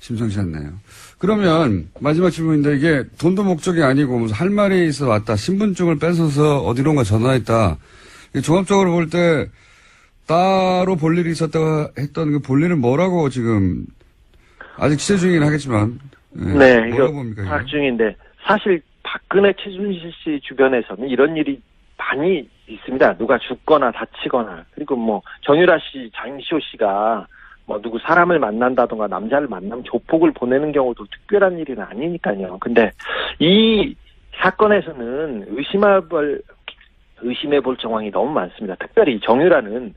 심상치 않네요. 그러면 마지막 질문인데 이게 돈도 목적이 아니고 무슨 할 말이 있어 왔다. 신분증을 뺏어서 어디론가 전화했다. 종합적으로 볼 때 따로 볼 일이 있었다고 했던 그 볼 일은 뭐라고 지금 아직 취재 중이긴 하겠지만.
네, 이거 파악 중인데 사실 박근혜 최순실 씨 주변에서는 이런 일이 많이 있습니다. 누가 죽거나 다치거나 그리고 뭐 정유라 씨, 장시호 씨가 뭐 누구 사람을 만난다던가 남자를 만나면 조폭을 보내는 경우도 특별한 일은 아니니까요. 근데 이 사건에서는 의심해볼 정황이 너무 많습니다. 특별히 정유라는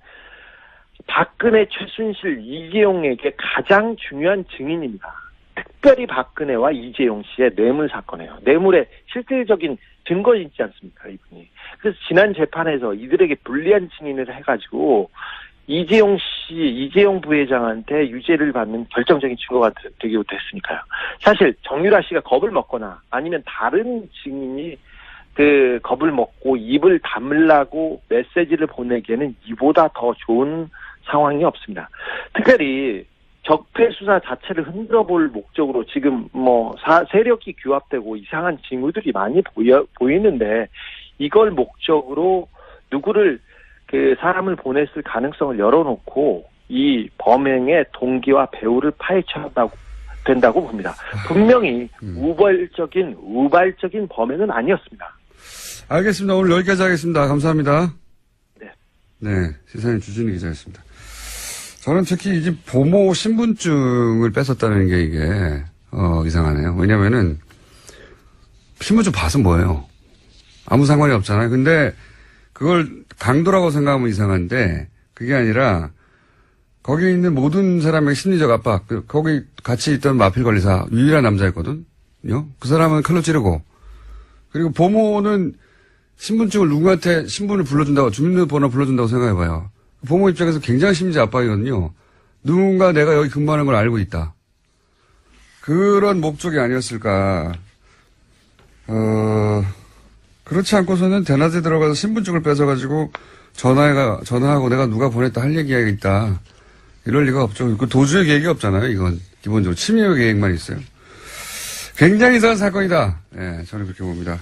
박근혜, 최순실, 이재용에게 가장 중요한 증인입니다. 특별히 박근혜와 이재용 씨의 뇌물 사건이에요. 뇌물의 실질적인 증거 있지 않습니까, 이분이. 그래서 지난 재판에서 이들에게 불리한 증인을 해가지고 이재용 부회장한테 유죄를 받는 결정적인 증거가 되기도 했으니까요. 사실 정유라 씨가 겁을 먹거나 아니면 다른 증인이 그 겁을 먹고 입을 다물라고 메시지를 보내기에는 이보다 더 좋은 상황이 없습니다. 특별히 적폐 수사 자체를 흔들어볼 목적으로 지금 뭐 세력이 규합되고 이상한 징후들이 많이 보이는데 이걸 목적으로 누구를 그 사람을 보냈을 가능성을 열어놓고 이 범행의 동기와 배후를 파헤쳐야 된다고 봅니다. 분명히 우발적인 범행은 아니었습니다.
알겠습니다. 오늘 여기까지 하겠습니다. 감사합니다.
네.
네, 시사인 주진우 기자였습니다. 저는 특히 이제 보모 신분증을 뺏었다는 게 이게 이상하네요. 왜냐면은 신분증 봐서 뭐예요? 아무 상관이 없잖아요. 근데 그걸 강도라고 생각하면 이상한데 그게 아니라 거기 있는 모든 사람의 심리적 압박, 거기 같이 있던 마필 관리사 유일한 남자였거든요. 그 사람은 칼로 찌르고 그리고 보모는 신분증을 누구한테 신분을 불러준다고 주민등록번호 불러준다고 생각해봐요. 보모 입장에서 굉장히 심리적 압박이거든요. 누군가 내가 여기 근무하는 걸 알고 있다. 그런 목적이 아니었을까. 그렇지 않고서는 대낮에 들어가서 신분증을 뺏어가지고 전화하고 내가 누가 보냈다 할 얘기가 있다. 이럴 리가 없죠. 그 도주의 계획이 없잖아요. 이건 기본적으로 침해 계획만 있어요. 굉장히 이상한 사건이다. 네, 저는 그렇게 봅니다.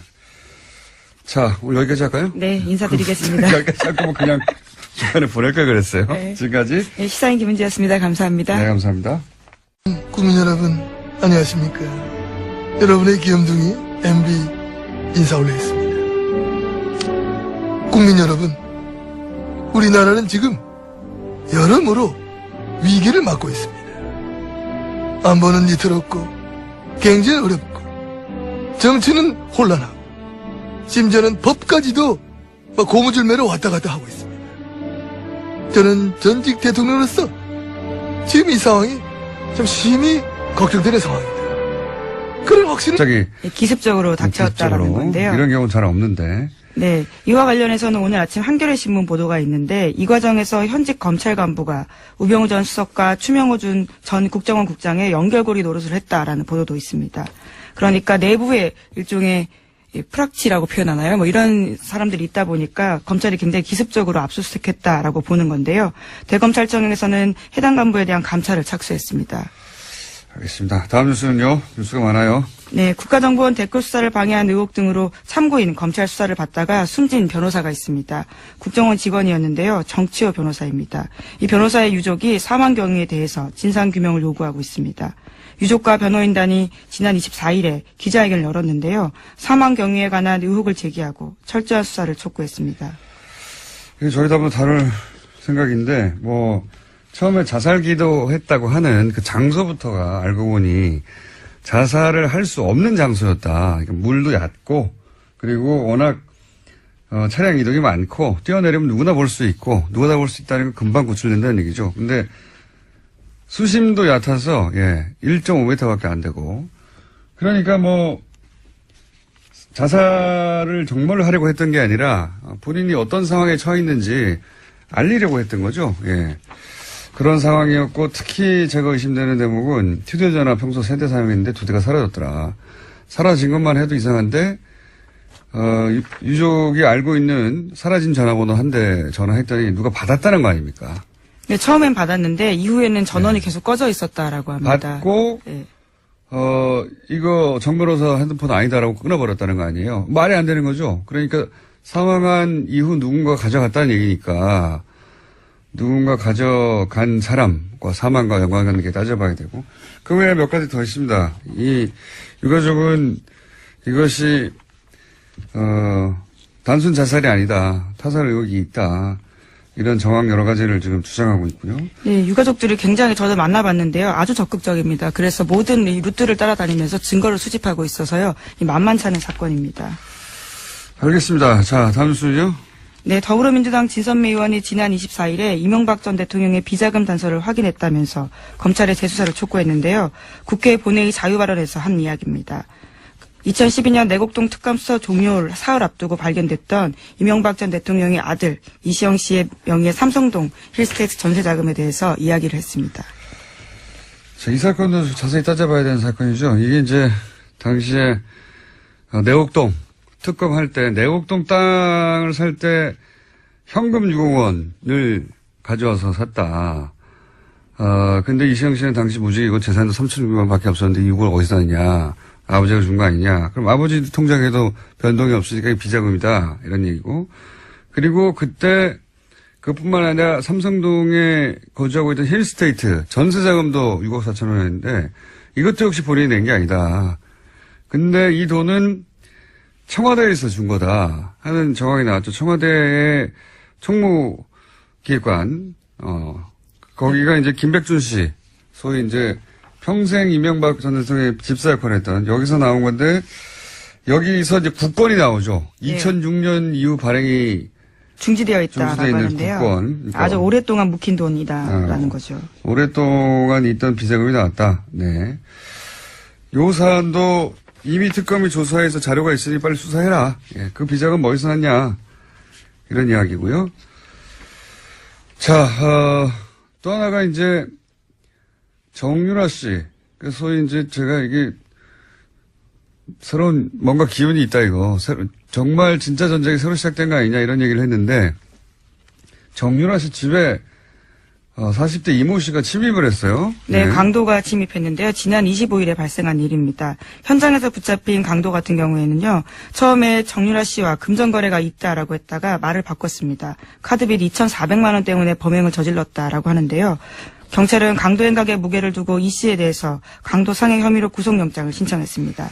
자, 오늘 여기까지 할까요?
네, 인사드리겠습니다.
여기까지 하고 그냥 주간에 보낼까 그랬어요. 네. 지금까지.
네, 시사인 김은지였습니다. 감사합니다.
네, 감사합니다.
국민 여러분, 안녕하십니까. 여러분의 귀염둥이 MB 인사 올리겠습니다. 국민 여러분, 우리나라는 지금 여러모로 위기를 맞고 있습니다. 안보는 위태롭고 경제는 어렵고 정치는 혼란하고 심지어는 법까지도 고무줄매로 왔다 갔다 하고 있습니다. 저는 전직 대통령으로서 지금 이 상황이 좀 심히 걱정되는 상황입니다. 그런 확신을
갑자기
기습적으로 닥쳤다라는 건데요.
이런 경우는 잘 없는데.
네, 이와 관련해서는 오늘 아침 한겨레 신문 보도가 있는데 이 과정에서 현직 검찰 간부가 우병우 전 수석과 추명호 전 국정원 국장의 연결고리 노릇을 했다라는 보도도 있습니다. 그러니까 내부에 일종의 프락치라고 표현하나요? 뭐 이런 사람들이 있다 보니까 검찰이 굉장히 기습적으로 압수수색했다라고 보는 건데요. 대검찰청에서는 해당 간부에 대한 감찰을 착수했습니다.
알겠습니다. 다음 뉴스는요. 뉴스가 많아요.
네, 국가정보원 댓글 수사를 방해한 의혹 등으로 참고인 검찰 수사를 받다가 숨진 변호사가 있습니다. 국정원 직원이었는데요. 정치호 변호사입니다. 이 변호사의 유족이 사망 경위에 대해서 진상규명을 요구하고 있습니다. 유족과 변호인단이 지난 24일에 기자회견을 열었는데요. 사망 경위에 관한 의혹을 제기하고 철저한 수사를 촉구했습니다.
저희도 한번 다룰 생각인데 처음에 자살 기도했다고 하는 그 장소부터가 알고 보니 자살을 할 수 없는 장소였다. 그러니까 물도 얕고 그리고 워낙 차량 이동이 많고 뛰어내리면 누구나 볼 수 있고 누구나 볼 수 있다는 건 금방 구출된다는 얘기죠. 근데 수심도 얕아서 1.5m밖에 안 되고 그러니까 자살을 정말로 하려고 했던 게 아니라 본인이 어떤 상황에 처해 있는지 알리려고 했던 거죠. 그런 상황이었고 특히 제가 의심되는 대목은 휴대전화 평소 세대 사용했는데 2대가 사라졌더라. 사라진 것만 해도 이상한데 유족이 알고 있는 사라진 전화번호 한 대 전화했더니 누가 받았다는 거 아닙니까?
네, 처음엔 받았는데 이후에는 전원이 계속 꺼져 있었다라고 합니다.
받고 이거 정밀호사 핸드폰 아니다라고 끊어버렸다는 거 아니에요? 말이 안 되는 거죠. 그러니까 사망한 이후 누군가 가져갔다는 얘기니까 누군가 가져간 사람과 사망과 연관관계 따져봐야 되고 그 외에 몇 가지 더 있습니다. 이 유가족은 이것이 단순 자살이 아니다. 타살 의혹이 있다. 이런 정황 여러 가지를 지금 주장하고 있고요.
네, 유가족들이 굉장히 저도 만나봤는데요. 아주 적극적입니다. 그래서 모든 이 루트를 따라다니면서 증거를 수집하고 있어서요. 만만치 않은 사건입니다.
알겠습니다. 자, 다음 순요.
네, 더불어민주당 진선미 의원이 지난 24일에 이명박 전 대통령의 비자금 단서를 확인했다면서 검찰의 재수사를 촉구했는데요. 국회 본회의 자유발언에서 한 이야기입니다. 2012년 내곡동 특감 수사 종료 사흘 앞두고 발견됐던 이명박 전 대통령의 아들 이시영 씨의 명의의 삼성동 힐스테이트 전세 자금에 대해서 이야기를 했습니다.
자, 이 사건도 자세히 따져봐야 되는 사건이죠. 이게 이제 당시에 내곡동 특검할 때 내곡동 땅을 살 때 현금 6억 원을 가져와서 샀다. 근데 이시영 씨는 당시 무직이고 재산도 3,600만 밖에 없었는데 이걸 어디서 샀느냐. 아버지가 준 거 아니냐. 그럼 아버지 통장에도 변동이 없으니까 이게 비자금이다. 이런 얘기고. 그리고 그때 그뿐만 아니라 삼성동에 거주하고 있던 힐스테이트 전세자금도 6억 4천 원이었는데 이것도 역시 본인이 낸 게 아니다. 근데 이 돈은 청와대에서 준 거다 하는 정황이 나왔죠. 청와대의 총무기획관, 거기가 이제 김백준 씨, 소위 이제 평생 이명박 전 대통령의 집사 역할을 했던 여기서 나온 건데 여기서 이제 국권이 나오죠.
네.
2006년 이후 발행이
중지되어 있다라고 하는데요.
국권. 그러니까
아주 오랫동안 묵힌 돈이다라는 거죠.
오랫동안 있던 비자금이 나왔다. 네. 요 사안도 이미 특검이 조사해서 자료가 있으니 빨리 수사해라. 그 비자금 어디서 났냐. 이런 이야기고요. 자, 또 하나가 이제 정유라 씨. 소위 이제 제가 이게 새로운 뭔가 기운이 있다 이거. 정말 진짜 전쟁이 새로 시작된 거 아니냐 이런 얘기를 했는데 정유라 씨 집에 40대 이모 씨가 침입을 했어요.
네, 강도가 침입했는데요. 지난 25일에 발생한 일입니다. 현장에서 붙잡힌 강도 같은 경우에는요. 처음에 정유라 씨와 금전거래가 있다라고 했다가 말을 바꿨습니다. 카드빚 2,400만 원 때문에 범행을 저질렀다라고 하는데요. 경찰은 강도 행각의 무게를 두고 이 씨에 대해서 강도 상해 혐의로 구속영장을 신청했습니다.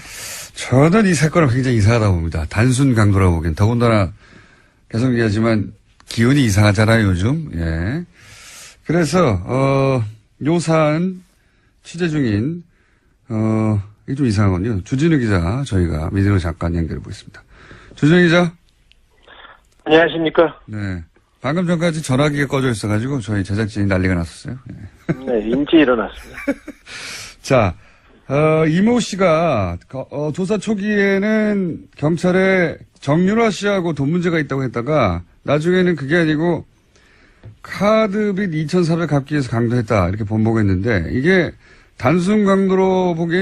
저는 이 사건을 굉장히 이상하다고 봅니다. 단순 강도라고 보기엔. 더군다나 계속 얘기하지만 기운이 이상하잖아요, 요즘. 예. 그래서 요 사안 취재 중인 이게 좀 이상하군요. 주진우 기자 저희가 미디어 잠깐 연결해 보겠습니다. 주진우 기자.
안녕하십니까?
네. 방금 전까지 전화기가 꺼져 있어가지고 저희 제작진이 난리가 났었어요.
네, 인지 일어났습니다.
자, 이모 씨가 조사 초기에는 경찰에 정유라 씨하고 돈 문제가 있다고 했다가 나중에는 그게 아니고 카드빚 2,400 갚기 위해서 강도했다 이렇게 번복했는데 이게 단순 강도로 보기엔